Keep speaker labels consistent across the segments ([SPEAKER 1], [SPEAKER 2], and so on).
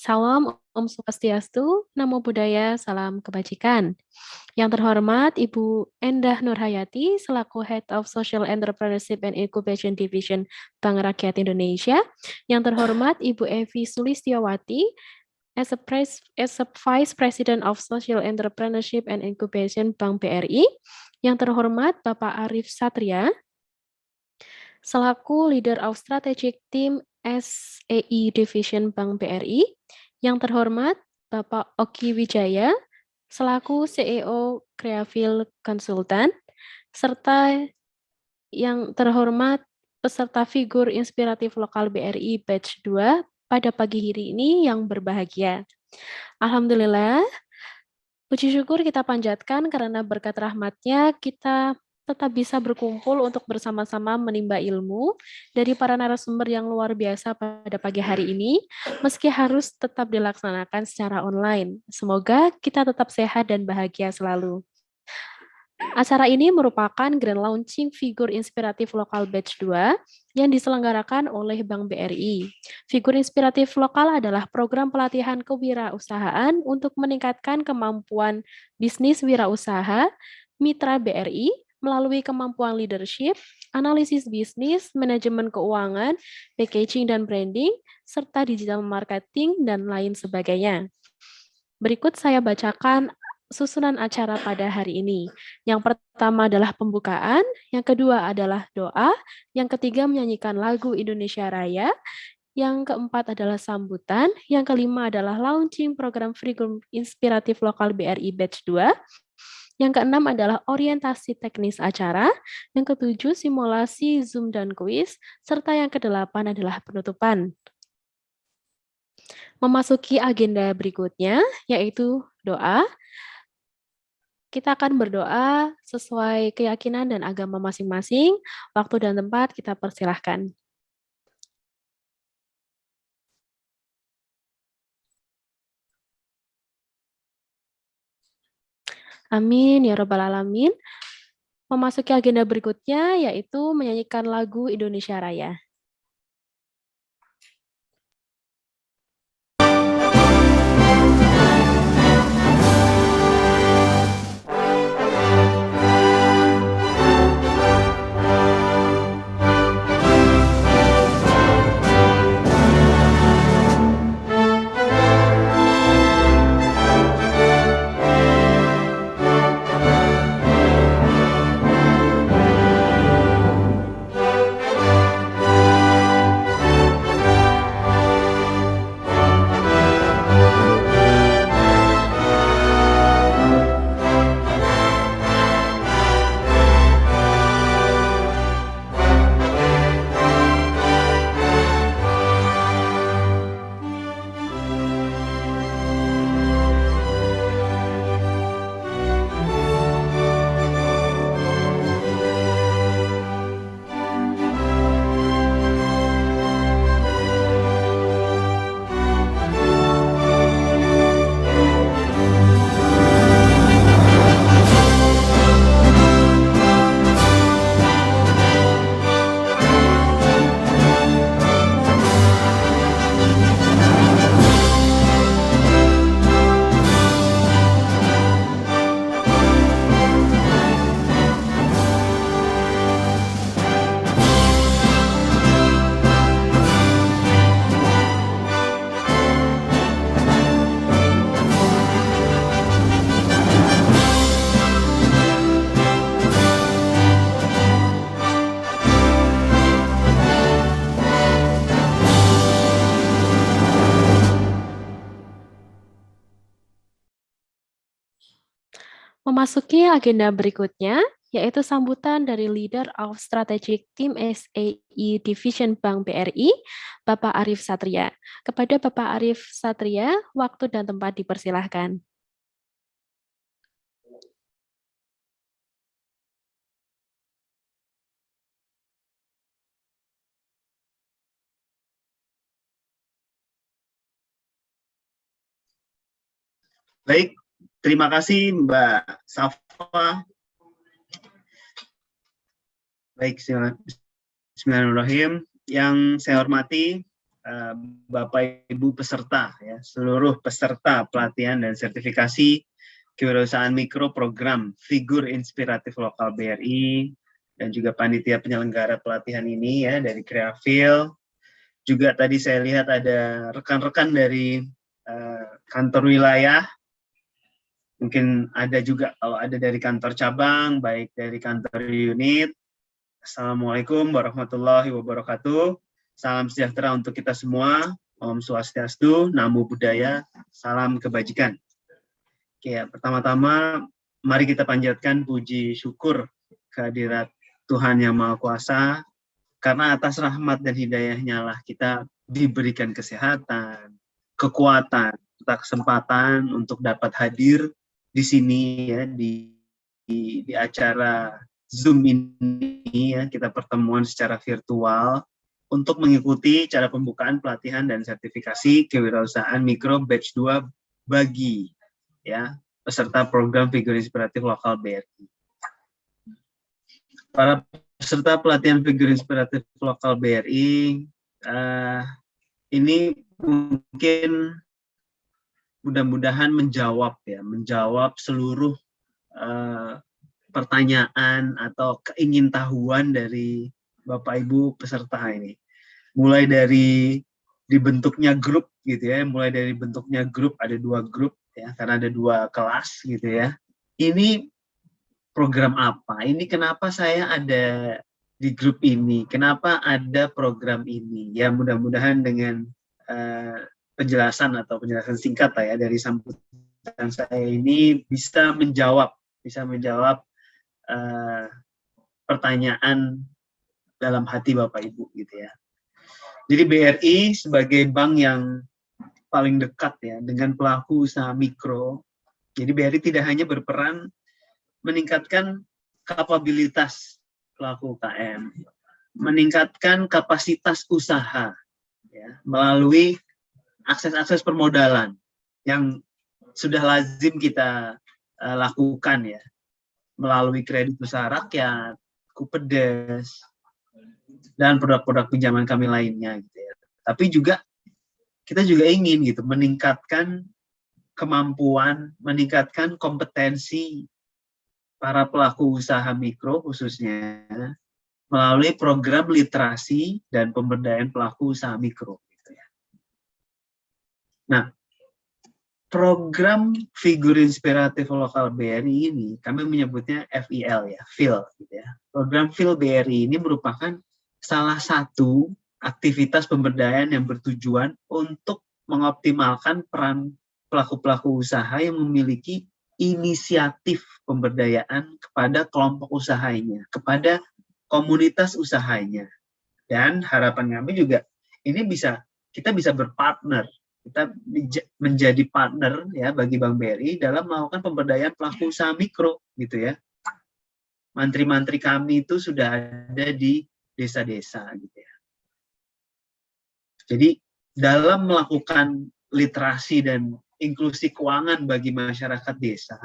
[SPEAKER 1] Salam Om Swastiastu, Namo Buddhaya, Salam Kebajikan. Yang terhormat Ibu Endah Nurhayati selaku Head of Social Entrepreneurship and Incubation Division Bank Rakyat Indonesia. Yang terhormat Ibu Evi Sulistiawati as a Vice President of Social Entrepreneurship and Incubation Bank BRI. Yang terhormat Bapak Arif Satria selaku Leader of Strategic Team SEI Division Bank BRI. Yang terhormat Bapak Oki Wijaya selaku CEO Creaville Consultant, serta yang terhormat peserta figur inspiratif lokal BRI Batch 2 pada pagi hari ini yang berbahagia. Alhamdulillah, puji syukur kita panjatkan karena berkat rahmatnya kita tetap bisa berkumpul untuk bersama-sama menimba ilmu dari para narasumber yang luar biasa pada pagi hari ini, meski harus tetap dilaksanakan secara online. Semoga kita tetap sehat dan bahagia selalu. Acara ini merupakan grand launching figur inspiratif lokal Batch 2 yang diselenggarakan oleh Bank BRI. Figur inspiratif lokal adalah program pelatihan kewirausahaan untuk meningkatkan kemampuan bisnis wirausaha mitra BRI melalui kemampuan leadership, analisis bisnis, manajemen keuangan, packaging dan branding, serta digital marketing, dan lain sebagainya. Berikut saya bacakan susunan acara pada hari ini. Yang pertama adalah pembukaan, yang kedua adalah doa, yang ketiga menyanyikan lagu Indonesia Raya, yang keempat adalah sambutan, yang kelima adalah launching program figur inspiratif lokal BRI Batch 2, yang keenam adalah orientasi teknis acara, yang ketujuh simulasi Zoom dan kuis, serta yang kedelapan adalah penutupan. Memasuki agenda berikutnya, yaitu doa. Kita akan berdoa sesuai keyakinan dan agama masing-masing. Waktu dan tempat kita persilahkan. Amin, ya Rabbal Alamin. Memasuki agenda berikutnya, yaitu menyanyikan lagu Indonesia Raya. Memasuki agenda berikutnya, yaitu sambutan dari Leader of Strategic Team SEI Division Bank BRI, Bapak Arif Satria. Kepada Bapak Arif Satria, waktu dan tempat dipersilahkan.
[SPEAKER 2] Baik, terima kasih Mbak Safa. Baik, bismillahirrahmanirrahim. Yang saya hormati Bapak Ibu peserta, ya, seluruh peserta pelatihan dan sertifikasi kewirausahaan mikro program Figur Inspiratif Lokal BRI, dan juga panitia penyelenggara pelatihan ini ya dari Creafil. Juga tadi saya lihat ada rekan-rekan dari kantor wilayah, mungkin ada juga kalau ada dari kantor cabang, baik dari kantor unit. Assalamualaikum warahmatullahi wabarakatuh. Salam sejahtera untuk kita semua. Om Swastiastu, Namo Buddhaya, salam kebajikan. Oke, pertama-tama mari kita panjatkan puji syukur kehadirat Tuhan Yang Maha Kuasa, karena atas rahmat dan hidayahnya lah kita diberikan kesehatan, kekuatan, serta kesempatan untuk dapat hadir di sini ya, di acara Zoom ini ya, kita pertemuan secara virtual untuk mengikuti cara pembukaan pelatihan dan sertifikasi kewirausahaan mikro batch 2 bagi ya peserta program Figur Inspiratif Lokal BRI. Para peserta pelatihan Figur Inspiratif Lokal BRI ini mungkin mudah-mudahan menjawab seluruh pertanyaan atau keingintahuan dari Bapak Ibu peserta ini. Mulai dari dibentuknya grup gitu ya, ada 2 grup ya, karena ada 2 kelas gitu ya. Ini program apa? Ini kenapa saya ada di grup ini? Kenapa ada program ini? Ya mudah-mudahan dengan penjelasan singkat lah ya dari sambutan saya ini bisa menjawab pertanyaan dalam hati Bapak Ibu gitu ya. Jadi BRI sebagai bank yang paling dekat ya dengan pelaku usaha mikro. Jadi BRI tidak hanya berperan meningkatkan kapabilitas pelaku UKM, meningkatkan kapasitas usaha ya, melalui akses-akses permodalan yang sudah lazim kita lakukan ya, melalui kredit usaha rakyat, Kupedes, dan produk-produk pinjaman kami lainnya gitu ya. Tapi juga kita juga ingin gitu meningkatkan kemampuan, meningkatkan kompetensi para pelaku usaha mikro khususnya melalui program literasi dan pemberdayaan pelaku usaha mikro gitu ya. Nah, program Figur Inspiratif Lokal BRI ini kami menyebutnya FIL ya, FIL gitu ya. Program FIL BRI ini merupakan salah satu aktivitas pemberdayaan yang bertujuan untuk mengoptimalkan peran pelaku-pelaku usaha yang memiliki inisiatif pemberdayaan kepada kelompok usahanya, kepada komunitas usahanya. Dan harapan kami juga ini kita bisa berpartner, kita menjadi partner ya bagi Bank BRI dalam melakukan pemberdayaan pelaku usaha mikro gitu ya. Mantri-mantri kami itu sudah ada di desa-desa gitu ya. Jadi dalam melakukan literasi dan inklusi keuangan bagi masyarakat desa,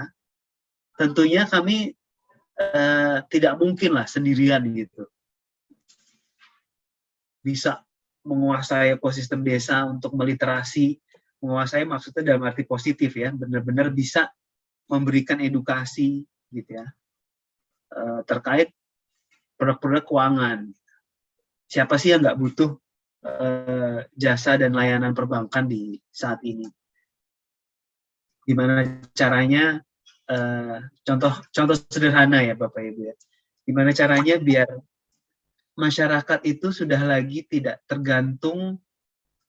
[SPEAKER 2] tentunya kami tidak mungkinlah sendirian gitu bisa menguasai ekosistem desa untuk meliterasi, menguasai maksudnya dalam arti positif ya, benar-benar bisa memberikan edukasi gitu ya terkait produk-produk keuangan. Siapa sih yang nggak butuh jasa dan layanan perbankan di saat ini? Gimana caranya? Contoh sederhana ya Bapak Ibu ya. Gimana caranya biar masyarakat itu sudah lagi tidak tergantung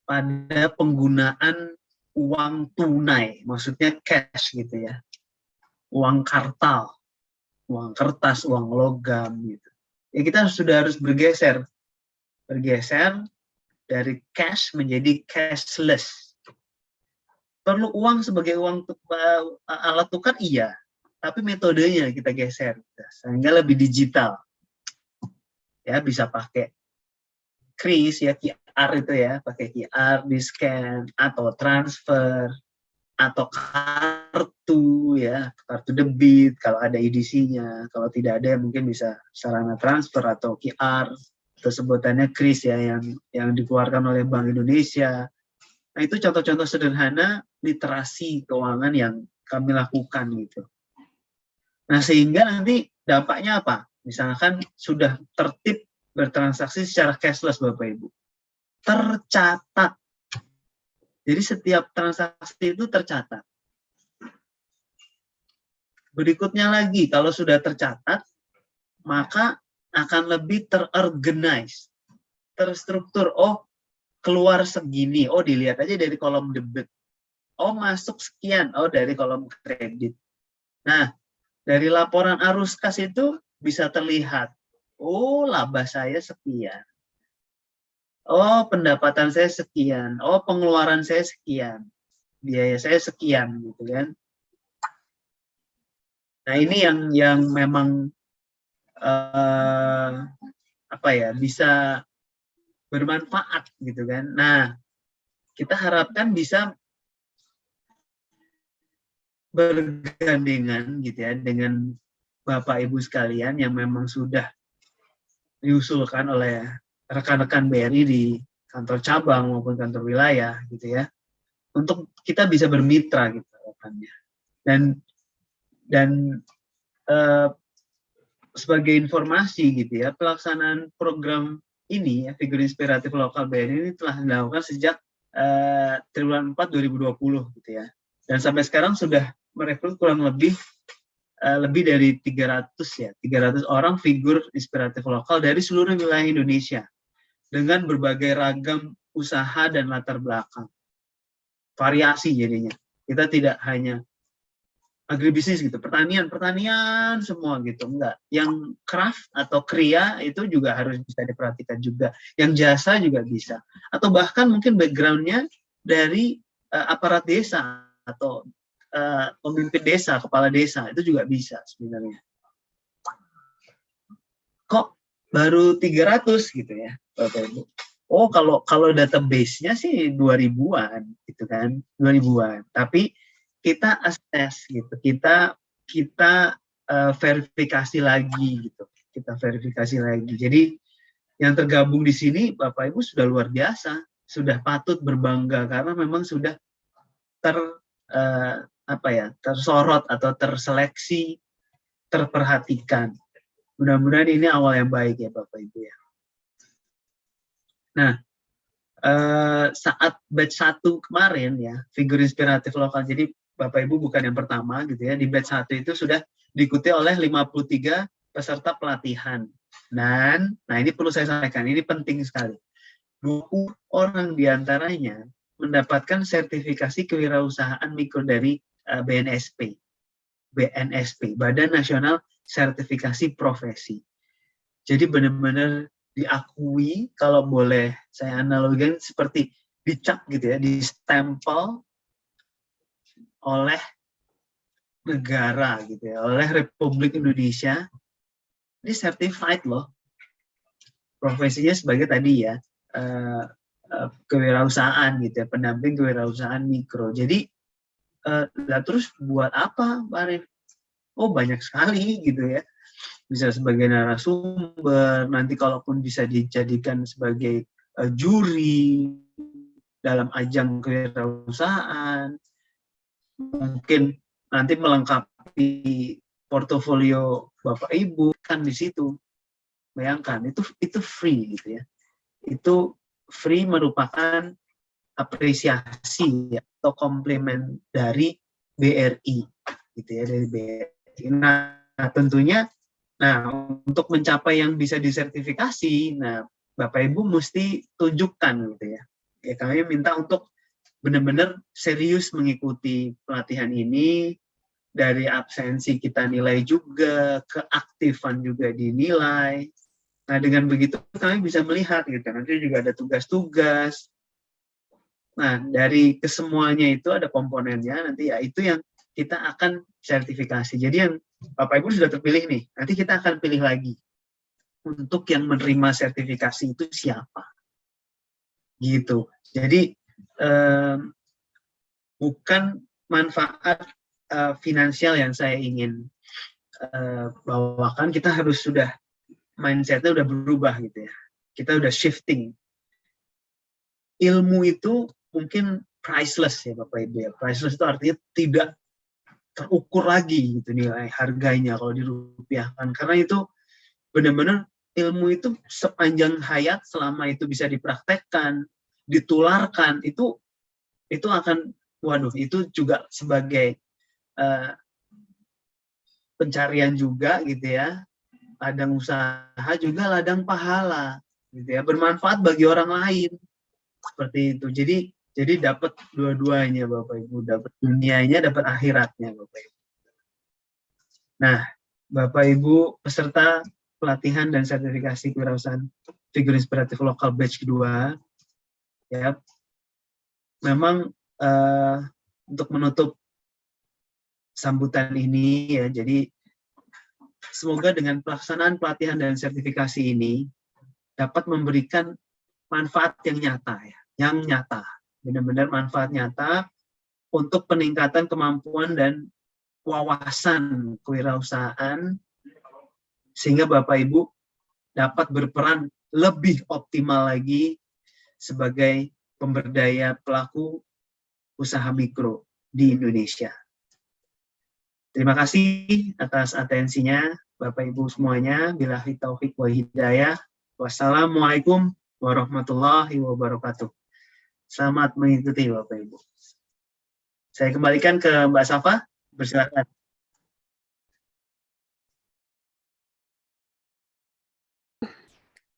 [SPEAKER 2] pada penggunaan uang tunai, maksudnya cash gitu ya, uang kartal, uang kertas, uang logam gitu. Ya kita sudah harus bergeser dari cash menjadi cashless. Perlu uang sebagai alat tukar iya, tapi metodenya kita geser sehingga lebih digital. Ya bisa pakai kris ya, QR itu ya, pakai QR di scan atau transfer atau kartu ya, kartu debit kalau ada edisinya, kalau tidak ada mungkin bisa sarana transfer atau QR atau sebutannya KRIS ya, yang dikeluarkan oleh Bank Indonesia. Nah, itu contoh-contoh sederhana literasi keuangan yang kami lakukan gitu. Nah, sehingga nanti dampaknya apa? Misalkan sudah tertib bertransaksi secara cashless Bapak Ibu. Tercatat. Jadi setiap transaksi itu tercatat. Berikutnya lagi, kalau sudah tercatat, maka akan lebih terorganize, terstruktur. Oh, keluar segini. Oh, dilihat aja dari kolom debit. Oh, masuk sekian. Oh, dari kolom kredit. Nah, dari laporan arus kas itu bisa terlihat. Oh, laba saya sekian. Oh, pendapatan saya sekian. Oh, pengeluaran saya sekian. Biaya saya sekian, gitu kan. Nah, ini yang memang bisa bermanfaat gitu kan. Nah, kita harapkan bisa bergandengan gitu ya dengan Bapak Ibu sekalian yang memang sudah diusulkan oleh rekan-rekan BRI di kantor cabang maupun kantor wilayah gitu ya, untuk kita bisa bermitra gitu harapannya. Dan sebagai informasi gitu ya, pelaksanaan program ini ya, Figur Inspiratif Lokal BRI ini telah dilakukan sejak triwulan 4 2020 gitu ya. Dan sampai sekarang sudah merekrut kurang lebih dari 300 orang figur inspiratif lokal dari seluruh wilayah Indonesia dengan berbagai ragam usaha dan latar belakang. Variasi jadinya. Kita tidak hanya agribisnis gitu, pertanian semua gitu, enggak. Yang craft atau kriya itu juga harus bisa diperhatikan juga. Yang jasa juga bisa. Atau bahkan mungkin backgroundnya dari aparat desa atau pemimpin desa, kepala desa, itu juga bisa sebenarnya. Kok baru 300 gitu ya, Bapak Ibu? Oh, kalau database-nya sih 2000-an gitu kan, 2000-an. Tapi kita assess gitu, kita verifikasi lagi gitu, kita verifikasi lagi. Jadi yang tergabung di sini Bapak Ibu sudah luar biasa, sudah patut berbangga karena memang sudah tersorot atau terseleksi, terperhatikan. Mudah-mudahan ini awal yang baik ya Bapak Ibu ya. Nah, saat batch 1 kemarin ya, figur inspiratif lokal, jadi Bapak Ibu bukan yang pertama gitu ya, di batch 1 itu sudah diikuti oleh 53 peserta pelatihan. Dan, nah ini perlu saya sampaikan, ini penting sekali. 20 orang diantaranya mendapatkan sertifikasi kewirausahaan mikro dari BNSP, Badan Nasional Sertifikasi Profesi. Jadi benar-benar diakui, kalau boleh saya analogikan seperti dicap gitu ya, distempel oleh negara gitu ya, oleh Republik Indonesia. Ini certified loh. Profesinya sebagai tadi ya, kewirausahaan gitu ya, pendamping kewirausahaan mikro. Jadi terus buat apa Pak Arif? Oh, banyak sekali gitu ya. Bisa sebagai narasumber, nanti kalaupun bisa dijadikan sebagai juri dalam ajang kewirausahaan, mungkin nanti melengkapi portofolio Bapak Ibu kan di situ. Bayangkan itu free gitu ya. Itu free merupakan apresiasi ya, atau komplimen dari BRI gitu ya, dari BRI. Nah, tentunya untuk mencapai yang bisa disertifikasi, nah Bapak Ibu mesti tunjukkan gitu ya. Ya, kami minta untuk benar-benar serius mengikuti pelatihan ini, dari absensi kita nilai juga, keaktifan juga dinilai. Nah, dengan begitu kami bisa melihat gitu. Nanti juga ada tugas-tugas. Nah, dari kesemuanya itu ada komponennya, nanti ya itu yang kita akan sertifikasi. Jadi yang Bapak Ibu sudah terpilih nih, nanti kita akan pilih lagi untuk yang menerima sertifikasi itu siapa. Gitu. Jadi bukan manfaat finansial yang saya ingin bawakan, kita harus sudah mindsetnya udah berubah gitu ya. kita udah shifting. Ilmu itu mungkin priceless ya Bapak Ibu ya. Priceless itu artinya tidak terukur lagi gitu nilai harganya kalau dirupiahkan. Karena itu benar-benar ilmu itu sepanjang hayat, selama itu bisa dipraktekkan, ditularkan, itu akan, waduh, itu juga sebagai pencarian juga gitu ya, ladang usaha juga ladang pahala gitu ya, bermanfaat bagi orang lain seperti itu. Jadi dapat dua-duanya Bapak Ibu, dapat dunianya, dapat akhiratnya Bapak Ibu. Nah, Bapak Ibu peserta pelatihan dan sertifikasi kewirausahaan figur inspiratif lokal batch kedua, ya, memang untuk menutup sambutan ini ya, jadi semoga dengan pelaksanaan pelatihan dan sertifikasi ini dapat memberikan manfaat yang nyata ya, benar-benar manfaat nyata untuk peningkatan kemampuan dan wawasan kewirausahaan, sehingga Bapak Ibu dapat berperan lebih optimal lagi sebagai pemberdaya pelaku usaha mikro di Indonesia. Terima kasih atas atensinya Bapak Ibu semuanya. Billahi taufik wa hidayah. Wassalamualaikum warahmatullahi wabarakatuh. Selamat mengikuti Bapak Ibu. Saya kembalikan ke Mbak Safa, bersilakan.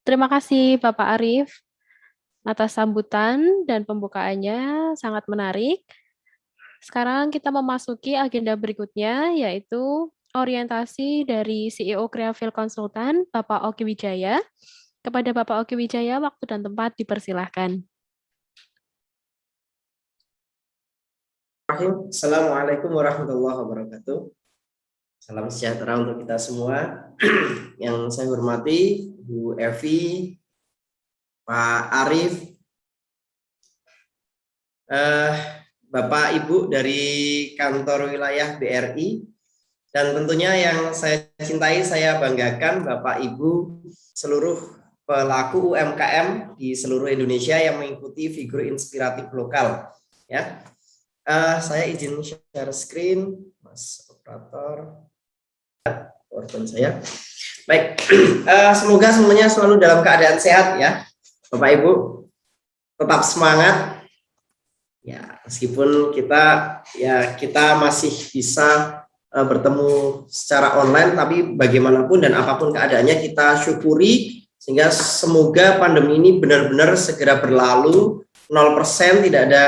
[SPEAKER 1] Terima kasih Bapak Arif atas sambutan dan pembukaannya, sangat menarik. Sekarang kita memasuki agenda berikutnya, yaitu orientasi dari CEO Creafil Konsultan, Bapak Oki Wijaya. Kepada Bapak Oki Wijaya, waktu dan tempat dipersilahkan.
[SPEAKER 3] Assalamualaikum warahmatullahi wabarakatuh. Salam sejahtera untuk kita semua. Yang saya hormati Bu Evi, Pak Arif, Bapak Ibu dari kantor wilayah BRI, dan tentunya yang saya cintai, saya banggakan Bapak Ibu seluruh pelaku UMKM di seluruh Indonesia yang mengikuti figur inspiratif lokal. Ya, saya izin share screen, Mas Operator. PowerPoint saya. Baik, semoga semuanya selalu dalam keadaan sehat ya, Bapak Ibu. Tetap semangat. Ya, meskipun kita masih bisa bertemu secara online, tapi bagaimanapun dan apapun keadaannya kita syukuri, sehingga semoga pandemi ini benar-benar segera berlalu, 0%, tidak ada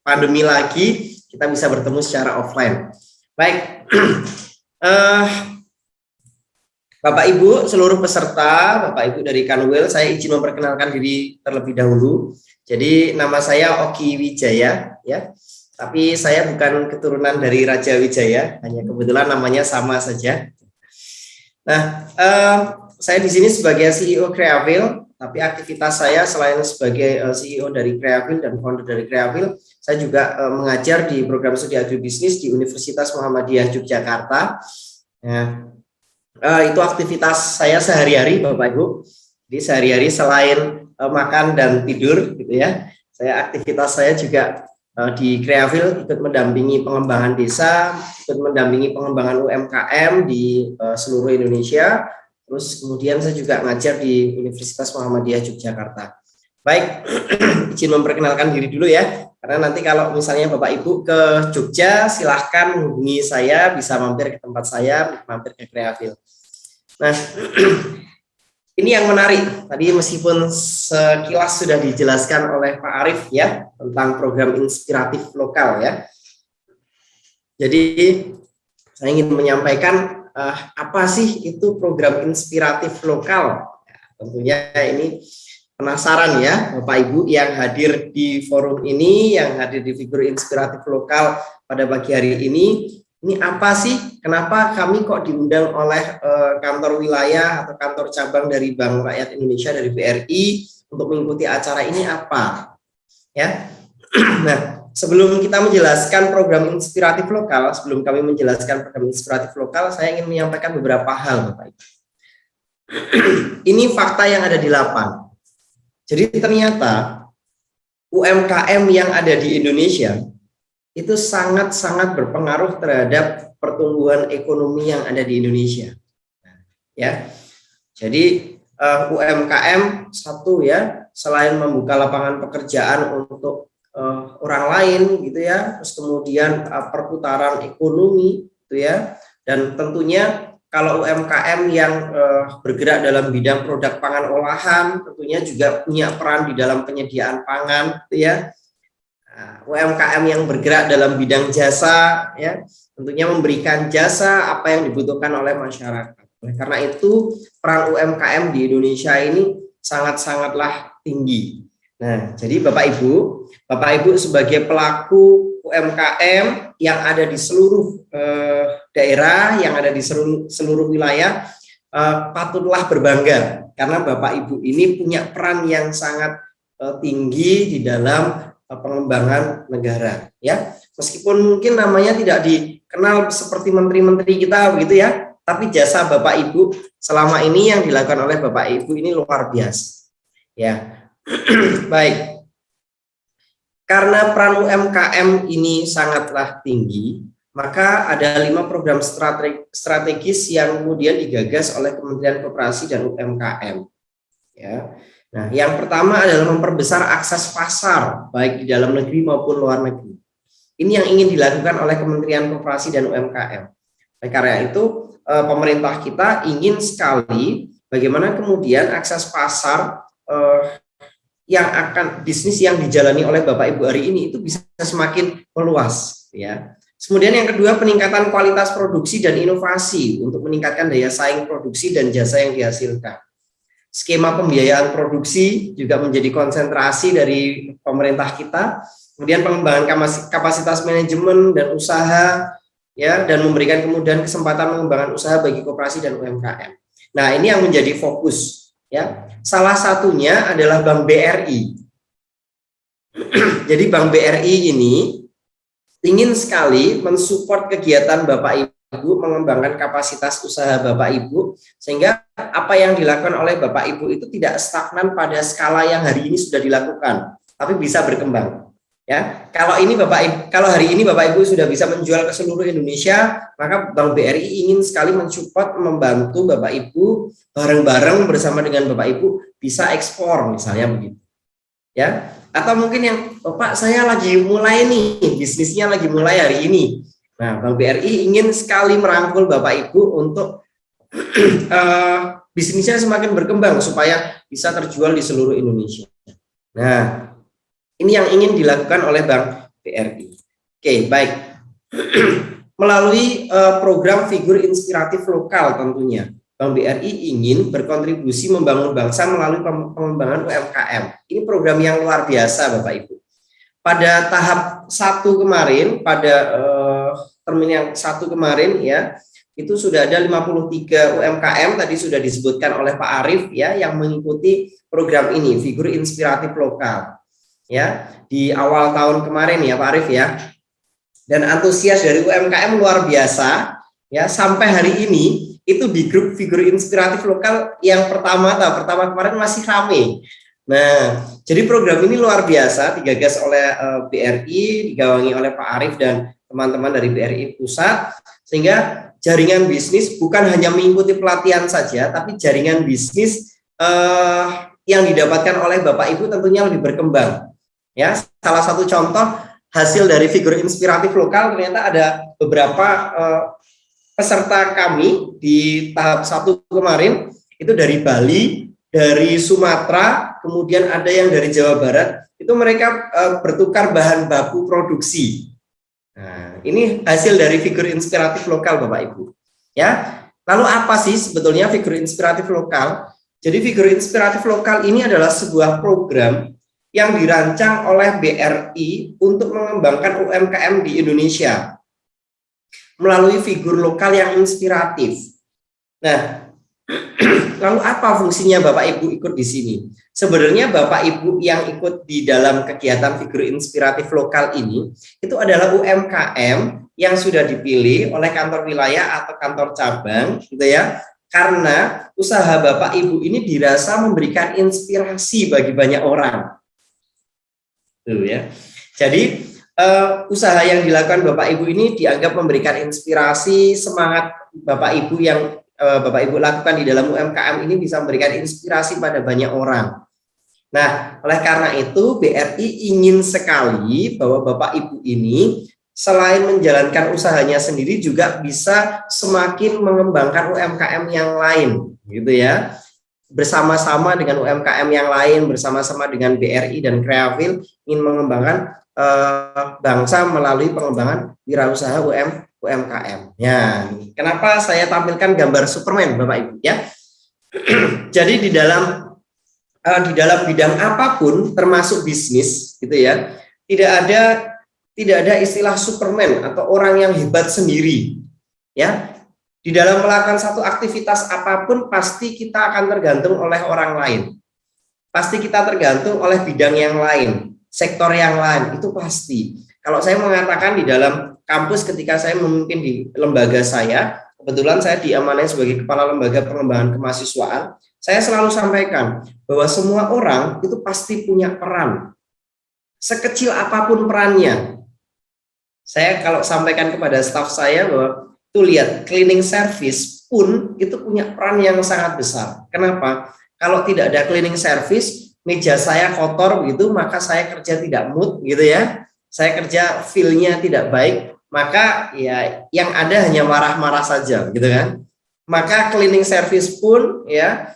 [SPEAKER 3] pandemi lagi, kita bisa bertemu secara offline. Baik, Bapak Ibu seluruh peserta, Bapak Ibu dari Kanwil, saya izin memperkenalkan diri terlebih dahulu. Jadi nama saya Oki Wijaya ya. Tapi saya bukan keturunan dari Raja Wijaya, hanya kebetulan namanya sama saja. Nah, saya di sini sebagai CEO Creafil, tapi aktivitas saya selain sebagai CEO dari Creafil dan founder dari Creafil, saya juga mengajar di program studi agribisnis di Universitas Muhammadiyah Yogyakarta. Ya. Itu aktivitas saya sehari-hari Bapak Ibu. Jadi sehari-hari selain makan dan tidur gitu ya, aktivitas saya juga di Creafil ikut mendampingi pengembangan desa, ikut mendampingi pengembangan UMKM di seluruh Indonesia. Terus kemudian saya juga ngajar di Universitas Muhammadiyah Yogyakarta. Baik, izin memperkenalkan diri dulu ya, karena nanti kalau misalnya Bapak Ibu ke Jogja, silahkan menghubungi saya, bisa mampir ke tempat saya, mampir ke Creafil. Nah, ini yang menarik, tadi meskipun sekilas sudah dijelaskan oleh Pak Arif ya, tentang program inspiratif lokal ya. Jadi, saya ingin menyampaikan apa sih itu program inspiratif lokal. Ya, tentunya ini penasaran ya Bapak Ibu yang hadir di forum ini, yang hadir di figur inspiratif lokal pada pagi hari ini apa sih, kenapa kami kok diundang oleh kantor wilayah atau kantor cabang dari Bank Rakyat Indonesia, dari BRI untuk mengikuti acara ini apa ya. Nah, sebelum kita menjelaskan program inspiratif lokal, sebelum kami menjelaskan program inspiratif lokal, saya ingin menyampaikan beberapa hal Bapak Ibu. Ini fakta yang ada di lapangan. Jadi ternyata UMKM yang ada di Indonesia itu sangat-sangat berpengaruh terhadap pertumbuhan ekonomi yang ada di Indonesia. Ya, jadi UMKM satu ya, selain membuka lapangan pekerjaan untuk orang lain gitu ya, terus kemudian perputaran ekonomi gitu ya, dan tentunya kalau UMKM yang bergerak dalam bidang produk pangan olahan tentunya juga punya peran di dalam penyediaan pangan gitu ya. UMKM yang bergerak dalam bidang jasa ya, tentunya memberikan jasa apa yang dibutuhkan oleh masyarakat. Karena itu peran UMKM di Indonesia ini sangat-sangatlah tinggi. Nah, jadi Bapak Ibu sebagai pelaku UMKM yang ada di seluruh daerah, yang ada di seluruh wilayah, patutlah berbangga karena Bapak Ibu ini punya peran yang sangat tinggi di dalam pengembangan negara. Ya, meskipun mungkin namanya tidak dikenal seperti menteri-menteri kita begitu ya, tapi jasa Bapak Ibu selama ini yang dilakukan oleh Bapak Ibu ini luar biasa. Ya. Baik, karena peran UMKM ini sangatlah tinggi, maka ada 5 program strategis yang kemudian digagas oleh Kementerian Koperasi dan UMKM. Ya, nah yang pertama adalah memperbesar akses pasar baik di dalam negeri maupun luar negeri. Ini yang ingin dilakukan oleh Kementerian Koperasi dan UMKM. Oleh karena itu, pemerintah kita ingin sekali bagaimana kemudian akses pasar yang akan bisnis yang dijalani oleh Bapak Ibu hari ini itu bisa semakin meluas ya. Kemudian yang kedua, peningkatan kualitas produksi dan inovasi untuk meningkatkan daya saing produksi dan jasa yang dihasilkan. Skema pembiayaan produksi juga menjadi konsentrasi dari pemerintah kita. Kemudian pengembangan kapasitas manajemen dan usaha ya, dan memberikan kemudahan kesempatan pengembangan usaha bagi koperasi dan UMKM. Nah, ini yang menjadi fokus ya. Salah satunya adalah Bank BRI. Jadi Bank BRI ini ingin sekali mensupport kegiatan Bapak Ibu, mengembangkan kapasitas usaha Bapak Ibu, sehingga apa yang dilakukan oleh Bapak Ibu itu tidak stagnan pada skala yang hari ini sudah dilakukan, tapi bisa berkembang. Ya, kalau hari ini Bapak Ibu sudah bisa menjual ke seluruh Indonesia, maka Bank BRI ingin sekali mensupport, membantu Bapak Ibu bareng-bareng bersama dengan Bapak Ibu bisa ekspor misalnya begitu. Ya, atau mungkin yang Bapak saya lagi mulai nih, bisnisnya lagi mulai hari ini. Nah, Bank BRI ingin sekali merangkul Bapak Ibu untuk bisnisnya semakin berkembang supaya bisa terjual di seluruh Indonesia. Nah, ini yang ingin dilakukan oleh Bank BRI. Oke, baik. Melalui program figur inspiratif lokal tentunya, Bank BRI ingin berkontribusi membangun bangsa melalui pengembangan UMKM. Ini program yang luar biasa, Bapak Ibu. Pada tahap 1 kemarin, pada termin yang 1 kemarin ya, itu sudah ada 53 UMKM tadi sudah disebutkan oleh Pak Arief ya, yang mengikuti program ini, figur inspiratif lokal. Ya, di awal tahun kemarin ya Pak Arief ya, dan antusias dari UMKM luar biasa ya, sampai hari ini itu di grup figur inspiratif lokal yang pertama kemarin masih rame. Nah, jadi program ini luar biasa digagas oleh BRI, digawangi oleh Pak Arief dan teman-teman dari BRI Pusat, sehingga jaringan bisnis bukan hanya mengikuti pelatihan saja, tapi jaringan bisnis yang didapatkan oleh Bapak Ibu tentunya lebih berkembang. Ya, salah satu contoh hasil dari figur inspiratif lokal, ternyata ada beberapa peserta kami di tahap 1 kemarin itu dari Bali, dari Sumatera, kemudian ada yang dari Jawa Barat. Itu mereka bertukar bahan baku produksi. Nah, ini hasil dari figur inspiratif lokal Bapak Ibu. Ya, lalu apa sih sebetulnya figur inspiratif lokal? Jadi figur inspiratif lokal ini adalah sebuah program yang dirancang oleh BRI untuk mengembangkan UMKM di Indonesia melalui figur lokal yang inspiratif. Nah, lalu apa fungsinya Bapak Ibu ikut di sini? Sebenarnya Bapak Ibu yang ikut di dalam kegiatan figur inspiratif lokal ini itu adalah UMKM yang sudah dipilih oleh kantor wilayah atau kantor cabang, gitu ya. karena usaha Bapak Ibu ini dirasa memberikan inspirasi bagi banyak orang. Tuh ya. Jadi usaha yang dilakukan Bapak Ibu ini dianggap memberikan inspirasi, semangat Bapak Ibu yang Bapak Ibu lakukan di dalam UMKM ini bisa memberikan inspirasi pada banyak orang. Nah, oleh karena itu BRI ingin sekali bahwa Bapak Ibu ini selain menjalankan usahanya sendiri juga bisa semakin mengembangkan UMKM yang lain, gitu ya. Bersama-sama dengan UMKM yang lain, bersama-sama dengan BRI dan Kreavil ingin mengembangkan bangsa melalui pengembangan wirausaha UMKM. Ya, kenapa saya tampilkan gambar Superman, Bapak Ibu ya? Jadi di dalam bidang apapun termasuk bisnis gitu ya, tidak ada istilah Superman atau orang yang hebat sendiri ya. Di dalam melakukan satu aktivitas apapun pasti kita akan tergantung oleh orang lain, pasti kita tergantung oleh bidang yang lain, sektor yang lain, itu pasti. Kalau saya mengatakan di dalam kampus ketika saya memimpin di lembaga saya, kebetulan saya diamanai sebagai kepala lembaga pengembangan kemahasiswaan, saya selalu sampaikan bahwa semua orang itu pasti punya peran. Sekecil apapun perannya. Saya kalau sampaikan kepada staf saya bahwa tuh lihat, cleaning service pun itu punya peran yang sangat besar. Kenapa? Kalau tidak ada cleaning service, meja saya kotor begitu, maka saya kerja tidak mood gitu ya. Saya kerja feel-nya tidak baik, maka ya yang ada hanya marah-marah saja gitu kan. Maka cleaning service pun ya,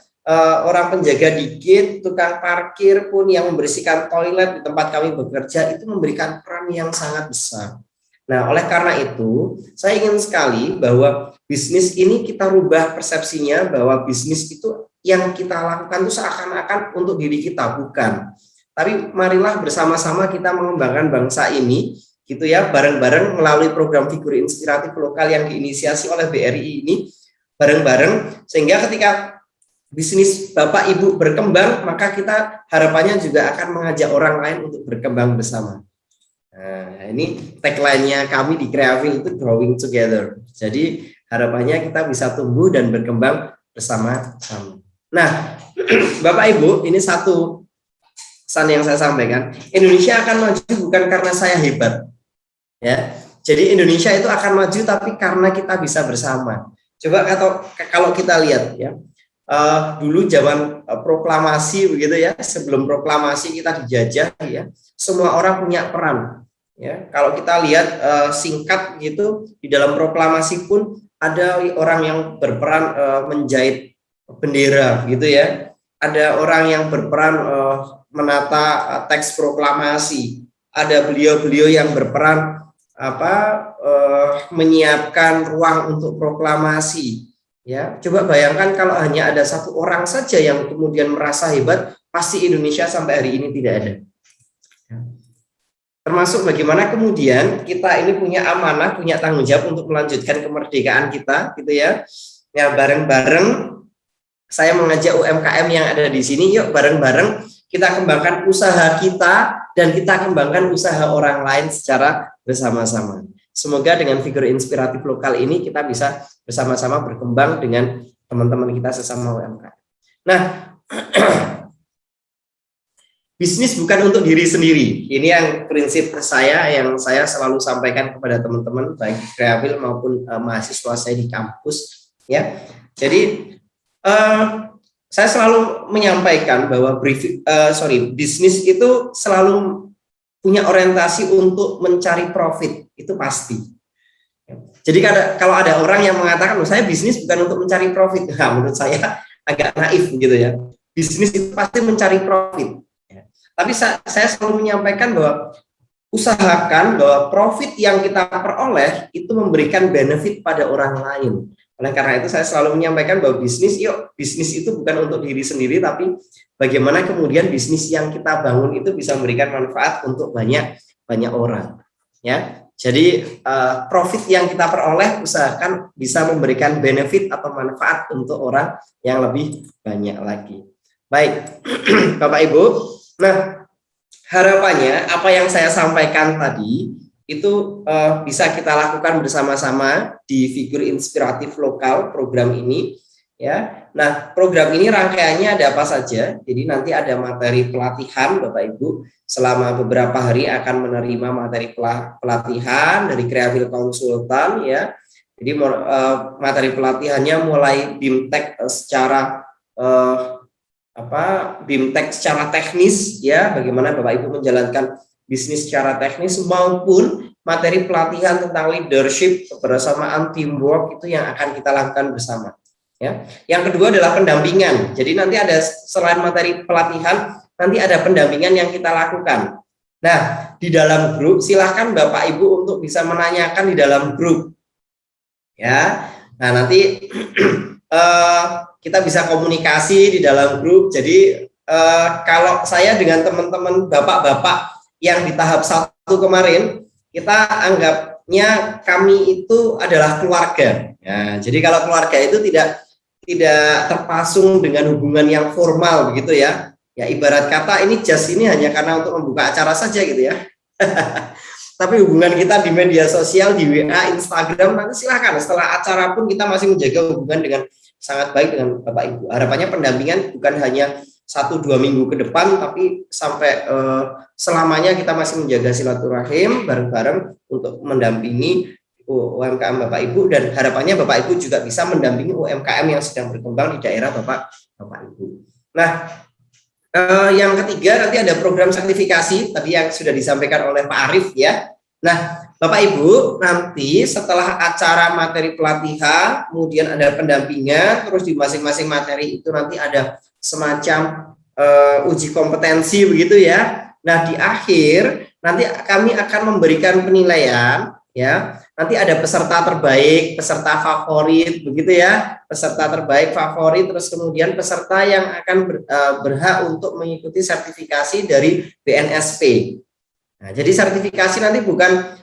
[SPEAKER 3] orang penjaga dikit, tukang parkir pun yang membersihkan toilet di tempat kami bekerja itu memberikan peran yang sangat besar. Nah, oleh karena itu, saya ingin sekali bahwa bisnis ini kita rubah persepsinya bahwa bisnis itu yang kita lakukan itu seakan-akan untuk diri kita, bukan. Tapi marilah bersama-sama kita mengembangkan bangsa ini, gitu ya, bareng-bareng melalui program figur inspiratif lokal yang diinisiasi oleh BRI ini, bareng-bareng, sehingga ketika bisnis Bapak Ibu berkembang, maka kita harapannya juga akan mengajak orang lain untuk berkembang bersama. Nah, ini tagline-nya kami di Kreavil itu growing together. Jadi harapannya kita bisa tumbuh dan berkembang bersama-sama. Nah, Bapak Ibu, ini satu pesan yang saya sampaikan. Indonesia akan maju bukan karena saya hebat. Ya. Jadi Indonesia itu akan maju tapi karena kita bisa bersama. Coba kalau kita lihat ya. Dulu zaman proklamasi begitu ya, sebelum proklamasi kita dijajah ya, semua orang punya peran ya. Kalau kita lihat singkat gitu, di dalam proklamasi pun ada orang yang berperan menjahit bendera gitu ya, ada orang yang berperan menata teks proklamasi, ada beliau-beliau yang berperan menyiapkan ruang untuk proklamasi. Ya, coba bayangkan kalau hanya ada satu orang saja yang kemudian merasa hebat, pasti Indonesia sampai hari ini tidak ada. Termasuk bagaimana kemudian kita ini punya amanah, punya tanggung jawab untuk melanjutkan kemerdekaan kita, gitu ya. Ya, bareng-bareng saya mengajak UMKM yang ada di sini, yuk bareng-bareng kita kembangkan usaha kita dan kita kembangkan usaha orang lain secara bersama-sama. Semoga dengan figur inspiratif lokal ini kita bisa bersama-sama berkembang dengan teman-teman kita sesama UMKM. Nah, bisnis bukan untuk diri sendiri. Ini yang prinsip saya yang saya selalu sampaikan kepada teman-teman baik di Kreavil maupun mahasiswa saya di kampus. Ya, jadi saya selalu menyampaikan bahwa bisnis itu selalu punya orientasi untuk mencari profit, itu pasti. Jadi kalau ada orang yang mengatakan, saya bisnis bukan untuk mencari profit, nah, menurut saya agak naif gitu ya. Bisnis itu pasti mencari profit. Tapi saya selalu menyampaikan bahwa usahakan bahwa profit yang kita peroleh itu memberikan benefit pada orang lain. Oleh karena itu saya selalu menyampaikan bahwa bisnis itu bukan untuk diri sendiri, tapi bagaimana kemudian bisnis yang kita bangun itu bisa memberikan manfaat untuk banyak orang. Ya, jadi profit yang kita peroleh usahakan bisa memberikan benefit atau manfaat untuk orang yang lebih banyak lagi. Baik, Bapak Ibu. Nah, harapannya apa yang saya sampaikan tadi itu bisa kita lakukan bersama-sama di figur inspiratif lokal program ini. ya. Nah, program ini rangkaiannya ada apa saja? Jadi nanti ada materi pelatihan Bapak Ibu, selama beberapa hari akan menerima materi pelatihan dari Creavil Konsultan ya. Jadi materi pelatihannya mulai BIMTEK secara BIMTEK secara teknis ya, bagaimana Bapak Ibu menjalankan bisnis secara teknis, maupun materi pelatihan tentang leadership, kebersamaan, teamwork itu yang akan kita lakukan bersama. Ya. Yang kedua adalah pendampingan. Jadi nanti ada, selain materi pelatihan, nanti ada pendampingan yang kita lakukan. Nah, di dalam grup silahkan Bapak Ibu untuk bisa menanyakan di dalam grup. Ya. Nah, nanti kita bisa komunikasi di dalam grup. Jadi kalau saya dengan teman-teman bapak-bapak yang di tahap 1 kemarin, kita anggapnya kami itu adalah keluarga. Ya, jadi kalau keluarga itu tidak terpasung dengan hubungan yang formal begitu ya. Ya ibarat kata ini just ini hanya karena untuk membuka acara saja gitu ya. Tapi hubungan kita di media sosial, di WA, Instagram, nanti silahkan setelah acara pun kita masih menjaga hubungan dengan sangat baik dengan Bapak Ibu. Harapannya pendampingan bukan hanya 1-2 minggu ke depan, tapi sampai selamanya kita masih menjaga silaturahim bareng-bareng untuk mendampingi UMKM Bapak Ibu, dan harapannya Bapak Ibu juga bisa mendampingi UMKM yang sedang berkembang di daerah Bapak Ibu. Nah, yang ketiga nanti ada program sertifikasi tadi yang sudah disampaikan oleh Pak Arief ya. Nah, Bapak Ibu nanti setelah acara materi pelatihan, kemudian ada pendampingan, terus di masing-masing materi itu nanti ada semacam uji kompetensi begitu ya. Nah, di akhir nanti kami akan memberikan penilaian ya. Nanti ada peserta terbaik, peserta favorit begitu ya. Peserta terbaik, favorit, terus kemudian peserta yang akan berhak untuk mengikuti sertifikasi dari BNSP. Nah, jadi sertifikasi nanti bukan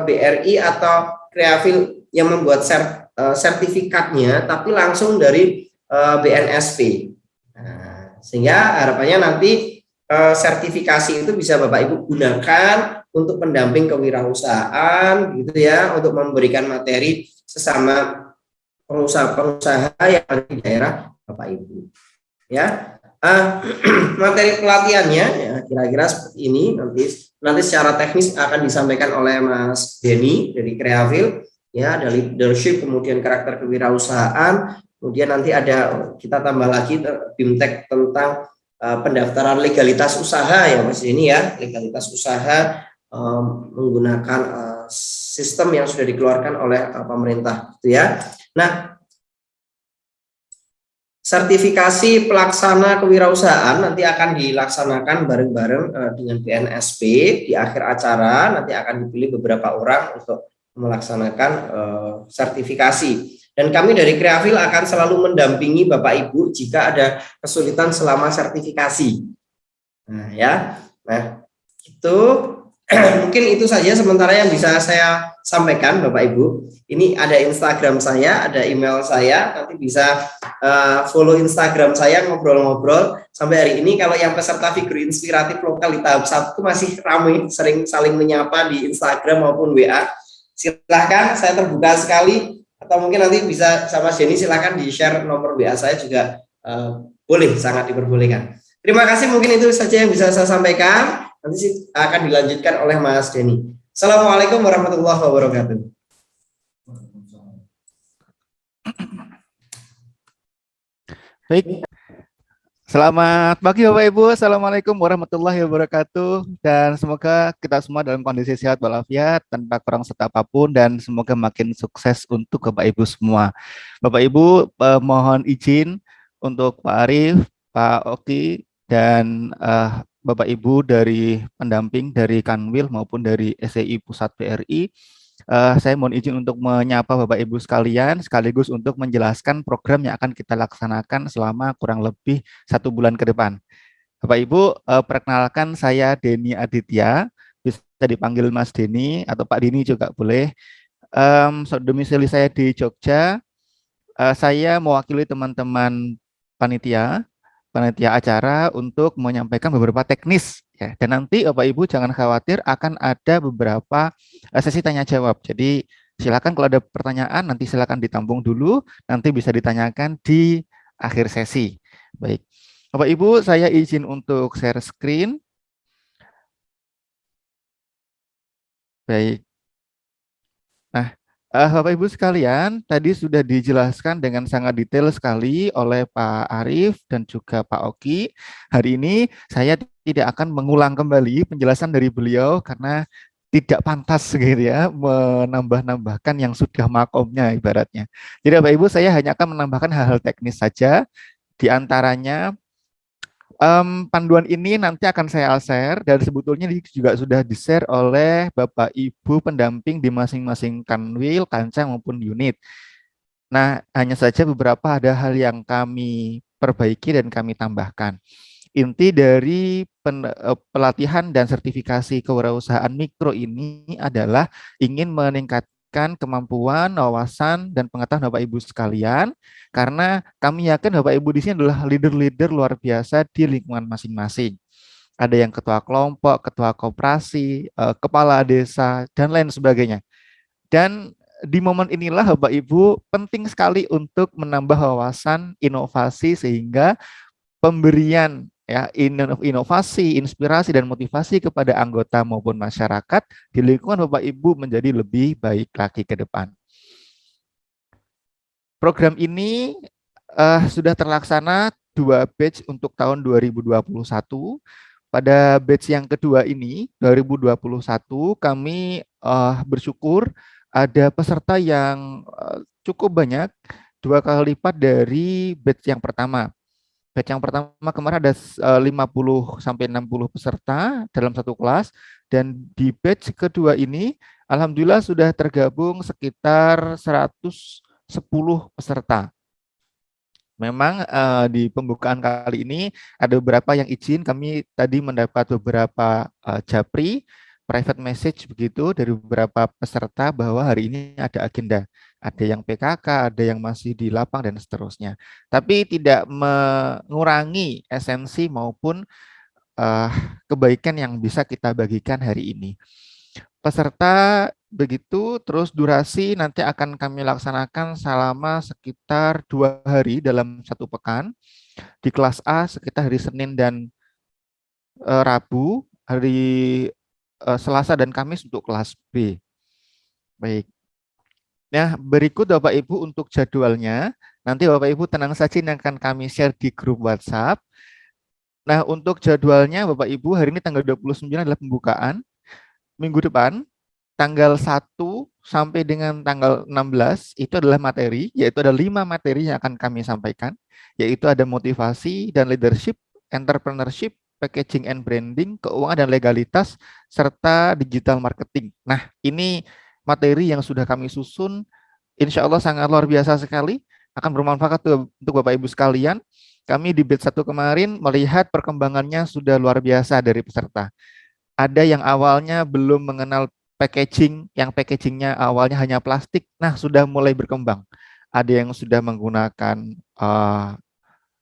[SPEAKER 3] BRI atau Creavil yang membuat sertifikatnya, tapi langsung dari BNSP. Nah, sehingga harapannya nanti sertifikasi itu bisa Bapak Ibu gunakan untuk pendamping kewirausahaan gitu ya, untuk memberikan materi sesama pengusaha-pengusaha yang ada di daerah Bapak Ibu. Ya. Materi pelatihannya ya kira-kira seperti ini, nanti secara teknis akan disampaikan oleh Mas Denny dari Creavil ya, ada leadership, kemudian karakter kewirausahaan, kemudian nanti ada kita tambah lagi BIMTEK tentang pendaftaran legalitas usaha ya Mas Denny ya, legalitas usaha menggunakan sistem yang sudah dikeluarkan oleh pemerintah gitu ya. Nah, sertifikasi pelaksana kewirausahaan nanti akan dilaksanakan bareng-bareng dengan BNSP. Di akhir acara nanti akan dipilih beberapa orang untuk melaksanakan sertifikasi. Dan kami dari Creavil akan selalu mendampingi Bapak Ibu jika ada kesulitan selama sertifikasi. Nah ya, nah itu mungkin itu saja sementara yang bisa saya sampaikan Bapak Ibu. Ini ada Instagram saya, ada email saya, nanti bisa follow Instagram saya, ngobrol-ngobrol. Sampai hari ini kalau yang peserta figur inspiratif lokal di tahap 1 masih ramai, sering saling menyapa di Instagram maupun WA. Silahkan, saya terbuka sekali, atau mungkin nanti bisa sama Jenny silahkan di-share nomor WA saya juga boleh, sangat diperbolehkan. Terima kasih, mungkin itu saja yang bisa saya sampaikan. Nanti akan dilanjutkan oleh Mas Denny. Assalamualaikum warahmatullahi wabarakatuh.
[SPEAKER 4] Baik, selamat pagi Bapak Ibu. Assalamualaikum warahmatullahi wabarakatuh. Dan semoga kita semua dalam kondisi sehat walafiat, tanpa kurang serta apapun, dan semoga makin sukses untuk Bapak Ibu semua. Bapak Ibu mohon izin untuk Pak Arief, Pak Oki, dan Bapak Ibu dari pendamping dari Kanwil maupun dari SEI Pusat BRI, saya mohon izin untuk menyapa Bapak Ibu sekalian, sekaligus untuk menjelaskan program yang akan kita laksanakan selama kurang lebih 1 bulan ke depan. Bapak Ibu, perkenalkan saya Denny Aditya, bisa dipanggil Mas Denny atau Pak Denny juga boleh. Domisili saya di Jogja. Saya mewakili teman-teman panitia acara untuk menyampaikan beberapa teknis ya. Dan nanti Bapak Ibu jangan khawatir, akan ada beberapa sesi tanya jawab. Jadi Silakan kalau ada pertanyaan nanti silakan ditampung dulu, nanti bisa ditanyakan di akhir sesi. Baik. Bapak Ibu, saya izin untuk share screen. Baik. Nah, Bapak Ibu sekalian, tadi sudah dijelaskan dengan sangat detail sekali oleh Pak Arief dan juga Pak Oki. Hari ini saya tidak akan mengulang kembali penjelasan dari beliau karena tidak pantas gitu ya menambah-nambahkan yang sudah makomnya ibaratnya. Jadi Bapak Ibu saya hanya akan menambahkan hal-hal teknis saja, di antaranya panduan ini nanti akan saya share dan sebetulnya juga sudah di-share oleh Bapak Ibu pendamping di masing-masing kanwil, kancah maupun unit. Nah, hanya saja beberapa ada hal yang kami perbaiki dan kami tambahkan. Inti dari pelatihan dan sertifikasi kewirausahaan mikro ini adalah ingin meningkatkan kemampuan, wawasan, dan pengetahuan Bapak Ibu sekalian, karena kami yakin Bapak Ibu di sini adalah leader-leader luar biasa di lingkungan masing-masing. Ada yang ketua kelompok, ketua koperasi, kepala desa, dan lain sebagainya. Dan di momen inilah Bapak Ibu penting sekali untuk menambah wawasan inovasi sehingga pemberian ya inovasi, inspirasi dan motivasi kepada anggota maupun masyarakat di lingkungan Bapak Ibu menjadi lebih baik lagi ke depan. Program ini sudah terlaksana 2 batch untuk tahun 2021. Pada batch yang kedua ini 2021 kami bersyukur ada peserta yang cukup banyak, 2 kali lipat dari batch yang pertama. Batch yang pertama kemarin ada 50 sampai 60 peserta dalam satu kelas, dan di batch kedua ini alhamdulillah sudah tergabung sekitar 110 peserta. Memang di pembukaan kali ini ada beberapa yang izin, kami tadi mendapat beberapa japri, private message begitu dari beberapa peserta bahwa hari ini ada agenda. Ada yang PKK, ada yang masih di lapang dan seterusnya. Tapi tidak mengurangi esensi maupun kebaikan yang bisa kita bagikan hari ini. Peserta begitu, terus durasi nanti akan kami laksanakan selama sekitar 2 hari dalam 1 pekan. Di kelas A sekitar hari Senin dan Rabu, hari Selasa dan Kamis untuk kelas B. Baik. Nah, berikut Bapak Ibu untuk jadwalnya. Nanti Bapak Ibu tenang saja, yang akan kami share di grup WhatsApp. Nah, untuk jadwalnya Bapak Ibu hari ini tanggal 29 adalah pembukaan. Minggu depan tanggal 1 sampai dengan tanggal 16 itu adalah materi, yaitu ada 5 materi yang akan kami sampaikan, yaitu ada motivasi dan leadership, entrepreneurship, packaging and branding, keuangan dan legalitas, serta digital marketing. Nah, ini materi yang sudah kami susun, insya Allah sangat luar biasa sekali, akan bermanfaat untuk Bapak Ibu sekalian. Kami di batch 1 kemarin melihat perkembangannya sudah luar biasa dari peserta. Ada yang awalnya belum mengenal packaging, yang packagingnya awalnya hanya plastik, nah sudah mulai berkembang. Ada yang sudah menggunakan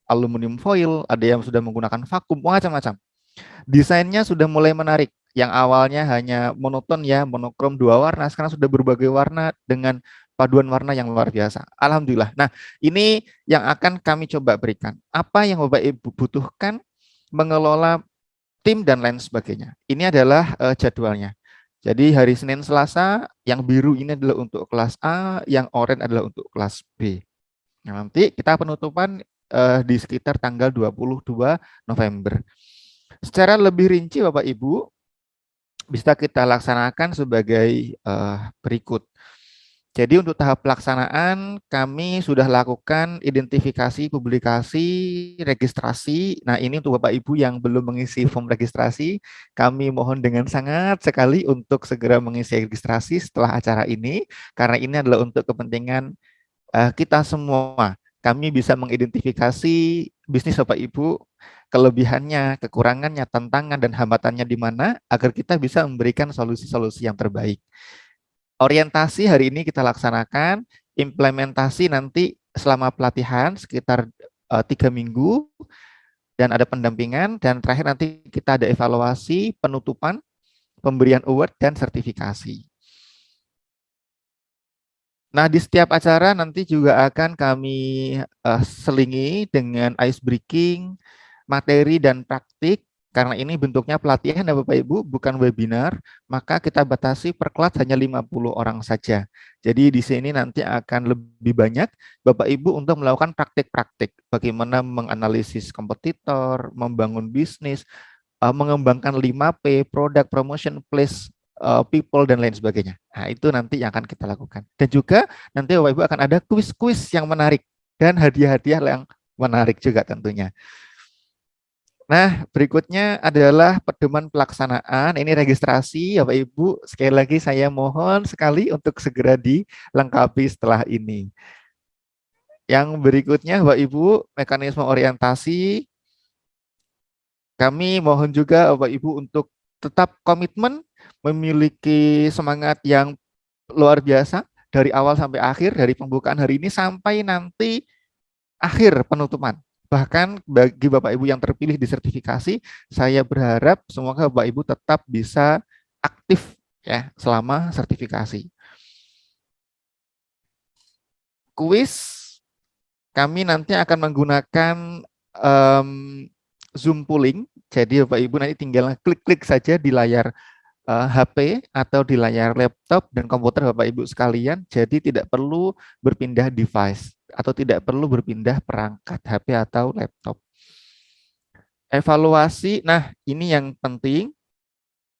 [SPEAKER 4] aluminium foil, ada yang sudah menggunakan vakum, macam-macam. Desainnya sudah mulai menarik. Yang awalnya hanya monoton ya, monokrom 2 warna, sekarang sudah berbagai warna dengan paduan warna yang luar biasa. Alhamdulillah. Nah, ini yang akan kami coba berikan. Apa yang Bapak Ibu butuhkan mengelola tim dan lain sebagainya. Ini adalah jadwalnya. Jadi hari Senin Selasa yang biru ini adalah untuk kelas A, yang oranye adalah untuk kelas B. Nah, nanti kita penutupan di sekitar tanggal 22 November. Secara lebih rinci Bapak Ibu bisa kita laksanakan sebagai berikut. Jadi untuk tahap pelaksanaan kami sudah lakukan identifikasi, publikasi, registrasi. Nah, ini untuk Bapak Ibu yang belum mengisi form registrasi, kami mohon dengan sangat sekali untuk segera mengisi registrasi setelah acara ini, karena ini adalah untuk kepentingan kita semua. Kami bisa mengidentifikasi bisnis Bapak Ibu, kelebihannya, kekurangannya, tantangan, dan hambatannya di mana, agar kita bisa memberikan solusi-solusi yang terbaik. Orientasi hari ini kita laksanakan, implementasi nanti selama pelatihan sekitar 3 minggu, dan ada pendampingan, dan terakhir nanti kita ada evaluasi, penutupan, pemberian award, dan sertifikasi. Nah, di setiap acara nanti juga akan kami selingi dengan ice breaking, materi dan praktik. Karena ini bentuknya pelatihan ya Bapak Ibu, bukan webinar, maka kita batasi per kelas hanya 50 orang saja. Jadi di sini nanti akan lebih banyak Bapak Ibu untuk melakukan praktik-praktik. Bagaimana menganalisis kompetitor, membangun bisnis, mengembangkan 5P, product promotion, place, people, dan lain sebagainya. Nah, itu nanti yang akan kita lakukan. Dan juga nanti Bapak Ibu akan ada kuis-kuis yang menarik dan hadiah-hadiah yang menarik juga tentunya. Nah, berikutnya adalah pedoman pelaksanaan. Ini registrasi, Bapak Ibu. Sekali lagi saya mohon sekali untuk segera dilengkapi setelah ini. Yang berikutnya, Bapak Ibu, mekanisme orientasi. Kami mohon juga Bapak Ibu untuk tetap komitmen, memiliki semangat yang luar biasa dari awal sampai akhir, dari pembukaan hari ini sampai nanti akhir penutupan. Bahkan bagi Bapak Ibu yang terpilih di sertifikasi, saya berharap semoga Bapak Ibu tetap bisa aktif ya selama sertifikasi. Kuis kami nanti akan menggunakan Zoom polling. Jadi Bapak Ibu nanti tinggal klik-klik saja di layar HP atau di layar laptop dan komputer Bapak Ibu sekalian. Jadi tidak perlu berpindah device atau tidak perlu berpindah perangkat HP atau laptop. Evaluasi, nah ini yang penting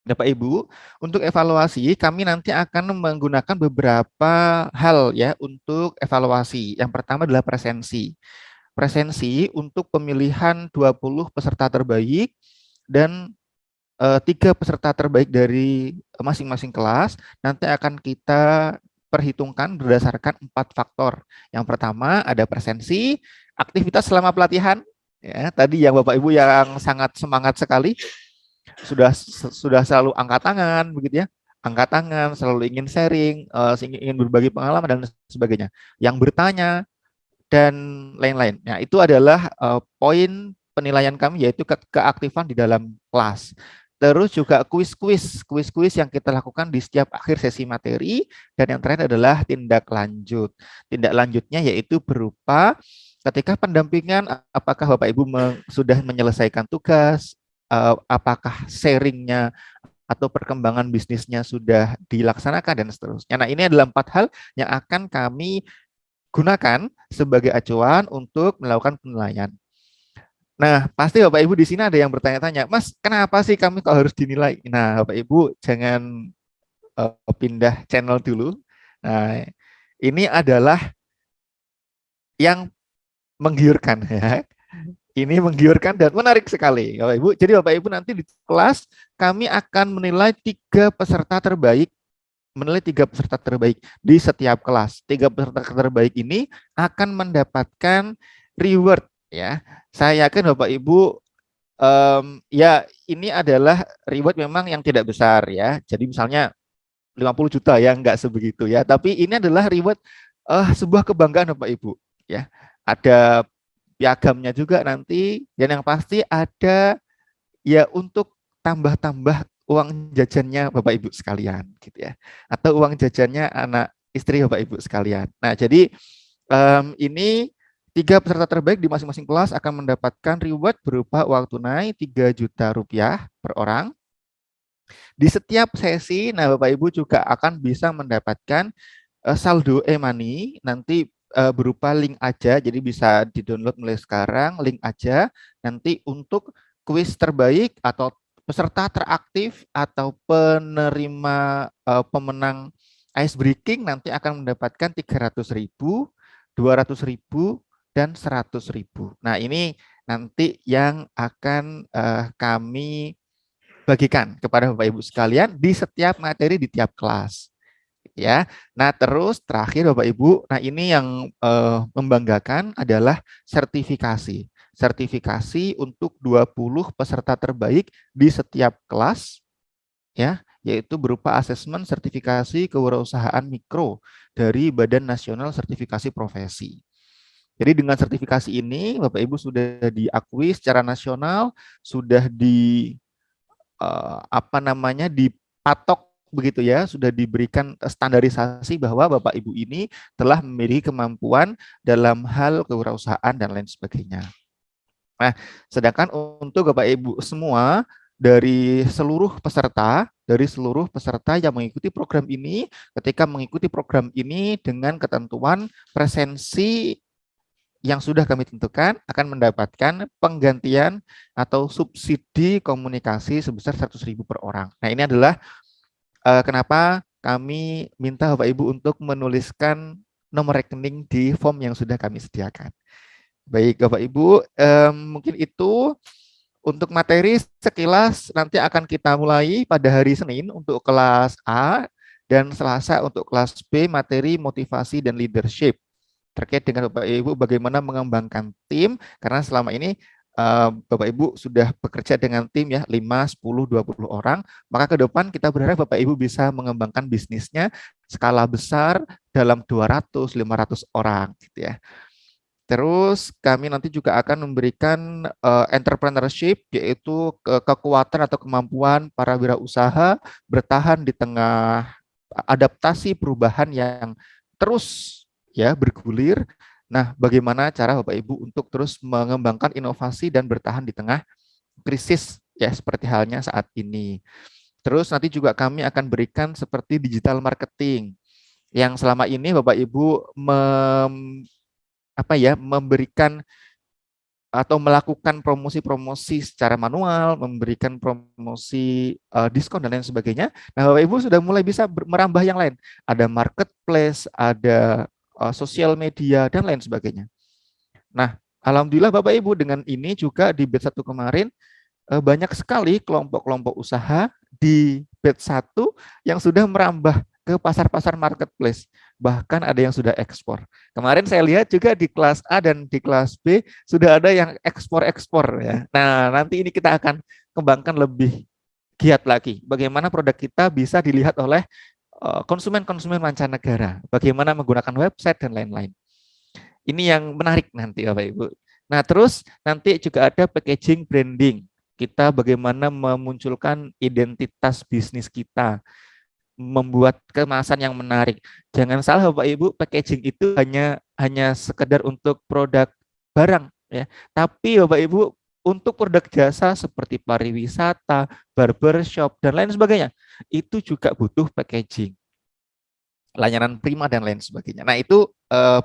[SPEAKER 4] Bapak Ibu, untuk evaluasi kami nanti akan menggunakan beberapa hal ya untuk evaluasi. Yang pertama adalah presensi. Presensi untuk pemilihan 20 peserta terbaik dan 3 peserta terbaik dari masing-masing kelas nanti akan kita perhitungkan berdasarkan 4 faktor. Yang pertama ada presensi, aktivitas selama pelatihan. Ya, tadi yang Bapak Ibu yang sangat semangat sekali sudah selalu angkat tangan begitu ya. Angkat tangan, selalu ingin sharing, ingin berbagi pengalaman dan sebagainya. Yang bertanya dan lain-lain. Nah, itu adalah poin penilaian kami yaitu keaktifan di dalam kelas. Terus juga kuis-kuis yang kita lakukan di setiap akhir sesi materi. Dan yang terakhir adalah tindak lanjut. Tindak lanjutnya yaitu berupa ketika pendampingan, apakah Bapak Ibu sudah menyelesaikan tugas, apakah sharingnya atau perkembangan bisnisnya sudah dilaksanakan dan seterusnya. Nah, ini adalah 4 hal yang akan kami gunakan sebagai acuan untuk melakukan penilaian. Nah, pasti Bapak Ibu di sini ada yang bertanya-tanya, Mas, kenapa sih kami kok harus dinilai? Nah, Bapak Ibu jangan pindah channel dulu. Nah, ini adalah yang menggiurkan ya. Ini menggiurkan dan menarik sekali, Bapak Ibu. Jadi Bapak Ibu nanti di kelas kami akan menilai 3 peserta terbaik di setiap kelas. 3 peserta terbaik ini akan mendapatkan reward ya. Saya yakin Bapak Ibu ya ini adalah reward memang yang tidak besar ya. Jadi misalnya 50 juta ya, enggak sebegitu ya. Tapi ini adalah reward sebuah kebanggaan Bapak Ibu ya. Ada piagamnya juga nanti dan yang pasti ada ya untuk tambah-tambah uang jajannya Bapak Ibu sekalian gitu ya. Atau uang jajannya anak istri Bapak Ibu sekalian. Nah, jadi ini 3 peserta terbaik di masing-masing kelas akan mendapatkan reward berupa uang tunai 3 juta rupiah per orang. Di setiap sesi, nah Bapak Ibu juga akan bisa mendapatkan saldo e-money nanti berupa link aja, jadi bisa di-download mulai sekarang, link aja nanti untuk kuis terbaik atau peserta teraktif atau penerima pemenang ice breaking nanti akan mendapatkan 300.000, 200.000 dan 100.000. Nah, ini nanti yang akan kami bagikan kepada Bapak Ibu sekalian di setiap materi di tiap kelas. Ya. Nah, terus terakhir Bapak Ibu, nah ini yang membanggakan adalah sertifikasi. Sertifikasi untuk 20 peserta terbaik di setiap kelas ya, yaitu berupa asesmen sertifikasi kewirausahaan mikro dari Badan Nasional Sertifikasi Profesi. Jadi dengan sertifikasi ini Bapak Ibu sudah diakui secara nasional, sudah dipatok begitu ya, sudah diberikan standarisasi bahwa Bapak Ibu ini telah memiliki kemampuan dalam hal kewirausahaan dan lain sebagainya. Nah, sedangkan untuk Bapak Ibu semua dari seluruh peserta yang mengikuti program ini, ketika mengikuti program ini dengan ketentuan presensi yang sudah kami tentukan akan mendapatkan penggantian atau subsidi komunikasi sebesar 100.000 per orang. Nah, ini adalah kenapa kami minta Bapak Ibu untuk menuliskan nomor rekening di form yang sudah kami sediakan. Baik, Bapak Ibu, mungkin itu untuk materi sekilas nanti akan kita mulai pada hari Senin untuk kelas A dan Selasa untuk kelas B materi motivasi dan leadership. Terkait dengan Bapak Ibu bagaimana mengembangkan tim, karena selama ini Bapak Ibu sudah bekerja dengan tim ya 5, 10, 20 orang, maka ke depan kita berharap Bapak Ibu bisa mengembangkan bisnisnya skala besar dalam 200, 500 orang gitu ya. Terus kami nanti juga akan memberikan entrepreneurship, yaitu kekuatan atau kemampuan para wirausaha bertahan di tengah adaptasi perubahan yang terus ya bergulir. Nah, bagaimana cara Bapak Ibu untuk terus mengembangkan inovasi dan bertahan di tengah krisis ya seperti halnya saat ini. Terus nanti juga kami akan berikan seperti digital marketing yang selama ini Bapak Ibu memberikan atau melakukan promosi-promosi secara manual, memberikan promosi diskon dan lain sebagainya. Nah, Bapak Ibu sudah mulai bisa merambah yang lain. Ada marketplace, ada sosial media dan lain sebagainya. Nah, alhamdulillah Bapak Ibu dengan ini juga di batch 1 kemarin banyak sekali kelompok-kelompok usaha di batch 1 yang sudah merambah ke pasar-pasar marketplace. Bahkan ada yang sudah ekspor. Kemarin saya lihat juga di kelas A dan di kelas B sudah ada yang ekspor-ekspor ya. Nah, nanti ini kita akan kembangkan lebih giat lagi. Bagaimana produk kita bisa dilihat oleh konsumen-konsumen mancanegara. Bagaimana menggunakan website dan lain-lain. Ini yang menarik nanti Bapak Ibu. Nah, terus nanti juga ada packaging branding. Kita bagaimana memunculkan identitas bisnis kita, membuat kemasan yang menarik. Jangan salah Bapak Ibu, packaging itu hanya sekedar untuk produk barang ya. Tapi Bapak Ibu untuk produk jasa seperti pariwisata, barbershop dan lain sebagainya, itu juga butuh packaging. Layanan prima dan lain sebagainya. Nah, itu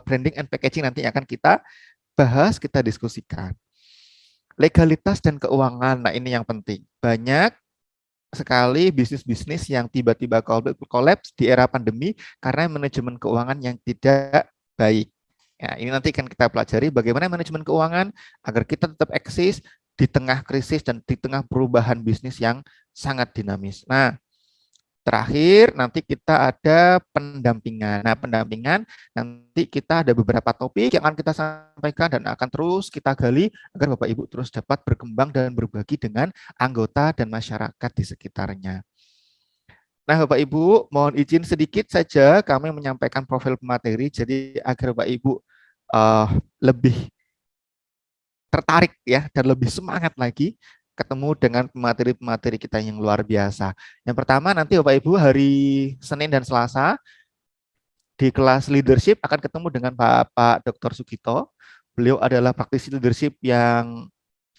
[SPEAKER 4] branding and packaging nanti akan kita bahas, kita diskusikan. Legalitas dan keuangan. Nah, ini yang penting. Banyak sekali bisnis-bisnis yang tiba-tiba kolaps di era pandemi karena manajemen keuangan yang tidak baik. Ya, ini nanti akan kita pelajari bagaimana manajemen keuangan agar kita tetap eksis di tengah krisis dan di tengah perubahan bisnis yang sangat dinamis. Nah, terakhir nanti kita ada pendampingan. Nah, pendampingan nanti kita ada beberapa topik yang akan kita sampaikan dan akan terus kita gali agar Bapak Ibu terus dapat berkembang dan berbagi dengan anggota dan masyarakat di sekitarnya. Nah, Bapak Ibu, mohon izin sedikit saja kami menyampaikan profil pemateri, jadi agar Bapak Ibu lebih tertarik ya dan lebih semangat lagi ketemu dengan pemateri-pemateri kita yang luar biasa. Yang pertama nanti Bapak Ibu hari Senin dan Selasa di kelas leadership akan ketemu dengan Bapak Dr. Sugito. Beliau adalah praktisi leadership yang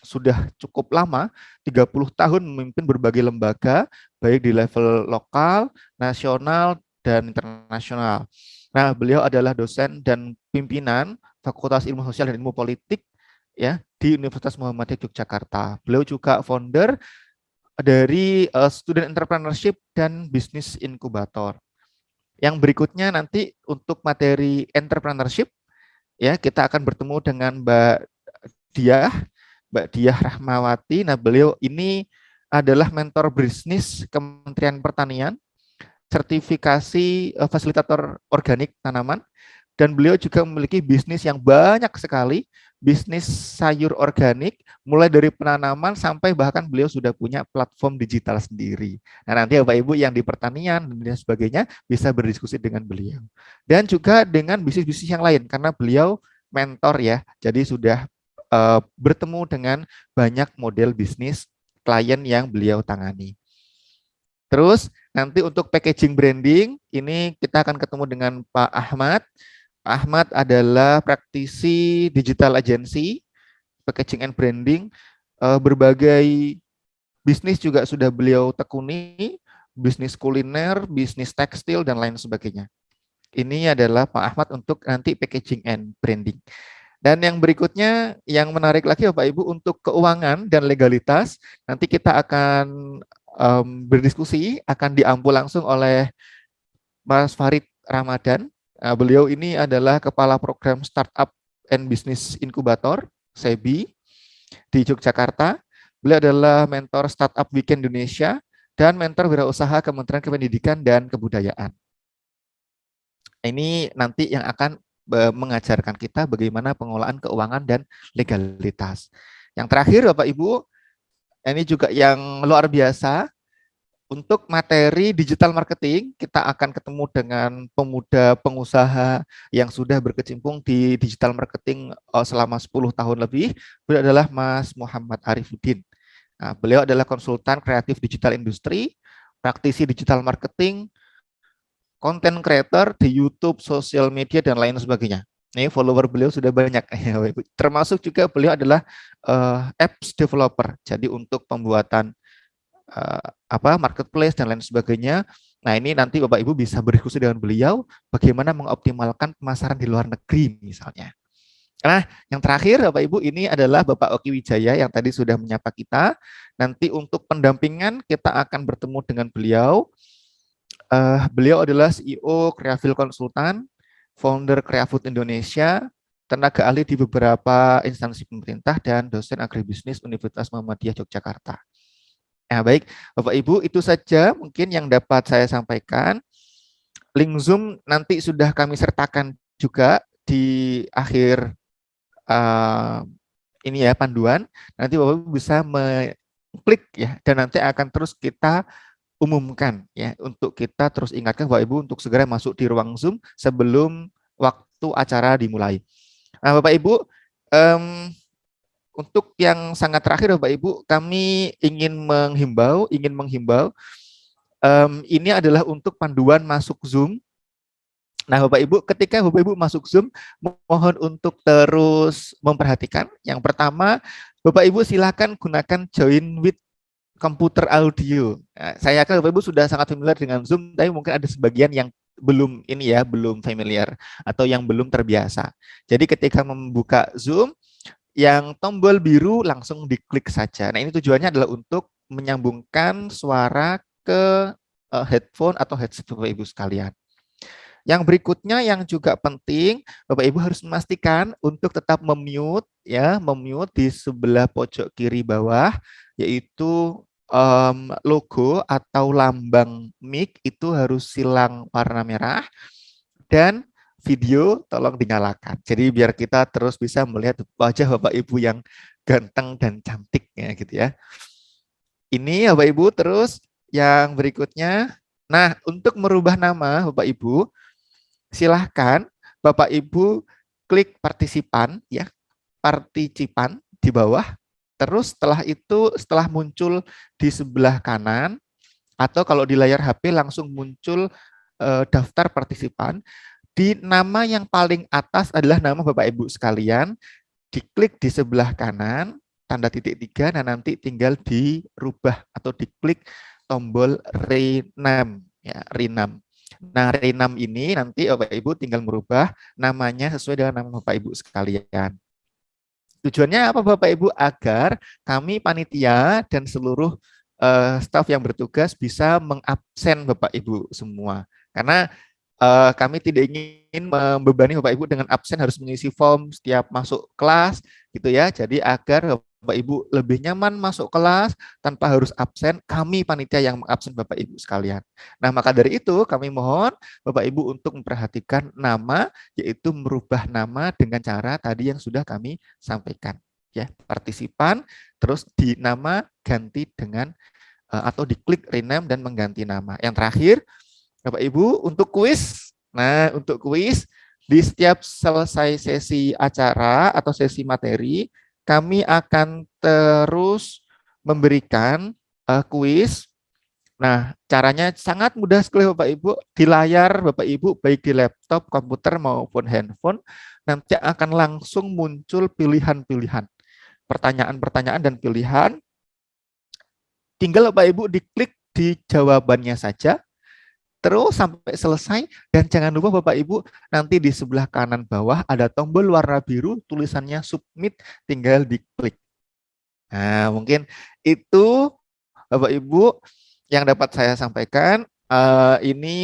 [SPEAKER 4] sudah cukup lama, 30 tahun memimpin berbagai lembaga, baik di level lokal, nasional, dan internasional. Nah, beliau adalah dosen dan pimpinan Fakultas Ilmu Sosial dan Ilmu Politik ya di Universitas Muhammadiyah Yogyakarta. Beliau juga founder dari Student Entrepreneurship dan Business Incubator. Yang berikutnya nanti untuk materi entrepreneurship ya kita akan bertemu dengan Mbak Diah Rahmawati. Nah, beliau ini adalah mentor bisnis Kementerian Pertanian, sertifikasi fasilitator organik tanaman, dan beliau juga memiliki bisnis yang banyak sekali, bisnis sayur organik, mulai dari penanaman sampai bahkan beliau sudah punya platform digital sendiri. Nah, nanti Bapak Ibu yang di pertanian dan sebagainya bisa berdiskusi dengan beliau. Dan juga dengan bisnis-bisnis yang lain, karena beliau mentor ya, jadi sudah bertemu dengan banyak model bisnis klien yang beliau tangani. Terus nanti untuk packaging branding, ini kita akan ketemu dengan Pak Ahmad. Pak Ahmad adalah praktisi digital agency, packaging and branding. Berbagai bisnis juga sudah beliau tekuni, bisnis kuliner, bisnis tekstil, dan lain sebagainya. Ini adalah Pak Ahmad untuk nanti packaging and branding. Dan yang berikutnya, yang menarik lagi Bapak Ibu, untuk keuangan dan legalitas, nanti kita akan berdiskusi, akan diampu langsung oleh Mas Farid Ramadan. Beliau ini adalah Kepala Program Startup and Business Incubator, SEBI, di Yogyakarta. Beliau adalah mentor Startup Weekend Indonesia dan mentor wirausaha Kementerian Pendidikan dan Kebudayaan. Ini nanti yang akan mengajarkan kita bagaimana pengolahan keuangan dan legalitas. Yang terakhir Bapak Ibu, ini juga yang luar biasa, untuk materi digital marketing, kita akan ketemu dengan pemuda pengusaha yang sudah berkecimpung di digital marketing selama 10 tahun lebih. Beliau adalah Mas Muhammad Arifuddin. Nah, beliau adalah konsultan kreatif digital industri, praktisi digital marketing, content creator di YouTube, sosial media, dan lain sebagainya. Ini follower beliau sudah banyak. Termasuk juga beliau adalah apps developer. Jadi untuk pembuatan marketplace dan lain sebagainya. Nah, ini nanti Bapak Ibu bisa berdiskusi dengan beliau bagaimana mengoptimalkan pemasaran di luar negeri misalnya. Nah, yang terakhir Bapak Ibu, ini adalah Bapak Oki Wijaya yang tadi sudah menyapa kita. Nanti untuk pendampingan kita akan bertemu dengan beliau. Beliau adalah CEO Creafil Konsultan, founder Creafood Indonesia, tenaga ahli di beberapa instansi pemerintah, dan dosen agribisnis Universitas Muhammadiyah Yogyakarta. Nah, baik, Bapak Ibu, itu saja mungkin yang dapat saya sampaikan. Link Zoom nanti sudah kami sertakan juga di akhir ini ya, panduan. Nanti Bapak Ibu bisa mengklik ya, dan nanti akan terus kita umumkan ya, untuk kita terus ingatkan Bapak Ibu untuk segera masuk di ruang Zoom sebelum waktu acara dimulai. Nah, Bapak Ibu, untuk yang sangat terakhir Bapak Ibu, kami ingin menghimbau, ini adalah untuk panduan masuk Zoom. Nah, Bapak Ibu, ketika Bapak Ibu masuk Zoom, mohon untuk terus memperhatikan. Yang pertama, Bapak Ibu silakan gunakan join with komputer audio. Nah, saya yakin Bapak Ibu sudah sangat familiar dengan Zoom, tapi mungkin ada sebagian yang belum belum familiar atau yang belum terbiasa. Jadi ketika membuka Zoom, yang tombol biru langsung diklik saja. Nah, ini tujuannya adalah untuk menyambungkan suara ke headphone atau headset Bapak Ibu sekalian. Yang berikutnya yang juga penting, Bapak Ibu harus memastikan untuk tetap memute di sebelah pojok kiri bawah, yaitu logo atau lambang mic itu harus silang warna merah, dan video tolong dinyalakan. Jadi biar kita terus bisa melihat wajah Bapak Ibu yang ganteng dan cantik ya gitu ya. Ini Bapak Ibu, terus yang berikutnya. Nah, untuk merubah nama Bapak Ibu, silahkan Bapak Ibu klik partisipan ya, partisipan di bawah. Terus setelah itu, setelah muncul di sebelah kanan, atau kalau di layar HP langsung muncul daftar partisipan, di nama yang paling atas adalah nama Bapak Ibu sekalian, diklik di sebelah kanan, tanda titik 3, nah nanti tinggal dirubah atau diklik tombol rename ya, rename. Nah, rename ini nanti Bapak Ibu tinggal merubah namanya sesuai dengan nama Bapak Ibu sekalian. Tujuannya apa Bapak Ibu? Agar kami panitia dan seluruh staf yang bertugas bisa mengabsen Bapak Ibu semua. Karena kami tidak ingin membebani Bapak Ibu dengan absen harus mengisi form setiap masuk kelas gitu ya. Jadi agar Bapak Ibu lebih nyaman masuk kelas tanpa harus absen, kami panitia yang mengabsen Bapak Ibu sekalian. Nah, maka dari itu kami mohon Bapak Ibu untuk memperhatikan nama, yaitu merubah nama dengan cara tadi yang sudah kami sampaikan ya. Partisipan, terus di nama ganti dengan atau diklik rename dan mengganti nama. Yang terakhir Bapak Ibu, untuk kuis. Nah, untuk kuis, di setiap selesai sesi acara atau sesi materi, kami akan terus memberikan kuis Nah, caranya sangat mudah sekali Bapak Ibu. Di layar Bapak Ibu, baik di laptop, komputer maupun handphone, nanti akan langsung muncul pilihan-pilihan, pertanyaan-pertanyaan dan pilihan. Tinggal Bapak Ibu diklik di jawabannya saja, terus sampai selesai. Dan jangan lupa Bapak Ibu, nanti di sebelah kanan bawah ada tombol warna biru, tulisannya submit, tinggal diklik. Nah, mungkin itu Bapak Ibu yang dapat saya sampaikan. Ini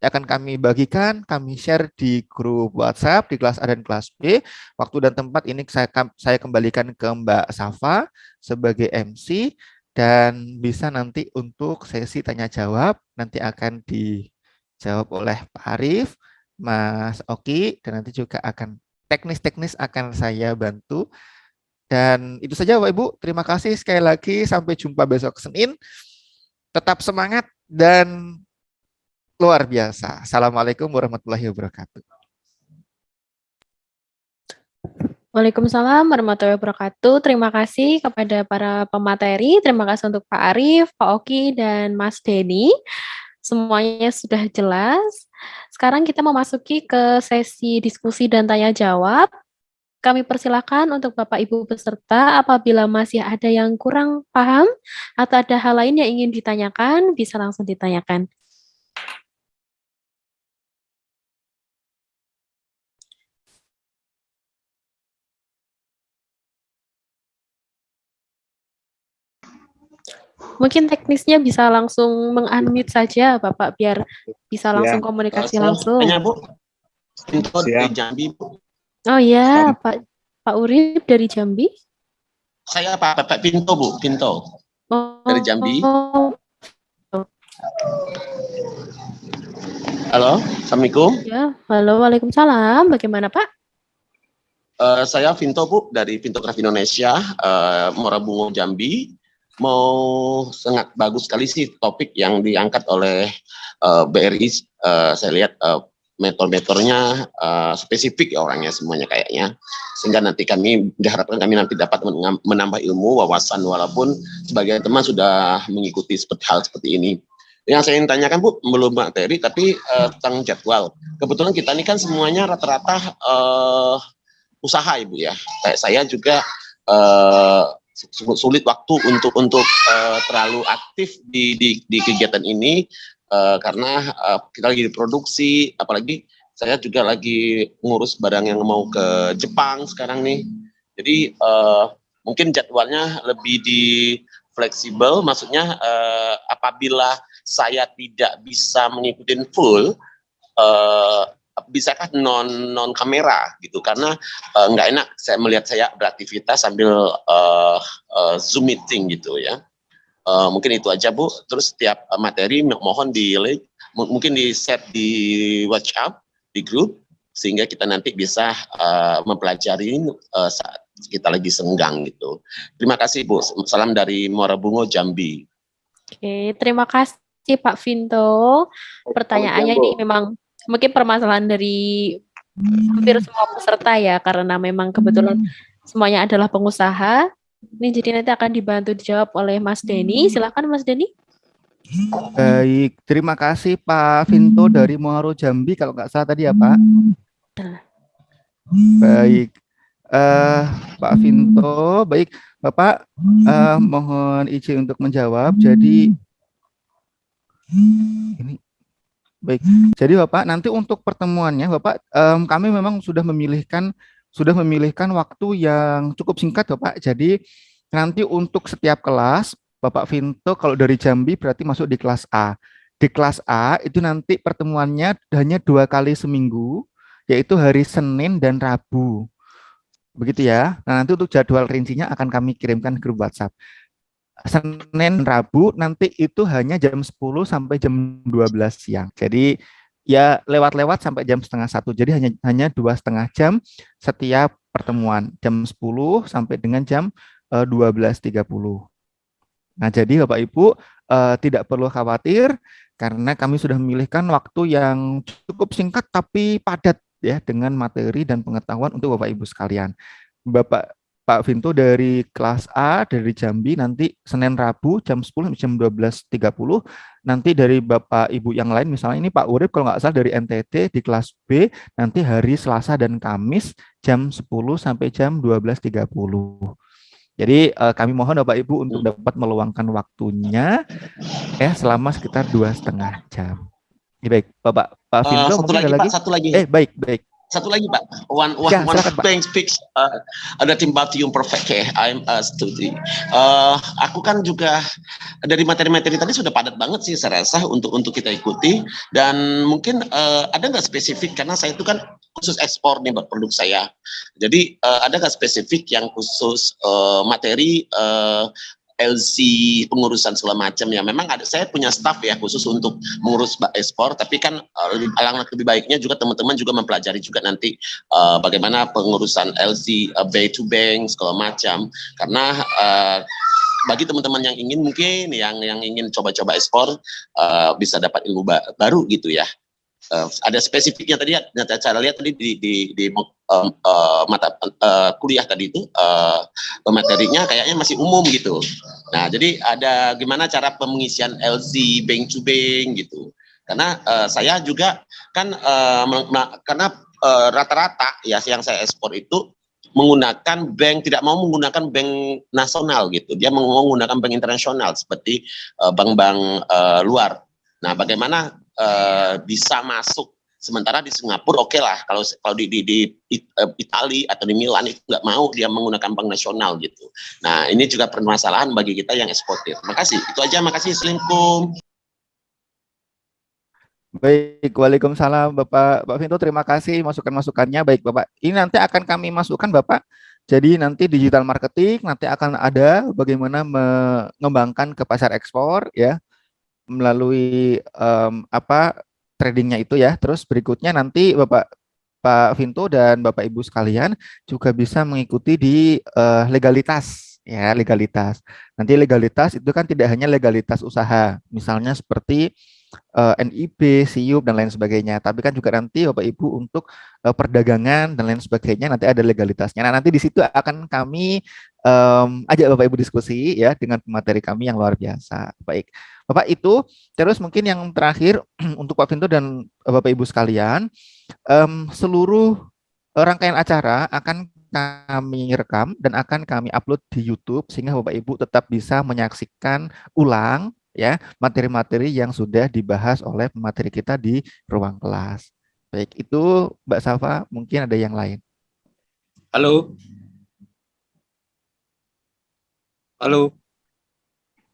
[SPEAKER 4] akan kami bagikan, kami share di grup WhatsApp di kelas A dan kelas B. Waktu dan tempat ini saya kembalikan ke Mbak Safa sebagai MC, dan bisa nanti untuk sesi tanya jawab nanti akan dijawab oleh Pak Arif, Mas Oki, dan nanti juga akan teknis-teknis akan saya bantu. Dan itu saja Bapak Ibu, terima kasih sekali lagi, sampai jumpa besok Senin. Tetap semangat dan luar biasa. Assalamualaikum warahmatullahi wabarakatuh.
[SPEAKER 1] Waalaikumsalam warahmatullahi wabarakatuh. Terima kasih kepada para pemateri. Terima kasih untuk Pak Arif, Pak Oki, dan Mas Denny. Semuanya sudah jelas. Sekarang kita memasuki ke sesi diskusi dan tanya jawab. Kami persilakan untuk Bapak Ibu peserta, apabila masih ada yang kurang paham atau ada hal lain yang ingin ditanyakan, bisa langsung ditanyakan. Mungkin teknisnya bisa langsung meng-unmute saja, Bapak, biar bisa langsung komunikasi langsung.
[SPEAKER 5] Tanya, Bu. Pinto dari Jambi, Bu.
[SPEAKER 1] Oh ya, Pak Urip dari Jambi.
[SPEAKER 5] Saya Pak Pinto, Bu. Pinto dari Jambi. Halo, Assalamualaikum.
[SPEAKER 1] Ya, halo, waalaikumsalam. Bagaimana Pak?
[SPEAKER 5] Saya Vinto, Bu, dari Vintografi Indonesia, Muara Bungo, Jambi. Mau sangat bagus sekali sih topik yang diangkat oleh BRI. Saya lihat mentor-mentornya spesifik ya orangnya semuanya kayaknya. Sehingga nanti kami diharapkan kami nanti dapat menambah ilmu, wawasan, walaupun sebagian teman sudah mengikuti hal seperti ini. Yang saya ingin tanyakan, Bu, belum materi, tapi tentang jadwal. Kebetulan kita ini kan semuanya rata-rata usaha, Ibu ya. Kayak saya juga sulit waktu untuk terlalu aktif di kegiatan ini karena kita lagi diproduksi, apalagi saya juga lagi ngurus barang yang mau ke Jepang sekarang nih. Jadi mungkin jadwalnya lebih di fleksibel, maksudnya apabila saya tidak bisa mengikuti full, bisakah non kamera gitu, karena nggak enak saya melihat saya beraktivitas sambil Zoom meeting gitu ya. Mungkin itu aja, Bu. Terus setiap materi mohon mungkin di share di WhatsApp di grup sehingga kita nanti bisa mempelajari saat kita lagi senggang gitu. Terima kasih, Bu. Salam dari Muara Bungo, Jambi.
[SPEAKER 1] Oke, terima kasih Pak Vinto. Pertanyaannya ini memang mungkin permasalahan dari hampir semua peserta ya, karena memang kebetulan semuanya adalah pengusaha. Ini jadi nanti akan dibantu dijawab oleh Mas Denny. Silakan Mas Denny.
[SPEAKER 4] Baik, terima kasih Pak Vinto dari Muaro Jambi kalau nggak salah tadi ya Pak. Baik, Pak Vinto, baik Bapak, mohon izin untuk menjawab. Jadi ini. Baik, jadi Bapak nanti untuk pertemuannya Bapak, kami memang sudah memilihkan waktu yang cukup singkat Bapak. Jadi nanti untuk setiap kelas Bapak Vinto kalau dari Jambi berarti masuk di kelas A. Di kelas A itu nanti pertemuannya hanya 2 kali seminggu, yaitu hari Senin dan Rabu. Begitu ya. Nah, nanti untuk jadwal rincinya akan kami kirimkan ke grup WhatsApp. Senin, Rabu nanti itu hanya jam 10 sampai jam 12 siang. Jadi ya lewat-lewat sampai jam setengah 1. Jadi hanya 2,5 jam setiap pertemuan. Jam 10 sampai dengan jam 12.30. Nah, jadi Bapak Ibu tidak perlu khawatir karena kami sudah memilihkan waktu yang cukup singkat tapi padat ya dengan materi dan pengetahuan untuk Bapak Ibu sekalian. Bapak Pak Vinto dari kelas A dari Jambi nanti Senin Rabu jam 10 sampai jam 12.30. Nanti dari Bapak Ibu yang lain misalnya ini Pak Urip kalau nggak salah dari NTT di kelas B nanti hari Selasa dan Kamis jam 10 sampai jam 12.30. Jadi kami mohon Bapak Ibu untuk dapat meluangkan waktunya selama sekitar 2,5 jam. Baik, Pak Vinto
[SPEAKER 5] Satu
[SPEAKER 4] mungkin
[SPEAKER 5] lagi
[SPEAKER 4] ada
[SPEAKER 5] Pak,
[SPEAKER 4] lagi?
[SPEAKER 5] satu lagi.
[SPEAKER 4] Baik.
[SPEAKER 5] Satu lagi Pak, one
[SPEAKER 4] silakan, Pak.
[SPEAKER 5] thing speaks ada Timbatium perfect. I'm a student. Aku kan juga dari materi-materi tadi sudah padat banget sih saya rasa untuk kita ikuti, dan mungkin ada nggak spesifik karena saya itu kan khusus ekspor nih buat produk saya. Jadi ada nggak spesifik yang khusus materi LC pengurusan segala macam ya. Memang saya punya staff ya khusus untuk mengurus ekspor, tapi kan alangkah lebih baiknya juga teman-teman juga mempelajari juga nanti bagaimana pengurusan LC bank to bank segala macam, karena bagi teman-teman yang ingin mungkin yang ingin coba-coba ekspor bisa dapat ilmu baru gitu ya. Ada spesifiknya tadi cara lihat tadi di mata kuliah tadi itu materinya kayaknya masih umum gitu. Nah, jadi ada gimana cara pengisian LC bank to bank gitu. Karena saya juga kan karena rata-rata ya yang saya ekspor itu menggunakan bank, tidak mau menggunakan bank nasional gitu. Dia mau menggunakan bank internasional seperti bank-bank luar. Nah, bagaimana bisa masuk, sementara di Singapura oke lah, kalau di Italia atau di Milan itu nggak mau dia menggunakan bank nasional gitu. Nah, ini juga permasalahan bagi kita yang eksportir. Makasih, itu aja. Makasih. Assalamualaikum.
[SPEAKER 4] Baik, Waalaikumsalam Bapak Vinto, terima kasih masukan-masukannya. Baik Bapak, ini nanti akan kami masukkan Bapak. Jadi nanti digital marketing nanti akan ada bagaimana mengembangkan ke pasar ekspor ya melalui tradingnya itu ya. Terus berikutnya nanti Pak Vinto dan Bapak Ibu sekalian juga bisa mengikuti di legalitas ya, legalitas. Nanti legalitas itu kan tidak hanya legalitas usaha, misalnya seperti NIB, SIUP dan lain sebagainya. Tapi kan juga nanti Bapak Ibu untuk perdagangan dan lain sebagainya nanti ada legalitasnya. Nah, nanti di situ akan kami ajak Bapak Ibu diskusi ya dengan pemateri kami yang luar biasa. Baik. Bapak itu, terus mungkin yang terakhir untuk Pak Vinto dan Bapak Ibu sekalian, seluruh rangkaian acara akan kami rekam dan akan kami upload di YouTube sehingga Bapak Ibu tetap bisa menyaksikan ulang ya materi-materi yang sudah dibahas oleh pemateri kita di ruang kelas. Baik, itu Mbak Safa, mungkin ada yang lain.
[SPEAKER 6] Halo. Halo.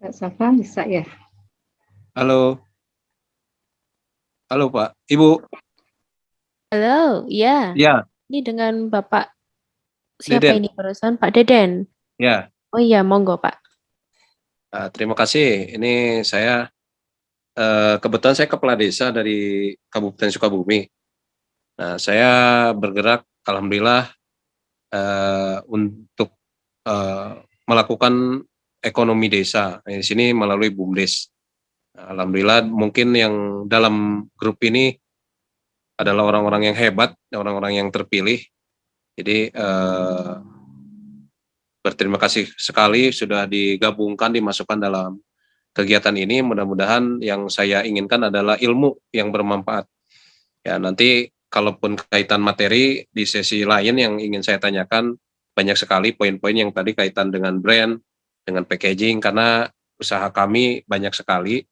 [SPEAKER 7] Mbak Safa bisa ya?
[SPEAKER 6] Halo. Halo Pak, Ibu.
[SPEAKER 1] Halo, ya.
[SPEAKER 6] Ya.
[SPEAKER 1] Ini dengan Bapak siapa
[SPEAKER 6] Deden.
[SPEAKER 1] ini barusan? Pak Deden.
[SPEAKER 6] Ya.
[SPEAKER 1] Oh iya, monggo Pak.
[SPEAKER 6] Terima kasih. Ini saya kebetulan saya kepala desa dari Kabupaten Sukabumi. Nah, saya bergerak, alhamdulillah, untuk melakukan ekonomi desa di sini melalui BUMDes. Alhamdulillah, mungkin yang dalam grup ini adalah orang-orang yang hebat, orang-orang yang terpilih. Jadi berterima kasih sekali sudah digabungkan, dimasukkan dalam kegiatan ini. Mudah-mudahan yang saya inginkan adalah ilmu yang bermanfaat. Ya, nanti kalaupun kaitan materi di sesi lain yang ingin saya tanyakan, banyak sekali poin-poin yang tadi kaitan dengan brand, dengan packaging, karena usaha kami banyak sekali.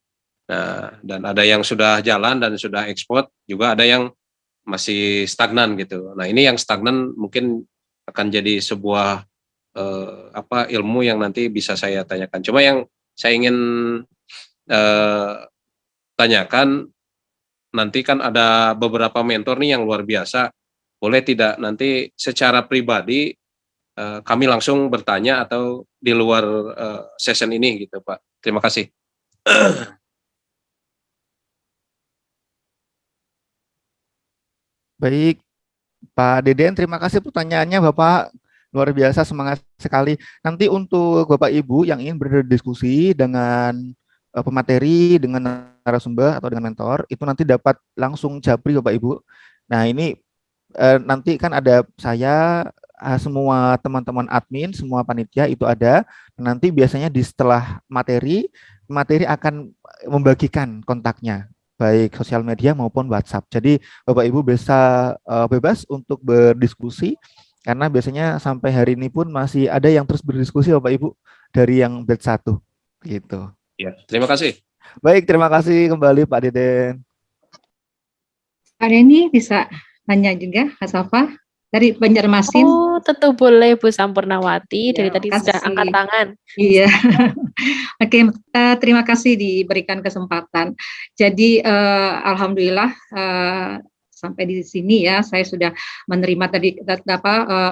[SPEAKER 6] Nah, dan ada yang sudah jalan dan sudah ekspor, juga ada yang masih stagnan gitu. Nah, ini yang stagnan mungkin akan jadi sebuah ilmu yang nanti bisa saya tanyakan. Cuma yang saya ingin tanyakan, nanti kan ada beberapa mentor nih yang luar biasa. Boleh tidak nanti secara pribadi kami langsung bertanya atau di luar session ini gitu Pak. Terima kasih.
[SPEAKER 4] Baik, Pak Deden, terima kasih pertanyaannya Bapak. Luar biasa, semangat sekali. Nanti untuk Bapak Ibu yang ingin berdiskusi dengan pemateri, dengan narasumber atau dengan mentor, itu nanti dapat langsung japri Bapak Ibu. Nah, ini nanti kan ada saya, semua teman-teman admin, semua panitia itu ada. Nanti biasanya di setelah materi akan membagikan kontaknya, baik sosial media maupun WhatsApp. Jadi Bapak Ibu bisa bebas untuk berdiskusi, karena biasanya sampai hari ini pun masih ada yang terus berdiskusi Bapak Ibu dari yang batch 1 gitu.
[SPEAKER 6] Ya, terima kasih.
[SPEAKER 4] Baik, terima kasih kembali Pak Deden.
[SPEAKER 7] Pak Denny bisa tanya juga, Kak Safa, dari Banjarmasin.
[SPEAKER 1] Oh, tentu boleh Bu Sampurnawati. Dari
[SPEAKER 7] Ya,
[SPEAKER 1] tadi sudah
[SPEAKER 7] makasih.
[SPEAKER 1] angkat tangan.
[SPEAKER 7] Iya. Oke, terima kasih diberikan kesempatan. Jadi alhamdulillah sampai di sini ya saya sudah menerima tadi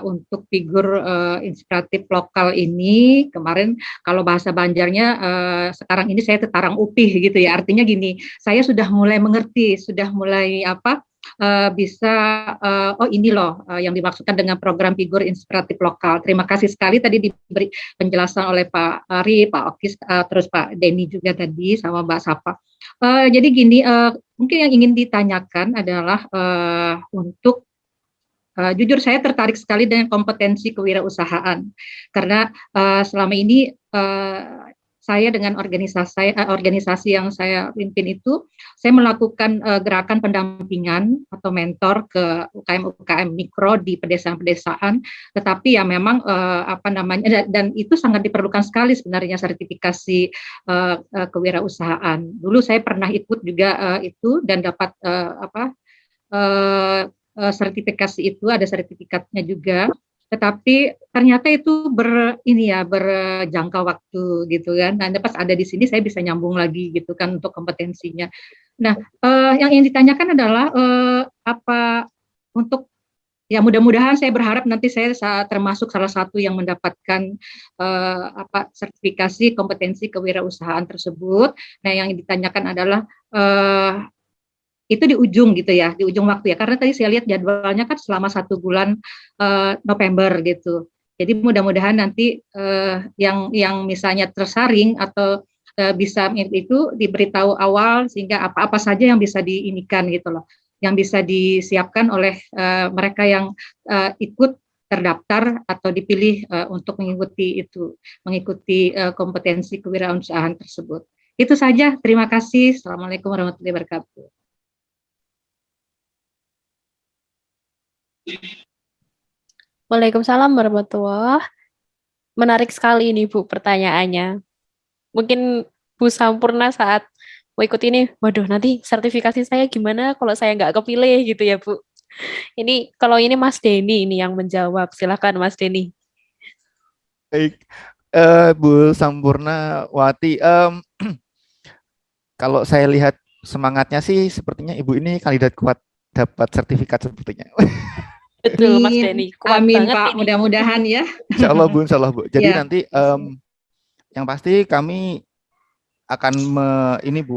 [SPEAKER 7] untuk figur inspiratif lokal ini. Kemarin kalau bahasa Banjarnya sekarang ini saya tetarang upih gitu ya. Artinya gini, saya sudah mulai mengerti, sudah mulai bisa oh ini loh yang dimaksudkan dengan program figur inspiratif lokal. Terima kasih sekali tadi diberi penjelasan oleh Pak Ari, Pak Okis, terus Pak Denny juga tadi sama Mbak Safa. Jadi gini, mungkin yang ingin ditanyakan adalah untuk jujur saya tertarik sekali dengan kompetensi kewirausahaan karena selama ini saya dengan organisasi yang saya pimpin itu, saya melakukan gerakan pendampingan atau mentor ke UKM mikro di pedesaan-pedesaan, tetapi ya memang dan itu sangat diperlukan sekali sebenarnya sertifikasi kewirausahaan. Dulu saya pernah ikut juga itu dan dapat sertifikasi itu, ada sertifikatnya juga. Tetapi ternyata itu berjangka waktu gitu kan. Nah, pas ada di sini saya bisa nyambung lagi gitu kan untuk kompetensinya. Nah, yang ingin ditanyakan adalah untuk ya mudah-mudahan saya berharap nanti saya termasuk salah satu yang mendapatkan sertifikasi kompetensi kewirausahaan tersebut. Nah, yang ditanyakan adalah itu di ujung gitu ya, di ujung waktu ya, karena tadi saya lihat jadwalnya kan selama 1 bulan November gitu. Jadi mudah-mudahan nanti yang misalnya tersaring atau bisa itu diberitahu awal sehingga apa-apa saja yang bisa diinikan gitu loh, yang bisa disiapkan oleh mereka yang ikut terdaftar atau dipilih untuk mengikuti kompetensi kewirausahaan tersebut. Itu saja, terima kasih. Assalamualaikum warahmatullahi wabarakatuh.
[SPEAKER 1] Waalaikumsalam warahmatullahi. Menarik sekali ini Bu pertanyaannya. Mungkin Bu Sampurna saat mau ikut ini, waduh nanti sertifikasi saya gimana kalau saya nggak kepilih gitu ya Bu. Ini kalau ini Mas Denny ini yang menjawab, silakan Mas Denny.
[SPEAKER 4] Baik, Bu Sampurnawati, kalau saya lihat semangatnya sih sepertinya Ibu ini kandidat kuat dapat sertifikat sepertinya.
[SPEAKER 1] Betul Mas Denny, kuat
[SPEAKER 7] Amin
[SPEAKER 1] banget
[SPEAKER 7] Pak,
[SPEAKER 1] ini.
[SPEAKER 7] mudah-mudahan ya.
[SPEAKER 4] Insya Allah Bu. Jadi
[SPEAKER 7] Ya.
[SPEAKER 4] nanti yang pasti kami akan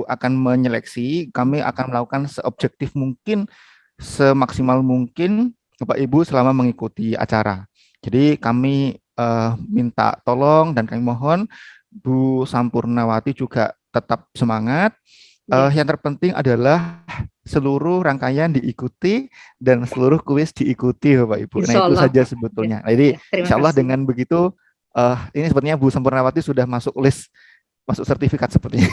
[SPEAKER 4] akan menyeleksi, kami akan melakukan seobjektif mungkin, semaksimal mungkin Bapak Ibu selama mengikuti acara. Jadi kami minta tolong dan kami mohon Bu Sampurnawati juga tetap semangat. Yang terpenting adalah seluruh rangkaian diikuti dan seluruh kuis diikuti Bapak Ibu. Nah itu saja sebetulnya. Nah, jadi insya Allah dengan begitu ini sepertinya Bu Sampurnawati sudah masuk list, masuk sertifikat sepertinya.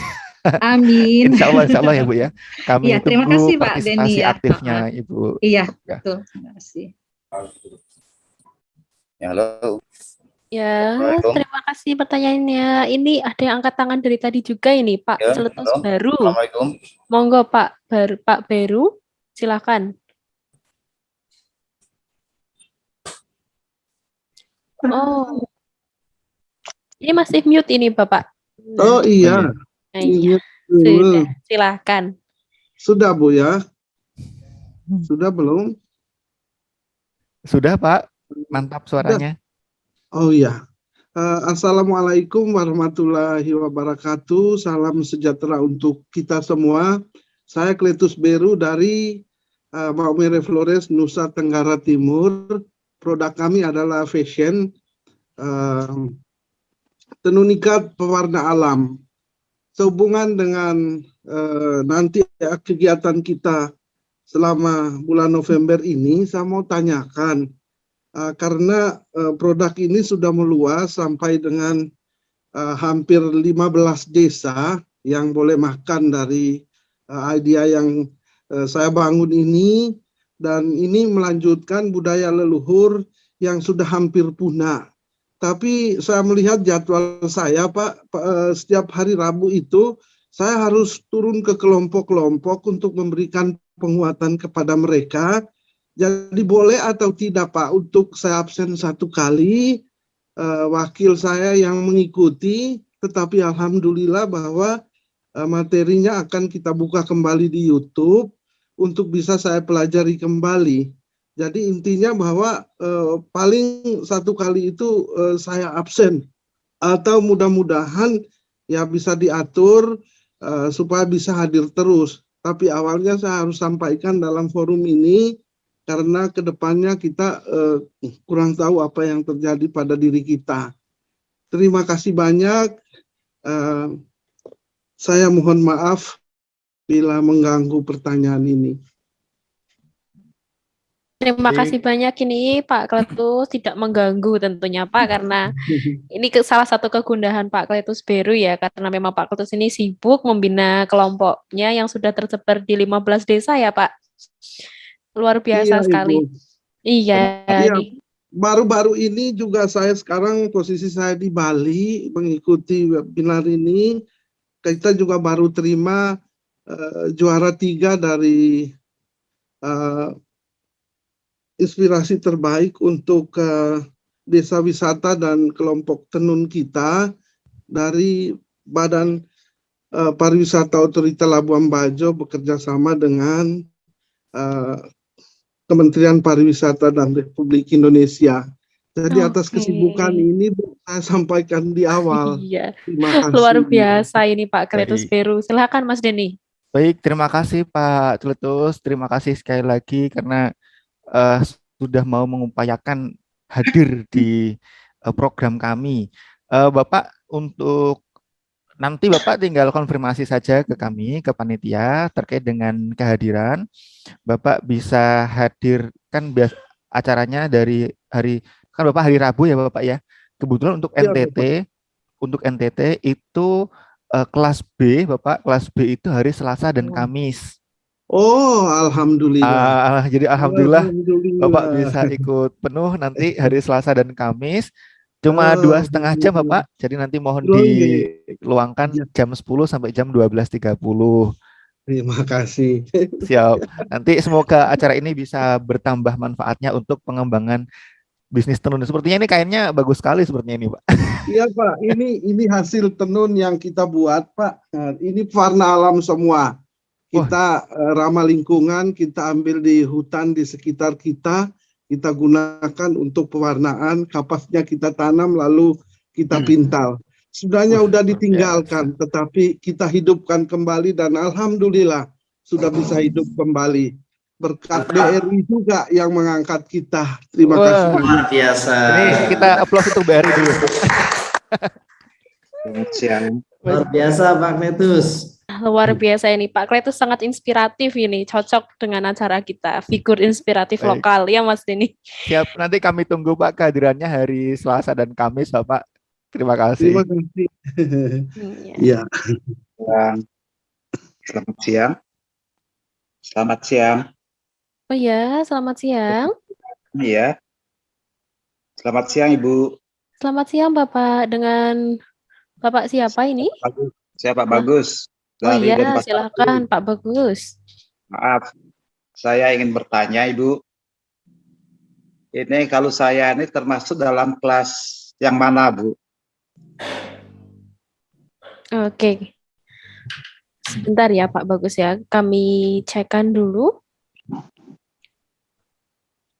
[SPEAKER 7] Amin.
[SPEAKER 4] Insya Allah ya Bu ya. Kami
[SPEAKER 7] ya, terima kasih Pak
[SPEAKER 4] partisipasi
[SPEAKER 7] Denny ya.
[SPEAKER 4] aktifnya Ibu.
[SPEAKER 7] Iya, betul. Terima kasih.
[SPEAKER 8] Ya, halo.
[SPEAKER 1] Ya, terima kasih pertanyaannya. Ini ada yang angkat tangan dari tadi juga ini, Pak
[SPEAKER 8] Ya,
[SPEAKER 1] Celetus
[SPEAKER 8] halo.
[SPEAKER 1] Baru.
[SPEAKER 8] Assalamualaikum.
[SPEAKER 1] Monggo Pak Beru, silakan. Oh, ini masih mute ini Bapak.
[SPEAKER 9] Oh iya.
[SPEAKER 1] Iya. Sudah, silakan.
[SPEAKER 9] Sudah Bu ya? Sudah belum?
[SPEAKER 4] Sudah Pak, mantap suaranya.
[SPEAKER 9] Oh iya. Assalamualaikum warahmatullahi wabarakatuh. Salam sejahtera untuk kita semua. Saya Cletus Beru dari Maumere Flores, Nusa Tenggara Timur. Produk kami adalah fashion, tenun ikat pewarna alam. Sehubungan dengan nanti kegiatan kita selama bulan November ini, saya mau tanyakan, karena produk ini sudah meluas sampai dengan hampir 15 desa yang boleh makan dari idea yang saya bangun ini, dan ini melanjutkan budaya leluhur yang sudah hampir punah. Tapi saya melihat jadwal saya, Pak, setiap hari Rabu itu saya harus turun ke kelompok-kelompok untuk memberikan penguatan kepada mereka. Jadi boleh atau tidak, Pak, untuk saya absen 1 kali, wakil saya yang mengikuti, tetapi alhamdulillah bahwa materinya akan kita buka kembali di YouTube untuk bisa saya pelajari kembali. Jadi intinya bahwa paling 1 kali itu saya absen, atau mudah-mudahan ya bisa diatur supaya bisa hadir terus. Tapi awalnya saya harus sampaikan dalam forum ini karena kedepannya kita kurang tahu apa yang terjadi pada diri kita. Terima kasih banyak. Saya mohon maaf bila mengganggu pertanyaan ini.
[SPEAKER 1] Terima kasih banyak ini Pak Kletus, tidak mengganggu tentunya Pak, karena ini salah satu kegundahan Pak Kletus Beru ya, karena memang Pak Kletus ini sibuk membina kelompoknya yang sudah tersebar di 15 desa ya Pak. Luar biasa
[SPEAKER 9] Iya,
[SPEAKER 1] sekali.
[SPEAKER 9] Ibu.
[SPEAKER 1] Iya,
[SPEAKER 9] Iya, baru-baru ini juga saya sekarang posisi saya di Bali mengikuti webinar ini. Kita juga baru terima juara 3 dari inspirasi terbaik untuk desa wisata dan kelompok tenun kita dari Badan Pariwisata Otorita Labuan Bajo bekerja sama dengan Kementerian Pariwisata dan Republik Indonesia. Jadi atas kesibukan ini saya sampaikan di awal.
[SPEAKER 1] Iya.
[SPEAKER 9] Terima kasih.
[SPEAKER 1] Luar biasa ini Pak Kletus Beru. Silakan Mas Denny.
[SPEAKER 4] Baik, terima kasih Pak Kletus. Terima kasih sekali lagi karena sudah mau mengupayakan hadir di program kami. Bapak, untuk nanti Bapak tinggal konfirmasi saja ke kami, ke panitia terkait dengan kehadiran. Bapak bisa hadir, kan acaranya dari hari, kan Bapak hari Rabu ya Bapak ya. Kebetulan untuk
[SPEAKER 9] Ya,
[SPEAKER 4] NTT, itu kelas B, Bapak, kelas B itu hari Selasa dan Kamis.
[SPEAKER 9] Oh, alhamdulillah.
[SPEAKER 4] Jadi alhamdulillah Bapak bisa ikut penuh nanti hari Selasa dan Kamis. Cuma 2,5 jam Bapak, jadi nanti mohon diluangkan jam 10 sampai jam 12.30.
[SPEAKER 9] Terima kasih.
[SPEAKER 4] Siap. Nanti semoga acara ini bisa bertambah manfaatnya untuk pengembangan bisnis tenun. Sepertinya ini kayaknya bagus sekali sepertinya ini Pak.
[SPEAKER 9] Iya Pak, ini hasil tenun yang kita buat Pak. Nah, ini warna alam semua. Kita ramah lingkungan, kita ambil di hutan di sekitar kita gunakan untuk pewarnaan, kapasnya kita tanam lalu kita pintal. Sebenarnya udah ditinggalkan, tetapi kita hidupkan kembali dan alhamdulillah sudah bisa hidup kembali. Berkat BRI juga yang mengangkat kita. Terima kasih.
[SPEAKER 3] Luar biasa.
[SPEAKER 4] Ini kita aplaus untuk BRI dulu.
[SPEAKER 2] Selamat siang.
[SPEAKER 3] Luar biasa Pak Kletus.
[SPEAKER 1] Luar biasa ini Pak Kletus, sangat inspiratif ini, cocok dengan acara kita, figur inspiratif lokal ya Mas Denny.
[SPEAKER 4] Siap, nanti kami tunggu Pak kehadirannya hari Selasa dan Kamis Bapak. Terima kasih.
[SPEAKER 9] Terima kasih.
[SPEAKER 2] Iya. Selamat siang. Selamat siang.
[SPEAKER 1] Oh ya, selamat siang.
[SPEAKER 2] Iya. Selamat siang Ibu.
[SPEAKER 1] Selamat siang Bapak, dengan Bapak siapa ini?
[SPEAKER 2] Saya Pak Bagus.
[SPEAKER 1] Oh iya, silakan Pak Bagus.
[SPEAKER 2] Maaf, saya ingin bertanya Ibu. Ini kalau saya ini termasuk dalam kelas yang mana Bu?
[SPEAKER 1] Oke. Sebentar ya Pak Bagus ya, kami cekkan dulu.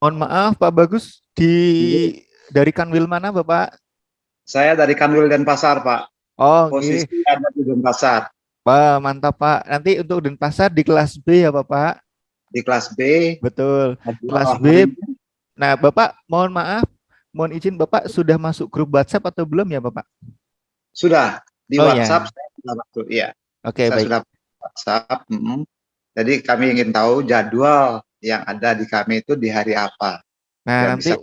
[SPEAKER 4] Mohon maaf Pak Bagus, dari Kanwil mana Bapak?
[SPEAKER 2] Saya dari Kanwil Denpasar Pak.
[SPEAKER 4] Oh,
[SPEAKER 2] posisi ada di Denpasar.
[SPEAKER 4] Wah, mantap Pak. Nanti untuk Denpasar di kelas B ya Bapak?
[SPEAKER 2] Di kelas B.
[SPEAKER 4] Betul. Kelas B. Nah, Bapak mohon maaf, mohon izin Bapak sudah masuk grup WhatsApp atau belum ya Bapak?
[SPEAKER 2] Sudah. Di WhatsApp saya sudah masuk, iya.
[SPEAKER 4] Oke,
[SPEAKER 2] saya
[SPEAKER 4] baik.
[SPEAKER 2] sudah WhatsApp. Jadi kami ingin tahu jadwal yang ada di kami itu di hari apa.
[SPEAKER 4] Nah, nanti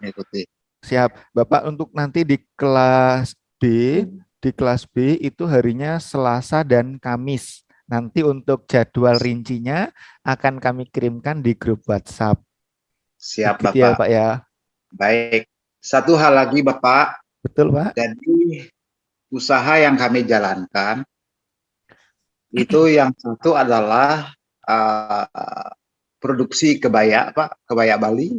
[SPEAKER 8] mengikuti.
[SPEAKER 4] Siap, Bapak. Untuk nanti di kelas B itu harinya Selasa dan Kamis. Nanti untuk jadwal rincinya akan kami kirimkan di grup WhatsApp.
[SPEAKER 8] Siap,
[SPEAKER 4] Begitu ya,
[SPEAKER 8] Bapak.
[SPEAKER 4] Pak ya.
[SPEAKER 8] Baik. Satu hal lagi, Bapak.
[SPEAKER 4] Betul, Pak.
[SPEAKER 8] Jadi usaha yang kami jalankan itu yang satu adalah produksi kebaya, Pak, kebaya Bali.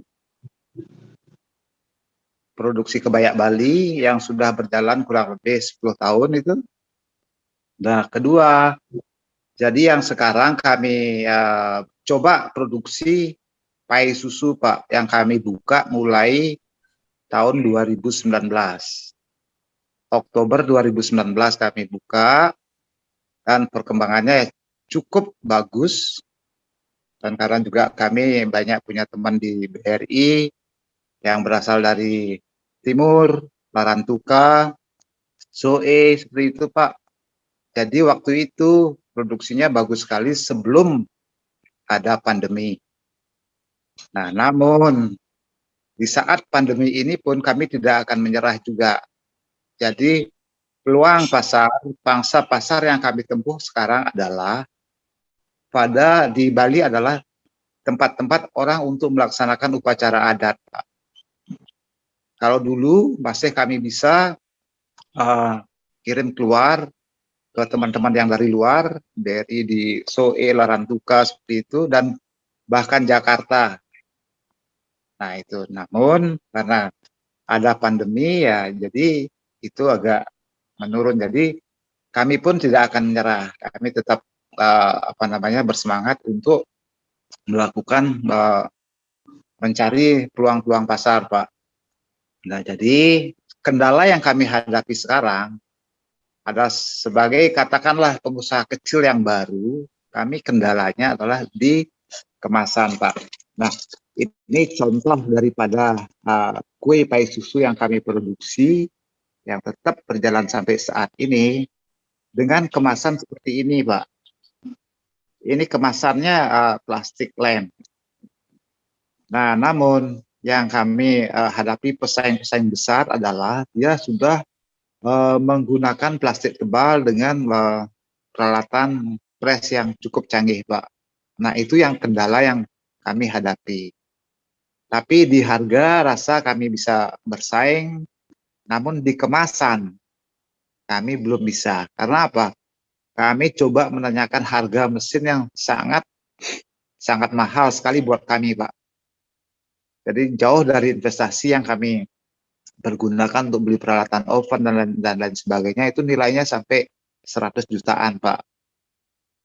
[SPEAKER 8] Produksi kebaya Bali yang sudah berjalan kurang lebih 10 tahun itu. Nah, kedua, jadi yang sekarang kami coba produksi pai susu, Pak, yang kami buka mulai tahun 2019. Oktober 2019 kami buka, dan perkembangannya cukup bagus. Dan karena juga kami banyak punya teman di BRI yang berasal dari Timur, Larantuka, Soe, seperti itu, Pak. Jadi waktu itu produksinya bagus sekali sebelum ada pandemi. Nah, namun di saat pandemi ini pun kami tidak akan menyerah juga. Jadi peluang pasar, pangsa pasar yang kami tempuh sekarang adalah di Bali adalah tempat-tempat orang untuk melaksanakan upacara adat, Pak. Kalau dulu masih kami bisa kirim keluar ke teman-teman yang dari luar, dari di Soe, Larantuka, seperti itu, dan bahkan Jakarta. Nah itu, namun karena ada pandemi ya, jadi itu agak menurun. Jadi kami pun tidak akan menyerah. Kami tetap bersemangat untuk melakukan mencari peluang-peluang pasar, Pak. Nah, jadi kendala yang kami hadapi sekarang ada sebagai katakanlah pengusaha kecil yang baru, kami kendalanya adalah di kemasan, Pak. Nah, ini contoh daripada kue pai susu yang kami produksi yang tetap berjalan sampai saat ini dengan kemasan seperti ini, Pak. Ini kemasannya plastik lem. Nah, namun yang kami hadapi pesaing-pesaing besar adalah dia sudah menggunakan plastik tebal dengan peralatan pres yang cukup canggih, Pak. Nah, itu yang kendala yang kami hadapi. Tapi di harga rasa kami bisa bersaing, namun di kemasan kami belum bisa. Karena apa? Kami coba menanyakan harga mesin yang sangat mahal sekali buat kami, Pak. Jadi jauh dari investasi yang kami pergunakan untuk beli peralatan oven dan lain sebagainya, itu nilainya sampai 100 jutaan, Pak.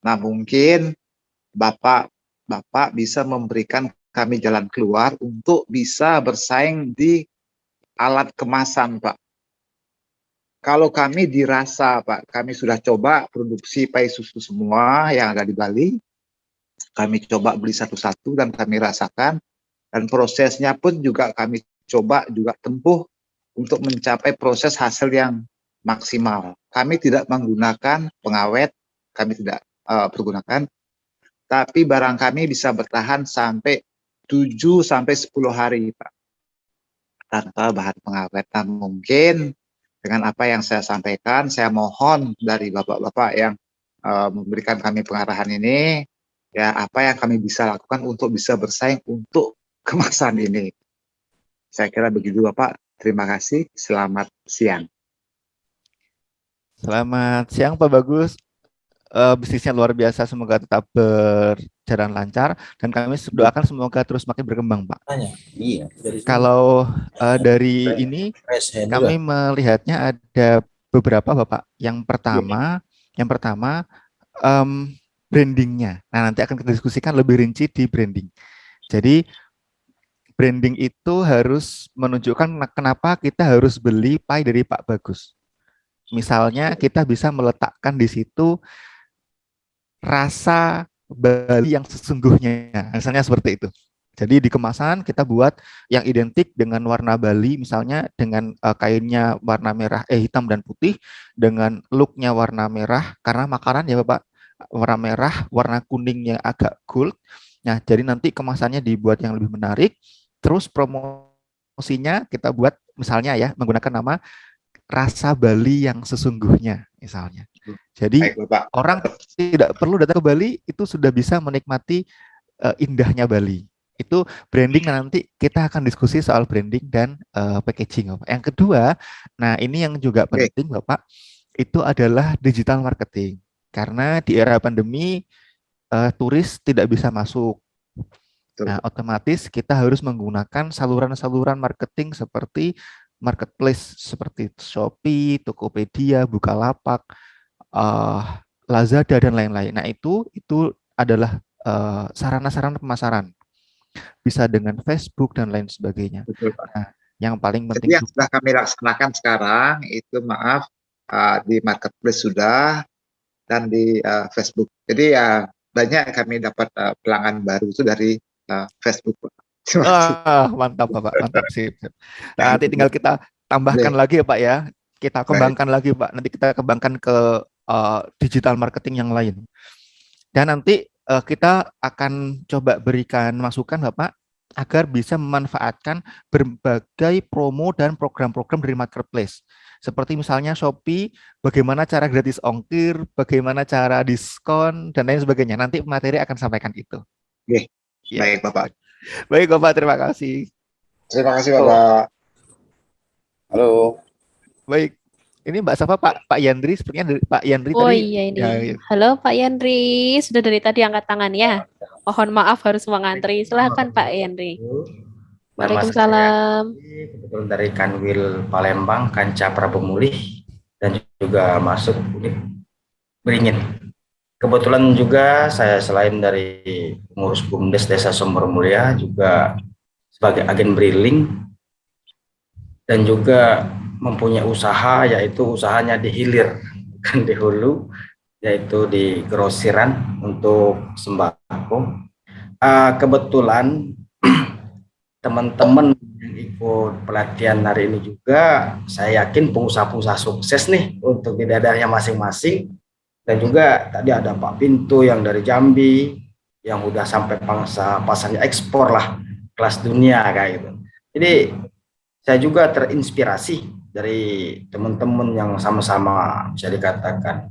[SPEAKER 8] Nah, mungkin Bapak bisa memberikan kami jalan keluar untuk bisa bersaing di alat kemasan, Pak. Kalau kami dirasa, Pak, kami sudah coba produksi pai susu semua yang ada di Bali. Kami coba beli satu-satu dan kami rasakan, dan prosesnya pun juga kami coba juga tempuh untuk mencapai proses hasil yang maksimal. Kami tidak menggunakan pengawet, kami tidak pergunakan, tapi barang kami bisa bertahan sampai 7-10 hari, Pak, tanpa bahan pengawet. Nah, mungkin dengan apa yang saya sampaikan, saya mohon dari Bapak-Bapak yang memberikan kami pengarahan ini, ya apa yang kami bisa lakukan untuk bisa bersaing untuk kemasan ini. Saya kira begitu, Bapak. Terima kasih. Selamat siang.
[SPEAKER 4] Selamat siang, Pak Bagus. Bisnisnya luar biasa, semoga tetap berjalan lancar dan kami doakan semoga terus makin berkembang, Pak.
[SPEAKER 10] Iya.
[SPEAKER 4] Kalau dari ini kami melihatnya ada beberapa, Bapak. Yang pertama brandingnya. Nah, nanti akan kita diskusikan lebih rinci di branding. Jadi branding itu harus menunjukkan kenapa kita harus beli pai dari Pak Bagus. Misalnya kita bisa meletakkan di situ rasa Bali yang sesungguhnya, misalnya seperti itu. Jadi di kemasan kita buat yang identik dengan warna Bali, misalnya dengan kainnya warna merah, hitam dan putih, dengan looknya warna merah, karena makanan ya Bapak, warna merah, warna kuning yang agak gold. Nah, jadi nanti kemasannya dibuat yang lebih menarik, terus promosi promosinya kita buat misalnya ya menggunakan nama Rasa Bali yang Sesungguhnya misalnya. Jadi
[SPEAKER 8] Baik, Bapak.
[SPEAKER 4] orang tidak perlu datang ke Bali itu sudah bisa menikmati indahnya Bali. Itu branding, nanti kita akan diskusi soal branding dan packaging, Bapak. Yang kedua, nah ini yang juga penting, Bapak, itu adalah digital marketing. Karena di era pandemi turis tidak bisa masuk. Nah, otomatis kita harus menggunakan saluran-saluran marketing seperti marketplace seperti Shopee, Tokopedia, Bukalapak, Lazada dan lain-lain. Nah, itu adalah sarana-sarana pemasaran. Bisa dengan Facebook dan lain sebagainya.
[SPEAKER 8] Betul, Pak.
[SPEAKER 4] Nah, yang paling penting
[SPEAKER 8] Jadi yang sudah kami laksanakan sekarang itu di marketplace sudah dan di Facebook. Jadi ya banyak kami dapat pelanggan baru itu dari Facebook, Pak.
[SPEAKER 4] mantap Bapak, mantap sih. Nah, nanti tinggal kita tambahkan lagi ya Pak ya. Kita kembangkan lagi Pak. Nanti kita kembangkan ke digital marketing yang lain. Dan nanti kita akan coba berikan masukan Bapak agar bisa memanfaatkan berbagai promo dan program-program dari marketplace. Seperti misalnya Shopee, bagaimana cara gratis ongkir, bagaimana cara diskon, dan lain sebagainya. Nanti materi akan sampaikan itu.
[SPEAKER 8] Oke,
[SPEAKER 4] ya.
[SPEAKER 8] Baik Bapak.
[SPEAKER 4] Baik Bapak, terima kasih.
[SPEAKER 8] Terima kasih Bapak. Halo.
[SPEAKER 4] Baik, ini Mbak Safa, Pak Yandri, sepertinya Pak Yandri
[SPEAKER 1] Oh
[SPEAKER 4] tadi.
[SPEAKER 1] iya ini.
[SPEAKER 4] Ya.
[SPEAKER 1] Halo Pak Yandri, sudah dari tadi angkat tangan ya. Mohon maaf harus mengantri. Silahkan Pak Yandri. Waalaikumsalam.
[SPEAKER 10] Kebetulan dari Kanwil Palembang, Kanca Prabomulih, dan juga masuk unit Beringin. Kebetulan juga saya selain dari pengurus BUMDes Desa Sumber Mulia, juga sebagai agen briling, dan juga mempunyai usaha, yaitu usahanya di hilir, bukan di hulu, yaitu di grosiran untuk sembako. Kebetulan teman-teman yang ikut pelatihan hari ini juga, saya yakin pengusaha-pengusaha sukses nih untuk di daerahnya masing-masing. Dan juga tadi ada Pak Pintu yang dari Jambi, yang udah sampai pasarnya ekspor lah, kelas dunia kayak gitu. Jadi saya juga terinspirasi dari teman-teman yang sama-sama bisa dikatakan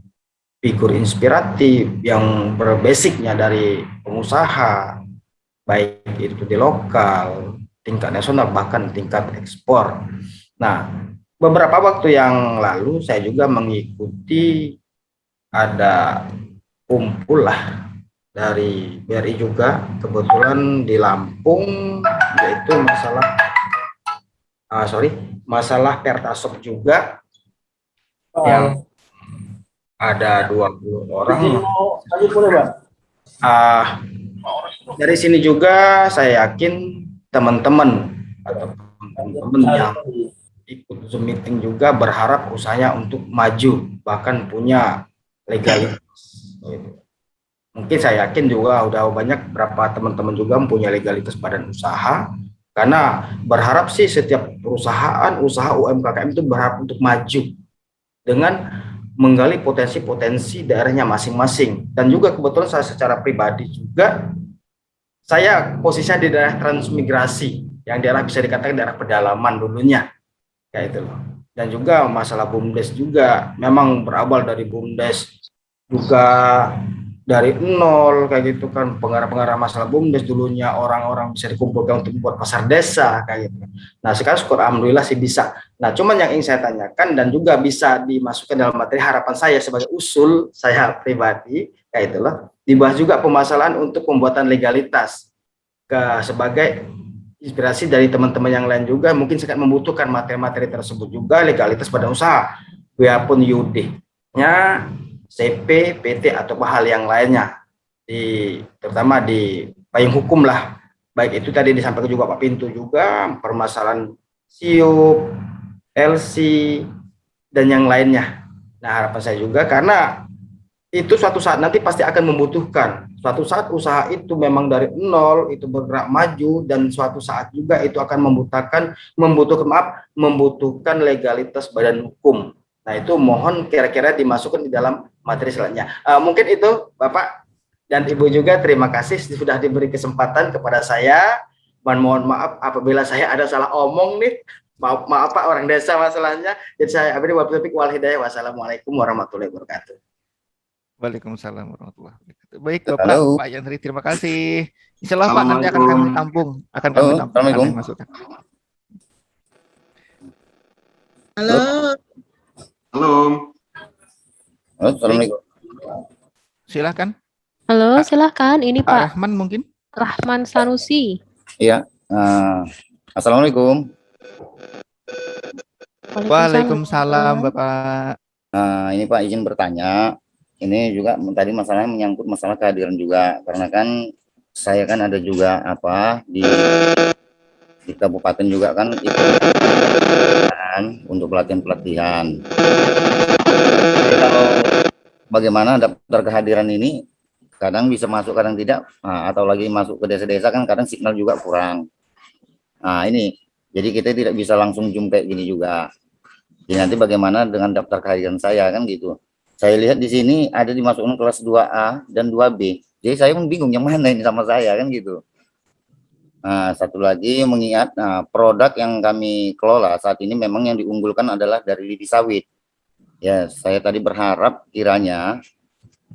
[SPEAKER 10] figur inspiratif yang berbasicnya dari pengusaha, baik itu di lokal, tingkat nasional, bahkan tingkat ekspor. Nah, beberapa waktu yang lalu saya juga mengikuti ada kumpul lah dari BRI juga, kebetulan di Lampung, yaitu masalah Pertasop juga, yang ada 20 orang. Dari sini juga saya yakin teman-teman atau teman-teman yang ikut Zoom meeting juga berharap usahanya untuk maju, bahkan punya legalitas. Mungkin saya yakin juga udah banyak berapa teman-teman juga mempunyai legalitas badan usaha, karena berharap sih setiap perusahaan, usaha UMKM itu berharap untuk maju dengan menggali potensi-potensi daerahnya masing-masing. Dan juga kebetulan saya secara pribadi juga, saya posisinya di daerah transmigrasi, yang daerah bisa dikatakan daerah pedalaman dulunya, kayak itu loh. Dan juga masalah BUMDes juga, memang berawal dari BUMDes juga dari nol kayak gitu kan, pengarah-pengarah masalah BUMDes dulunya orang-orang bisa dikumpulkan untuk membuat pasar desa kayak gitu. Nah sekarang syukur alhamdulillah sih bisa. Nah cuman yang ingin saya tanyakan dan juga bisa dimasukkan dalam materi, harapan saya sebagai usul saya pribadi kayak itulah, dibahas juga permasalahan untuk pembuatan legalitas sebagai inspirasi dari teman-teman yang lain juga, mungkin sangat membutuhkan materi-materi tersebut juga, legalitas badan usaha, biarpun UD-nya, CP, PT atau hal yang lainnya, terutama di payung hukum lah, baik itu tadi disampaikan juga Pak Pintu juga, permasalahan SIUP, LC, dan yang lainnya. Nah harapan saya juga, karena itu suatu saat nanti pasti akan membutuhkan, suatu saat usaha itu memang dari nol, itu bergerak maju, dan suatu saat juga itu akan membutuhkan legalitas badan hukum. Nah itu mohon kira-kira dimasukkan di dalam materi selanjutnya. Mungkin itu Bapak dan Ibu juga, terima kasih sudah diberi kesempatan kepada saya mohon maaf apabila saya ada salah omong nih. Maaf Pak, orang desa masalahnya. Jadi saya Abdi Wabil Taufiq wal Hidayah. Wassalamualaikum warahmatullahi wabarakatuh.
[SPEAKER 4] Waalaikumsalam warahmatullahi wabarakatuh. Baik Bapak, Pak Yandri, terima kasih. Insya Allah Pak, nanti akan kami tampung.
[SPEAKER 11] Assalamualaikum.
[SPEAKER 4] Masukan.
[SPEAKER 12] Halo.
[SPEAKER 11] Halo. Assalamualaikum.
[SPEAKER 4] Silakan.
[SPEAKER 1] Halo, silakan. Ini
[SPEAKER 4] Pak
[SPEAKER 1] Pak
[SPEAKER 4] Rahman mungkin.
[SPEAKER 1] Rahman Sanusi.
[SPEAKER 11] Iya. Assalamualaikum.
[SPEAKER 4] Waalaikumsalam Bapak.
[SPEAKER 11] Ini Pak izin bertanya. Ini juga tadi masalahnya menyangkut masalah kehadiran juga, karena kan saya kan ada juga di kabupaten juga kan ikut untuk pelatihan. Jadi kalau bagaimana daftar kehadiran ini kadang bisa masuk kadang tidak, atau lagi masuk ke desa-desa kan kadang signal juga kurang. Ini jadi kita tidak bisa langsung zoom kayak gini juga. Jadi nanti bagaimana dengan daftar kehadiran saya kan gitu. Saya lihat di sini ada dimasukkan kelas 2A dan 2B. Jadi saya pun bingung yang mana ini sama saya kan gitu. Satu lagi mengingat produk yang kami kelola saat ini memang yang diunggulkan adalah dari lidi sawit. Ya, saya tadi berharap kiranya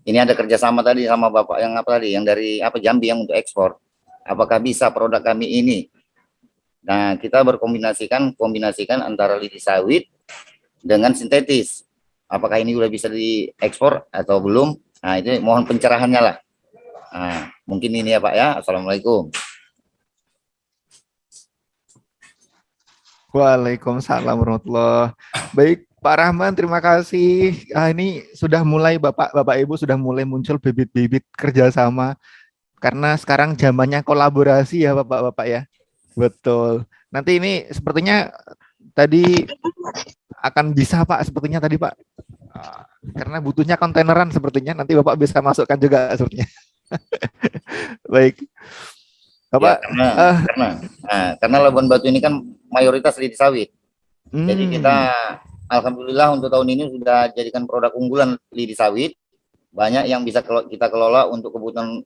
[SPEAKER 11] ini ada kerjasama tadi sama Bapak yang yang dari Jambi yang untuk ekspor. Apakah bisa produk kami ini? Nah, kita kombinasikan antara lidi sawit dengan sintetis. Apakah ini udah bisa diekspor atau belum? Nah, itu mohon pencerahannya lah. Mungkin ini ya Pak ya. Assalamualaikum.
[SPEAKER 4] Waalaikumsalam warahmatullahi wabarakatuh. Baik Pak Rahman, terima kasih. Ini sudah mulai Bapak Ibu sudah mulai muncul bibit-bibit kerjasama. Karena sekarang zamannya kolaborasi ya Bapak ya. Betul. Nanti ini sepertinya tadi akan bisa Pak, sepertinya tadi Pak, karena butuhnya kontaineran sepertinya, nanti Bapak bisa masukkan juga sepertinya. Baik Bapak,
[SPEAKER 11] ya, karena Labuan Batu ini kan mayoritas lidi sawit. Jadi kita alhamdulillah untuk tahun ini sudah jadikan produk unggulan lidi sawit. Banyak yang bisa kita kelola untuk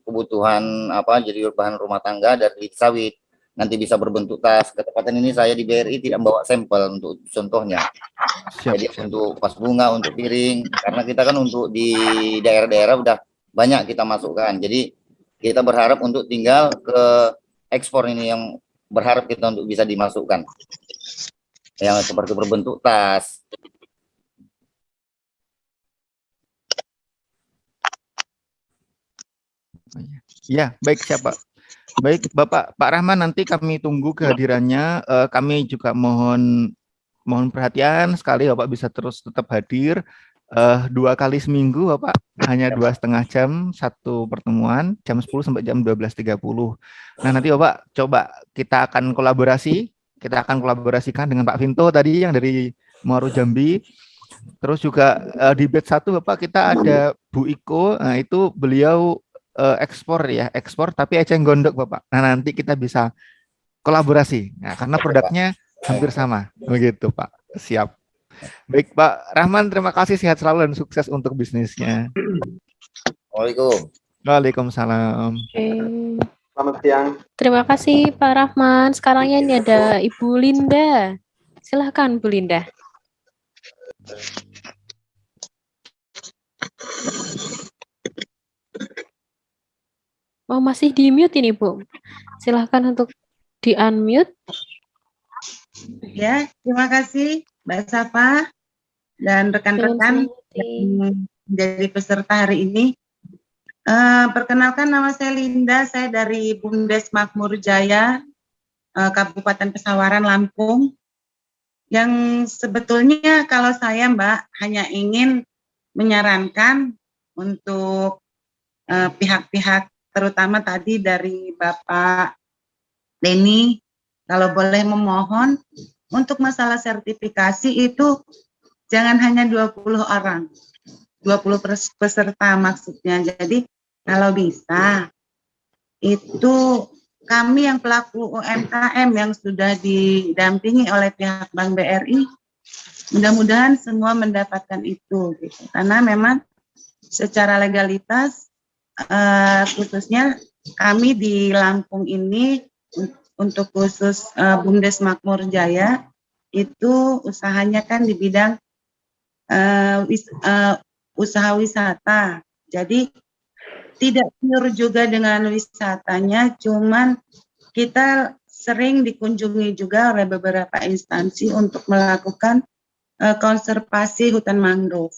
[SPEAKER 11] kebutuhan jadi bahan rumah tangga dari lidi sawit. Nanti bisa berbentuk tas. Ketepatan ini saya di BRI tidak bawa sampel untuk contohnya. Jadi untuk vas bunga, untuk piring, karena kita kan untuk di daerah-daerah udah banyak kita masukkan. Jadi kita berharap untuk tinggal ke ekspor ini yang berharap kita untuk bisa dimasukkan. Yang seperti berbentuk tas.
[SPEAKER 4] Ya, baik siapa? Baik Bapak Pak Rahman, nanti kami tunggu kehadirannya. Kami juga mohon perhatian sekali Bapak bisa terus tetap hadir 2 kali seminggu Bapak, hanya 2,5 jam satu pertemuan, jam 10 sampai jam 12.30. Nah nanti Bapak coba kita akan kolaborasikan dengan Pak Vinto tadi yang dari Muaro Jambi. Terus juga di batch 1 Bapak kita ada Bu Iko, nah itu beliau ekspor tapi eceng gondok Bapak. Nah nanti kita bisa kolaborasi. Nah karena produknya hampir sama. Begitu Pak. Siap. Baik Pak Rahman, terima kasih, sehat selalu dan sukses untuk bisnisnya. Waalaikumsalam.
[SPEAKER 10] Selamat siang.
[SPEAKER 1] Terima kasih Pak Rahman. Sekarangnya ini ada Ibu Linda. Silahkan Bu Linda. Oh, masih di mute ini Bu. Silahkan untuk di unmute.
[SPEAKER 12] Ya, terima kasih Mbak Safa dan rekan-rekan yang menjadi peserta hari ini. Perkenalkan, nama saya Linda, saya dari Bumdes Makmur Jaya, Kabupaten Pesawaran, Lampung. Yang sebetulnya kalau saya Mbak hanya ingin menyarankan untuk pihak-pihak terutama tadi dari Bapak Denny, kalau boleh memohon untuk masalah sertifikasi itu jangan hanya 20 orang, 20 peserta maksudnya. Jadi kalau bisa itu kami yang pelaku UMKM yang sudah didampingi oleh pihak Bank BRI, mudah-mudahan semua mendapatkan itu, gitu. Karena memang secara legalitas khususnya kami di Lampung ini untuk khusus BUMDes Makmur Jaya itu usahanya kan di bidang usaha wisata. Jadi tidak pure juga dengan wisatanya, cuman kita sering dikunjungi juga oleh beberapa instansi untuk melakukan konservasi hutan mangrove.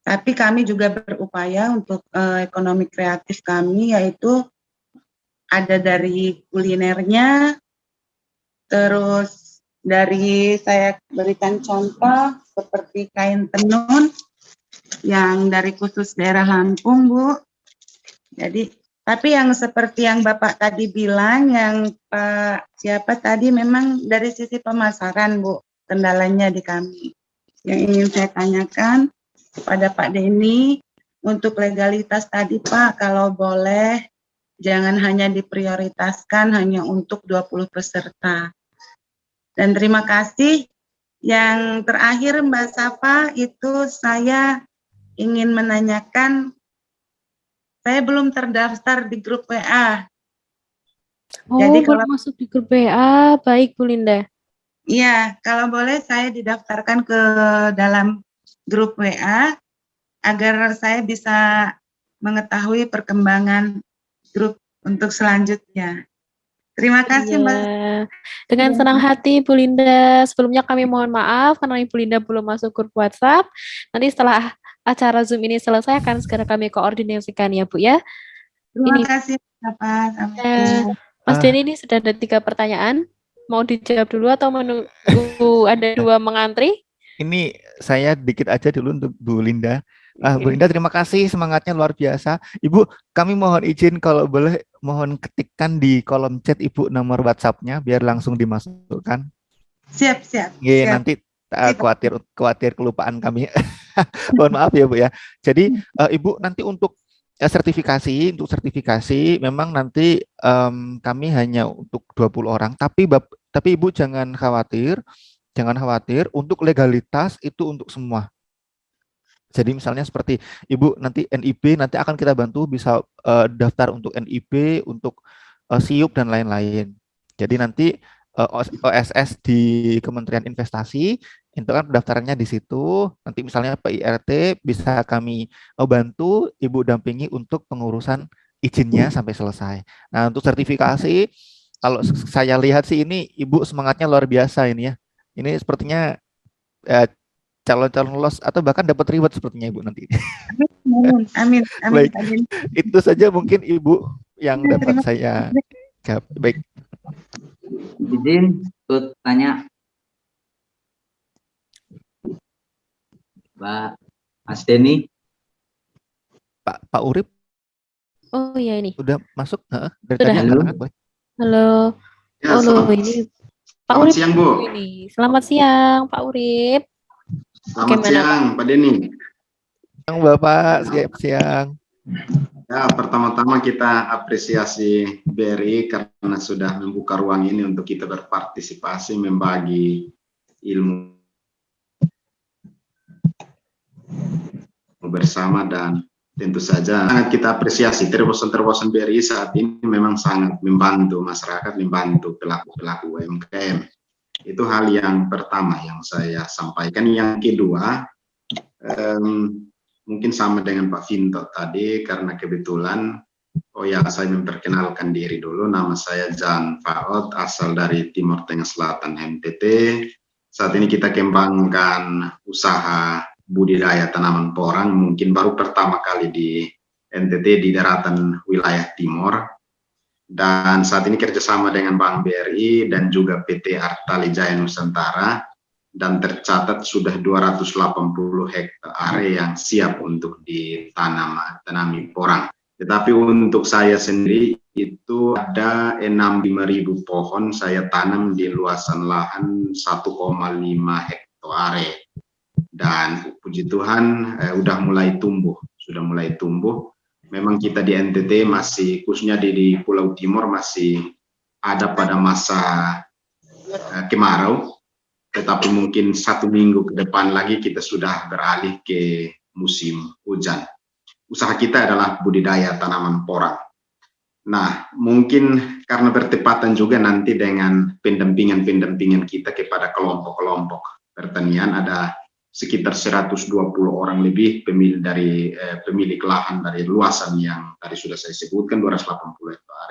[SPEAKER 12] Tapi kami juga berupaya untuk ekonomi kreatif kami, yaitu ada dari kulinernya, terus dari saya berikan contoh seperti kain tenun yang dari khusus daerah Lampung, Bu. Jadi, tapi yang seperti yang Bapak tadi bilang, yang Pak siapa tadi memang dari sisi pemasaran, Bu, kendalanya di kami. Yang ingin saya tanyakan kepada Pak Denny, untuk legalitas tadi Pak, kalau boleh jangan hanya diprioritaskan hanya untuk 20 peserta. Dan terima kasih. Yang terakhir Mbak Safa, itu saya ingin menanyakan, saya belum terdaftar di grup WA.
[SPEAKER 1] Oh,
[SPEAKER 12] Jadi
[SPEAKER 1] belum masuk di grup WA. Baik, Bu Linda.
[SPEAKER 12] Iya, kalau boleh saya didaftarkan ke dalam grup WA agar saya bisa mengetahui perkembangan grup untuk selanjutnya. Terima kasih,
[SPEAKER 1] Iya.
[SPEAKER 12] Mbak.
[SPEAKER 1] Dengan senang hati, Bu Linda. Sebelumnya kami mohon maaf karena Ibu Linda belum masuk grup WhatsApp. Nanti setelah acara Zoom ini selesai akan segera kami koordinasikan ya, Bu ya.
[SPEAKER 12] Terima
[SPEAKER 1] Ini
[SPEAKER 12] kasih, Bapak. Assalamualaikum.
[SPEAKER 1] Mas Denny, ini sudah ada 3 pertanyaan. Mau dijawab dulu atau menunggu ada 2 mengantri?
[SPEAKER 4] Ini saya dikit aja dulu untuk Bu Linda. Bu Linda, terima kasih, semangatnya luar biasa. Ibu, kami mohon izin kalau boleh mohon ketikkan di kolom chat Ibu nomor WhatsApp-nya biar langsung dimasukkan.
[SPEAKER 12] Siap.
[SPEAKER 4] Nanti khawatir kelupaan kami. Mohon maaf ya Bu ya. Jadi Ibu nanti untuk sertifikasi memang nanti kami hanya untuk 20 orang, tapi Ibu jangan khawatir untuk legalitas itu untuk semua. Jadi misalnya seperti Ibu nanti NIB nanti akan kita bantu bisa daftar untuk NIB, untuk SIUP dan lain-lain. Jadi nanti OSS di Kementerian Investasi itu kan pendaftarannya di situ. Nanti misalnya PIRT bisa kami bantu Ibu dampingi untuk pengurusan izinnya sampai selesai. Nah, untuk sertifikasi kalau saya lihat sih ini Ibu semangatnya luar biasa ini ya. Ini sepertinya calon-calon lolos atau bahkan dapat reward sepertinya Ibu nanti.
[SPEAKER 12] Amin.
[SPEAKER 4] Baik, itu saja mungkin Ibu yang dapat saya jawab. Baik.
[SPEAKER 13] Izin untuk tanya, Mas Denny.
[SPEAKER 4] Pak Urip.
[SPEAKER 1] Oh iya ini.
[SPEAKER 4] Udah masuk? Dari
[SPEAKER 1] Sudah.
[SPEAKER 4] tadi angkat-angkat, Boy.
[SPEAKER 1] Halo.
[SPEAKER 14] Ya,
[SPEAKER 1] ini Pak Urip.
[SPEAKER 14] siang, Bu.
[SPEAKER 1] Ini. Selamat siang, Pak Urip.
[SPEAKER 14] Selamat siang, Pak Denny.
[SPEAKER 4] Siang, Bapak. Siang.
[SPEAKER 14] Ya, pertama-tama kita apresiasi BRI karena sudah membuka ruang ini untuk kita berpartisipasi, membagi ilmu bersama, dan tentu saja sangat kita apresiasi terobosan-terobosan BRI saat ini memang sangat membantu masyarakat, membantu pelaku-pelaku UMKM. Itu hal yang pertama yang saya sampaikan. Yang kedua, mungkin sama dengan Pak Vinto tadi, karena kebetulan, saya memperkenalkan diri dulu. Nama saya Jan Faot, asal dari Timur Tengah Selatan, NTT. Saat ini kita kembangkan usaha budidaya tanaman porang, mungkin baru pertama kali di NTT, di daratan wilayah timur. Dan saat ini kerjasama dengan Bank BRI dan juga PT Artali Jaya Nusantara, dan tercatat sudah 280 hektar area yang siap untuk ditanami porang. Tetapi untuk saya sendiri itu ada 65.000 pohon saya tanam di luasan lahan 1,5 hektar area. Dan puji Tuhan sudah mulai tumbuh. Memang kita di NTT masih, khususnya di Pulau Timur, masih ada pada masa kemarau. Tetapi mungkin 1 minggu ke depan lagi kita sudah beralih ke musim hujan. Usaha kita adalah budidaya tanaman porang. Nah, mungkin karena bertepatan juga nanti dengan pendampingan kita kepada kelompok-kelompok pertanian, ada sekitar 120 orang lebih pemilik lahan dari luasan yang tadi sudah saya sebutkan 280 hektar,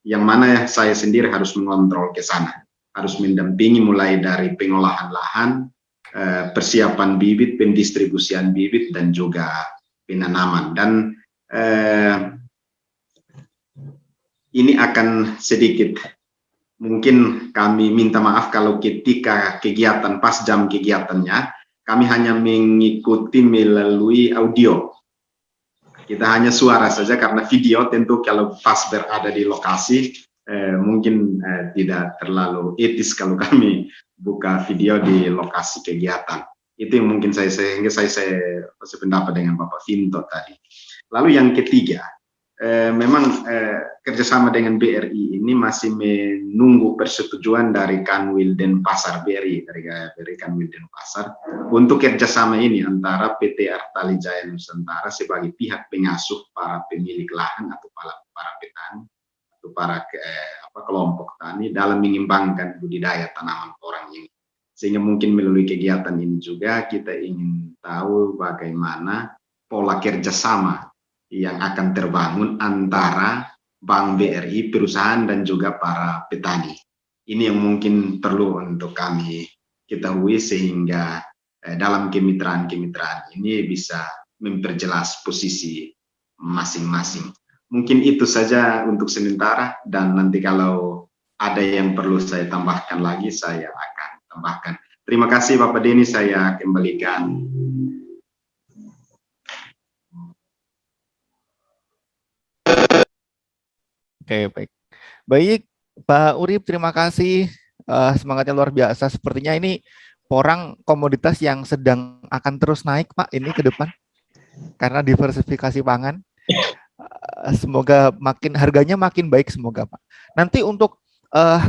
[SPEAKER 14] yang mana saya sendiri harus mengontrol ke sana, harus mendampingi mulai dari pengolahan lahan, persiapan bibit, pendistribusian bibit, dan juga penanaman. Dan ini akan sedikit, mungkin kami minta maaf kalau ketika kegiatan, pas jam kegiatannya, kami hanya mengikuti melalui audio. Kita hanya suara saja, karena video tentu kalau pas berada di lokasi, mungkin tidak terlalu etis kalau kami buka video di lokasi kegiatan. Itu yang mungkin saya sependapat dengan Bapak Vinto tadi. Lalu yang ketiga, memang kerjasama dengan BRI ini masih menunggu persetujuan dari Kanwil Denpasar BRI, dari Kanwil Denpasar, untuk kerjasama ini antara PT Artalijaya Nusantara sebagai pihak pengasuh para pemilik lahan atau para petani atau para kelompok tani dalam mengembangkan budidaya tanaman porang ini. Sehingga mungkin melalui kegiatan ini juga kita ingin tahu bagaimana pola kerjasama yang akan terbangun antara Bank BRI, perusahaan, dan juga para petani. Ini yang mungkin perlu untuk kami ketahui, sehingga dalam kemitraan-kemitraan ini bisa memperjelas posisi masing-masing. Mungkin itu saja untuk sementara, dan nanti kalau ada yang perlu saya tambahkan lagi, saya akan tambahkan. Terima kasih Bapak Denny, saya kembalikan.
[SPEAKER 4] Oke, baik. Baik, Pak Urip, terima kasih. Semangatnya luar biasa. Sepertinya ini porang komoditas yang sedang akan terus naik, Pak, ini ke depan. Karena diversifikasi pangan. Semoga harganya makin baik, semoga, Pak. Nanti untuk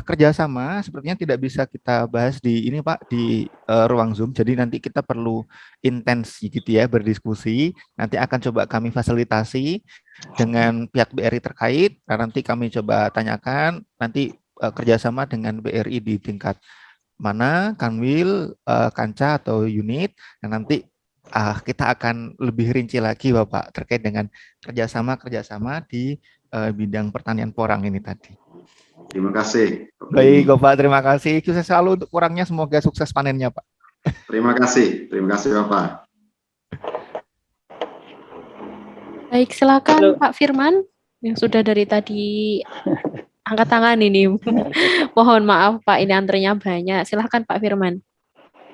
[SPEAKER 4] kerjasama sepertinya tidak bisa kita bahas di ini, Pak, di ruang Zoom. Jadi nanti kita perlu intens gitu ya, berdiskusi. Nanti akan coba kami fasilitasi dengan pihak BRI terkait. Nah, nanti kami coba tanyakan nanti kerjasama dengan BRI di tingkat mana, Kanwil, Kanca atau unit. Nah, nanti kita akan lebih rinci lagi, Bapak, terkait dengan kerjasama di bidang pertanian porang ini tadi.
[SPEAKER 14] Terima kasih.
[SPEAKER 4] Baik, Bapak, terima kasih. Sukses selalu untuk porangnya, semoga sukses panennya, Pak.
[SPEAKER 14] Terima kasih Bapak.
[SPEAKER 1] Baik, silakan Pak Firman yang sudah dari tadi angkat tangan ini. Mohon maaf Pak, ini antrinya banyak. Silakan Pak Firman.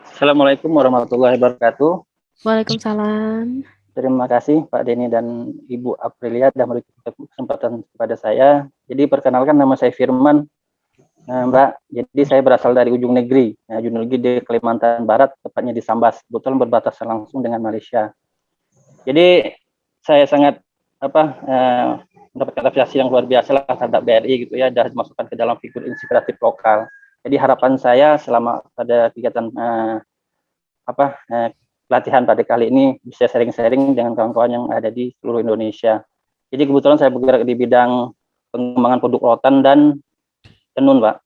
[SPEAKER 15] Assalamualaikum warahmatullahi wabarakatuh.
[SPEAKER 1] Waalaikumsalam.
[SPEAKER 15] Terima kasih Pak Denny dan Ibu Aprilia sudah memberikan kesempatan kepada saya. Jadi perkenalkan, nama saya Firman, Mbak. Jadi saya berasal dari ujung negeri di Kalimantan Barat, tepatnya di Sambas, kebetulan berbatasan langsung dengan Malaysia. Jadi saya sangat mendapatkan apresiasi yang luar biasa lah terhadap BRI gitu ya, dan dimasukkan ke dalam figur inspiratif lokal. Jadi harapan saya selama pada kegiatan pelatihan pada kali ini bisa sharing-sharing dengan kawan-kawan yang ada di seluruh Indonesia. Jadi kebetulan saya bergerak di bidang pengembangan produk rotan dan tenun, Pak.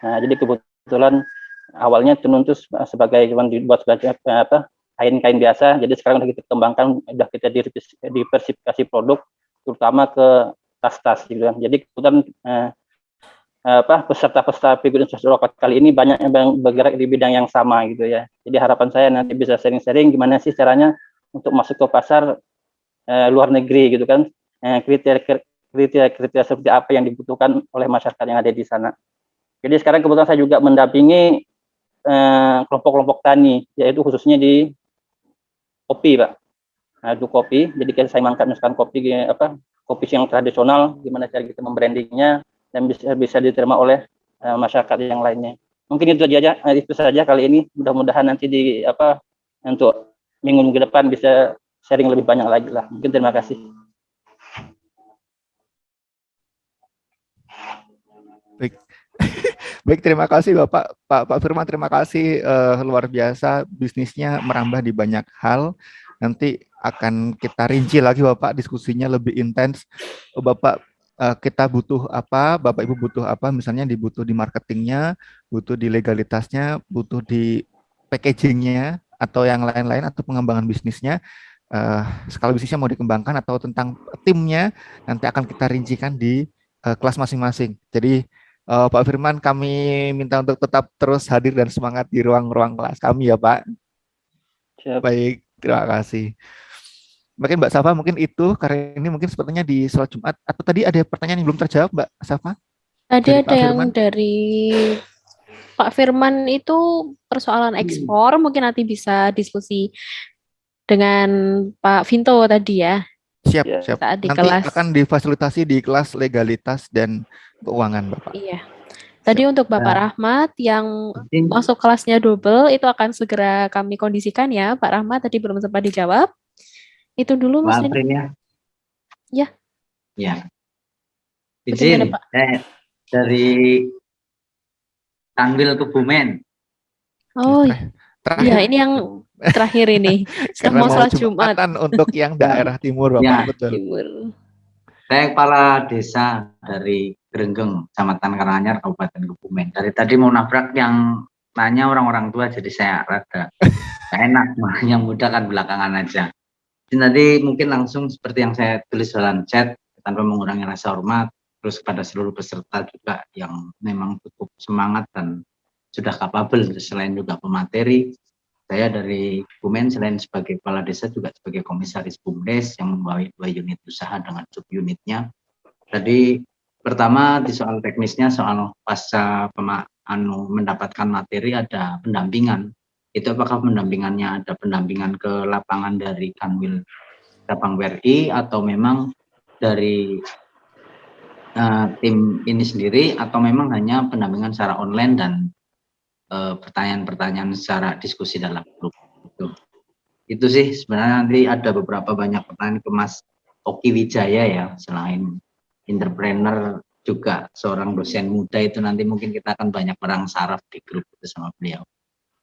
[SPEAKER 15] Nah, jadi kebetulan awalnya tenun itu sebagai cuma dibuat sebagai kain-kain biasa. Jadi sekarang sudah kita kembangkan, sudah kita diversifikasi produk, terutama ke tas-tas gitu kan. Jadi kebetulan peserta-peserta figur inspirasi lokal kali ini banyak yang bergerak di bidang yang sama gitu ya. Jadi harapan saya nanti bisa sharing-sharing gimana sih caranya untuk masuk ke pasar luar negeri gitu kan. Kriteria seperti apa yang dibutuhkan oleh masyarakat yang ada di sana. Jadi sekarang kebetulan saya juga mendampingi kelompok-kelompok tani, yaitu khususnya di kopi, Pak. Nah, itu kopi. Jadi saya mengangkat misalkan kopi yang tradisional, gimana cara kita membrandingnya dan bisa diterima oleh masyarakat yang lainnya. Mungkin itu saja kali ini. Mudah-mudahan nanti untuk minggu ke depan bisa sharing lebih banyak lagi lah. Mungkin terima kasih.
[SPEAKER 4] Baik, terima kasih Pak Firman, terima kasih, luar biasa, bisnisnya merambah di banyak hal. Nanti akan kita rinci lagi Bapak, diskusinya lebih intens. Bapak kita butuh apa, Bapak Ibu butuh apa, misalnya dibutuh di marketingnya, butuh di legalitasnya, butuh di packagingnya, atau yang lain-lain, atau pengembangan bisnisnya, skala bisnisnya mau dikembangkan, atau tentang timnya, nanti akan kita rincikan di kelas masing-masing. Jadi Pak Firman, kami minta untuk tetap terus hadir dan semangat di ruang-ruang kelas kami ya Pak.
[SPEAKER 15] Siap.
[SPEAKER 4] Baik, terima kasih. Mungkin Mbak Safa, mungkin itu karena ini mungkin sepertinya di sholat Jumat, atau tadi ada pertanyaan yang belum terjawab Mbak Safa?
[SPEAKER 1] Tadi
[SPEAKER 4] Dari
[SPEAKER 1] ada
[SPEAKER 4] Pak
[SPEAKER 1] yang
[SPEAKER 4] Firman?
[SPEAKER 1] dari Pak Firman itu persoalan ekspor, mungkin nanti bisa diskusi dengan Pak Vinto tadi ya.
[SPEAKER 4] Siap, siap.
[SPEAKER 1] Saat di
[SPEAKER 4] Nanti
[SPEAKER 1] kelas.
[SPEAKER 4] akan difasilitasi di kelas legalitas dan keuangan Bapak.
[SPEAKER 1] Iya. Tadi untuk Bapak Rahmat yang masuk kelasnya double itu akan segera kami kondisikan ya. Pak Rahmat tadi belum sempat dijawab. Itu dulu Mas
[SPEAKER 13] Maaf,
[SPEAKER 1] Denny.
[SPEAKER 13] ya.
[SPEAKER 1] Ya.
[SPEAKER 13] Ya.
[SPEAKER 1] Bagaimana,
[SPEAKER 13] Izin,
[SPEAKER 1] Pak?
[SPEAKER 13] dari Kanwil Kebumen.
[SPEAKER 1] Oh, iya ini yang terakhir ini. Sudah
[SPEAKER 4] Karena
[SPEAKER 1] mau
[SPEAKER 4] mau
[SPEAKER 1] sholat Jumat.
[SPEAKER 4] Jumatan untuk yang daerah timur Bapak,
[SPEAKER 13] Ya.
[SPEAKER 4] betul.
[SPEAKER 1] Timur.
[SPEAKER 13] Saya kepala desa dari Gerenggeng, Kecamatan Karanganyar, Kabupaten Kebumen. Dari tadi mau nabrak yang nanya orang-orang tua, jadi saya rada gak enak, yang muda kan belakangan aja. Jadi nanti mungkin langsung seperti yang saya tulis dalam chat, tanpa mengurangi rasa hormat, terus kepada seluruh peserta juga yang memang cukup semangat dan sudah kapabel, selain juga pemateri. Saya dari Kebumen selain sebagai kepala desa juga sebagai komisaris BUMDes yang membawahi 2 unit usaha dengan subunitnya. Jadi pertama di soal teknisnya, soal pasca mendapatkan materi ada pendampingan. Itu apakah pendampingannya ada pendampingan ke lapangan dari Kanwil Cabang BRI atau memang dari tim ini sendiri, atau memang hanya pendampingan secara online dan pertanyaan-pertanyaan secara diskusi dalam grup. Itu sih sebenarnya. Nanti ada beberapa banyak pertanyaan ke Mas Oki Wijaya ya, selain entrepreneur juga seorang dosen muda, itu nanti mungkin kita akan banyak perang saraf di grup itu sama beliau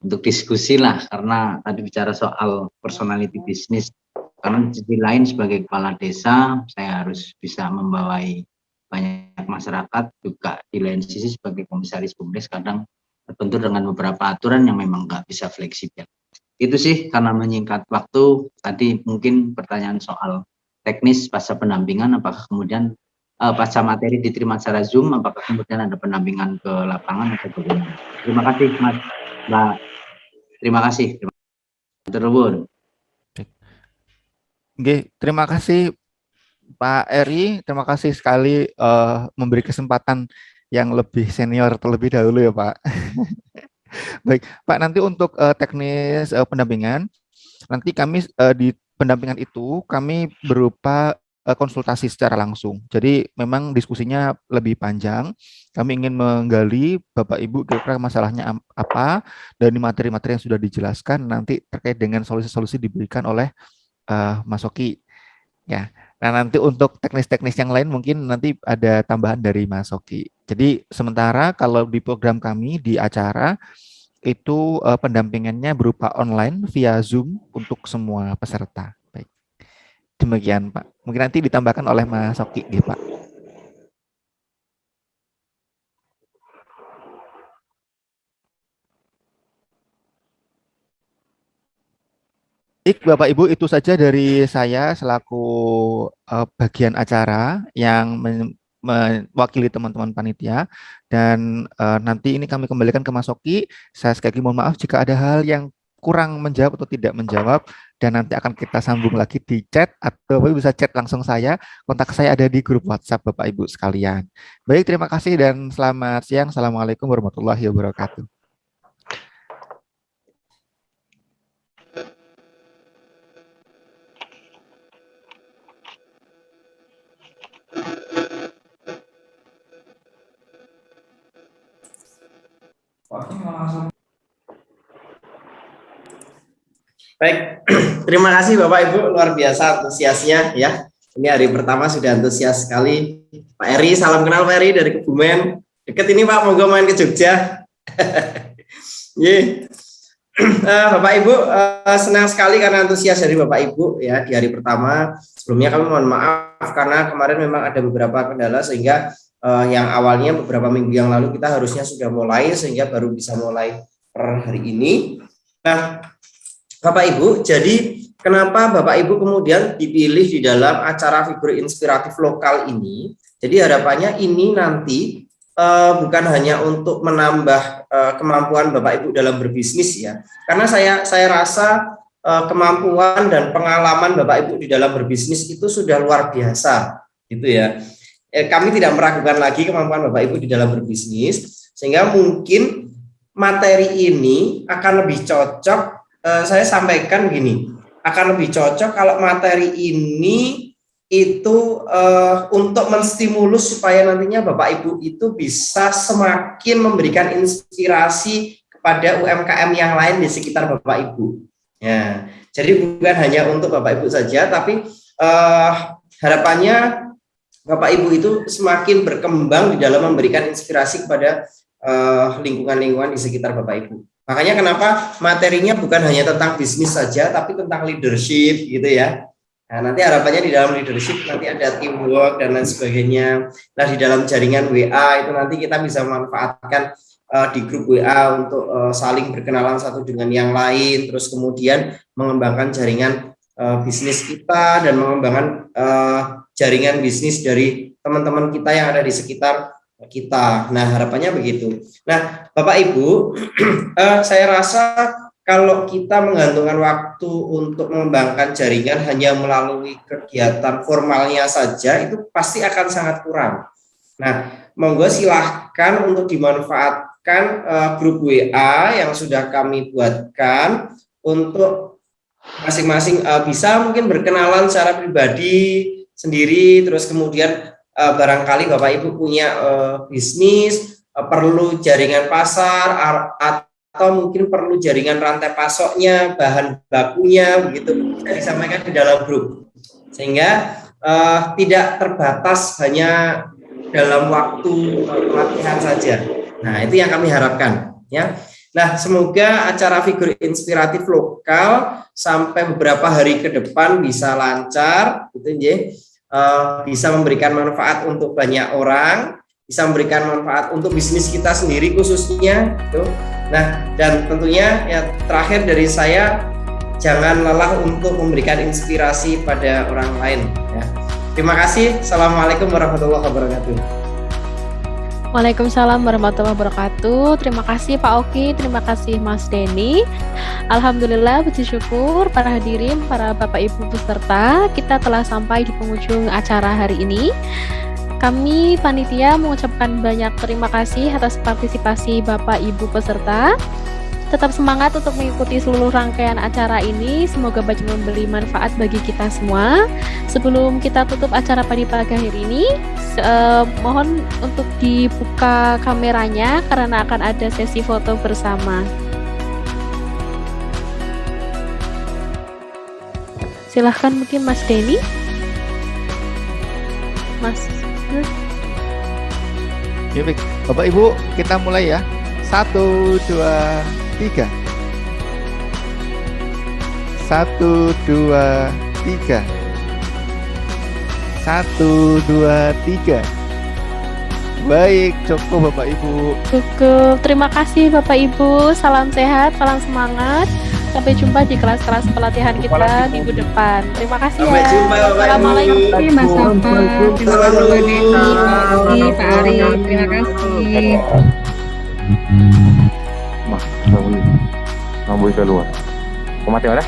[SPEAKER 13] untuk diskusi lah, karena tadi bicara soal personality bisnis. Karena di sisi lain sebagai kepala desa saya harus bisa membawai banyak masyarakat, juga di lain sisi sebagai komisaris BUMDes kadang terbentur dengan beberapa aturan yang memang nggak bisa fleksibel. Itu sih, karena menyingkat waktu. Tadi mungkin pertanyaan soal teknis pasca pendampingan, apakah kemudian pasca materi diterima secara Zoom, apakah kemudian ada pendampingan ke lapangan atau bagaimana? Terima kasih Mas Mbak. Terima kasih. Terus.
[SPEAKER 4] Oke, terima kasih Pak Eri, terima kasih sekali memberi kesempatan yang lebih senior terlebih dahulu ya Pak. Baik, Pak, nanti untuk teknis pendampingan, nanti kami di pendampingan itu kami berupa konsultasi secara langsung. Jadi memang diskusinya lebih panjang. Kami ingin menggali Bapak Ibu kira-kira masalahnya apa, dan materi-materi yang sudah dijelaskan nanti terkait dengan solusi-solusi diberikan oleh Mas Oki. Ya. Nah, nanti untuk teknis-teknis yang lain mungkin nanti ada tambahan dari Mas Oki. Jadi sementara kalau di program kami di acara itu pendampingannya berupa online via Zoom untuk semua peserta. Baik. Demikian Pak. Mungkin nanti ditambahkan oleh Mas Oki, ya, Pak. Baik, Bapak Ibu, itu saja dari saya selaku bagian acara yang mewakili teman-teman panitia, dan nanti ini kami kembalikan ke Mas Oki. Saya sekali lagi mohon maaf jika ada hal yang kurang menjawab atau tidak menjawab, dan nanti akan kita sambung lagi di chat, atau Bapak Ibu bisa chat langsung saya. Kontak saya ada di grup WhatsApp Bapak Ibu sekalian. Baik, terima kasih dan selamat siang. Assalamualaikum warahmatullahi wabarakatuh.
[SPEAKER 3] Baik, terima kasih Bapak Ibu, luar biasa antusiasnya ya. Ini hari pertama sudah antusias sekali. Pak Eri, salam kenal Pak Eri dari Kebumen. Deket ini Pak, moga main ke Jogja. Bapak Ibu, senang sekali karena antusias dari Bapak Ibu ya di hari pertama. Sebelumnya kami mohon maaf karena kemarin memang ada beberapa kendala sehingga yang awalnya beberapa minggu yang lalu kita harusnya sudah mulai sehingga baru bisa mulai per hari ini. Nah, Bapak Ibu, jadi kenapa Bapak Ibu kemudian dipilih di dalam acara figur inspiratif lokal ini? Jadi harapannya ini nanti bukan hanya untuk menambah kemampuan Bapak Ibu dalam berbisnis ya, karena saya rasa kemampuan dan pengalaman Bapak Ibu di dalam berbisnis itu sudah luar biasa gitu ya. Kami tidak meragukan lagi kemampuan Bapak Ibu di dalam berbisnis, sehingga mungkin materi ini akan lebih cocok, saya sampaikan gini, akan lebih cocok kalau materi ini itu untuk menstimulus supaya nantinya Bapak Ibu itu bisa semakin memberikan inspirasi kepada UMKM yang lain di sekitar Bapak Ibu. Ya, jadi bukan hanya untuk Bapak Ibu saja, tapi harapannya Bapak Ibu itu semakin berkembang di dalam memberikan inspirasi kepada lingkungan-lingkungan di sekitar Bapak Ibu. Makanya kenapa materinya bukan hanya tentang bisnis saja, tapi tentang leadership gitu ya. Nah, nanti harapannya di dalam leadership nanti ada teamwork dan lain sebagainya. Nah, di dalam jaringan WA itu nanti kita bisa memanfaatkan di grup WA untuk saling berkenalan satu dengan yang lain, terus kemudian mengembangkan jaringan bisnis kita dan mengembangkan jaringan bisnis dari teman-teman kita yang ada di sekitar kita. Nah, harapannya begitu. Nah, Bapak Ibu, saya rasa kalau kita menggantungkan waktu untuk mengembangkan jaringan hanya melalui kegiatan formalnya saja, itu pasti akan sangat kurang. Nah, monggo silahkan untuk dimanfaatkan grup WA yang sudah kami buatkan untuk masing-masing bisa mungkin berkenalan secara pribadi sendiri, terus kemudian barangkali Bapak Ibu punya bisnis, perlu jaringan pasar, atau mungkin perlu jaringan rantai pasoknya, bahan bakunya, begitu bisa disampaikan di dalam grup, sehingga tidak terbatas hanya dalam waktu pelatihan saja. Nah, itu yang kami harapkan ya. Nah, semoga acara figur inspiratif lokal sampai beberapa hari ke depan bisa lancar, gitu ya. Bisa memberikan manfaat untuk banyak orang, bisa memberikan manfaat untuk bisnis kita sendiri khususnya gitu. Nah, dan tentunya ya terakhir dari saya, jangan lelah untuk memberikan inspirasi pada orang lain ya. Terima kasih. Assalamualaikum warahmatullahi wabarakatuh.
[SPEAKER 1] Waalaikumsalam warahmatullahi wabarakatuh. Terima kasih Pak Oki, terima kasih Mas Denny. Alhamdulillah, puji syukur para hadirin, para Bapak Ibu peserta, kita telah sampai di penghujung acara hari ini. Kami panitia mengucapkan banyak terima kasih atas partisipasi Bapak Ibu peserta. Tetap semangat untuk mengikuti seluruh rangkaian acara ini. Semoga banyak memberi manfaat bagi kita semua. Sebelum kita tutup acara pagi hari ini, mohon untuk dibuka kameranya karena akan ada sesi foto bersama. Silahkan mungkin Mas Denny. Mas.
[SPEAKER 4] Ya, baik. Bapak Ibu, kita mulai ya. 1, 2, 3. 1, 2, 3. 1, 2, 3. Baik, cukup Bapak Ibu.
[SPEAKER 1] Cukup. Terima kasih Bapak Ibu. Salam sehat, salam semangat. Sampai jumpa di kelas-kelas pelatihan kita minggu depan. Terima kasih ya. Assalamualaikum.
[SPEAKER 7] Mas Safa, terima kasih Pak Ari, terima kasih.
[SPEAKER 16] Mas, nggak boleh keluar. Kau mati mana?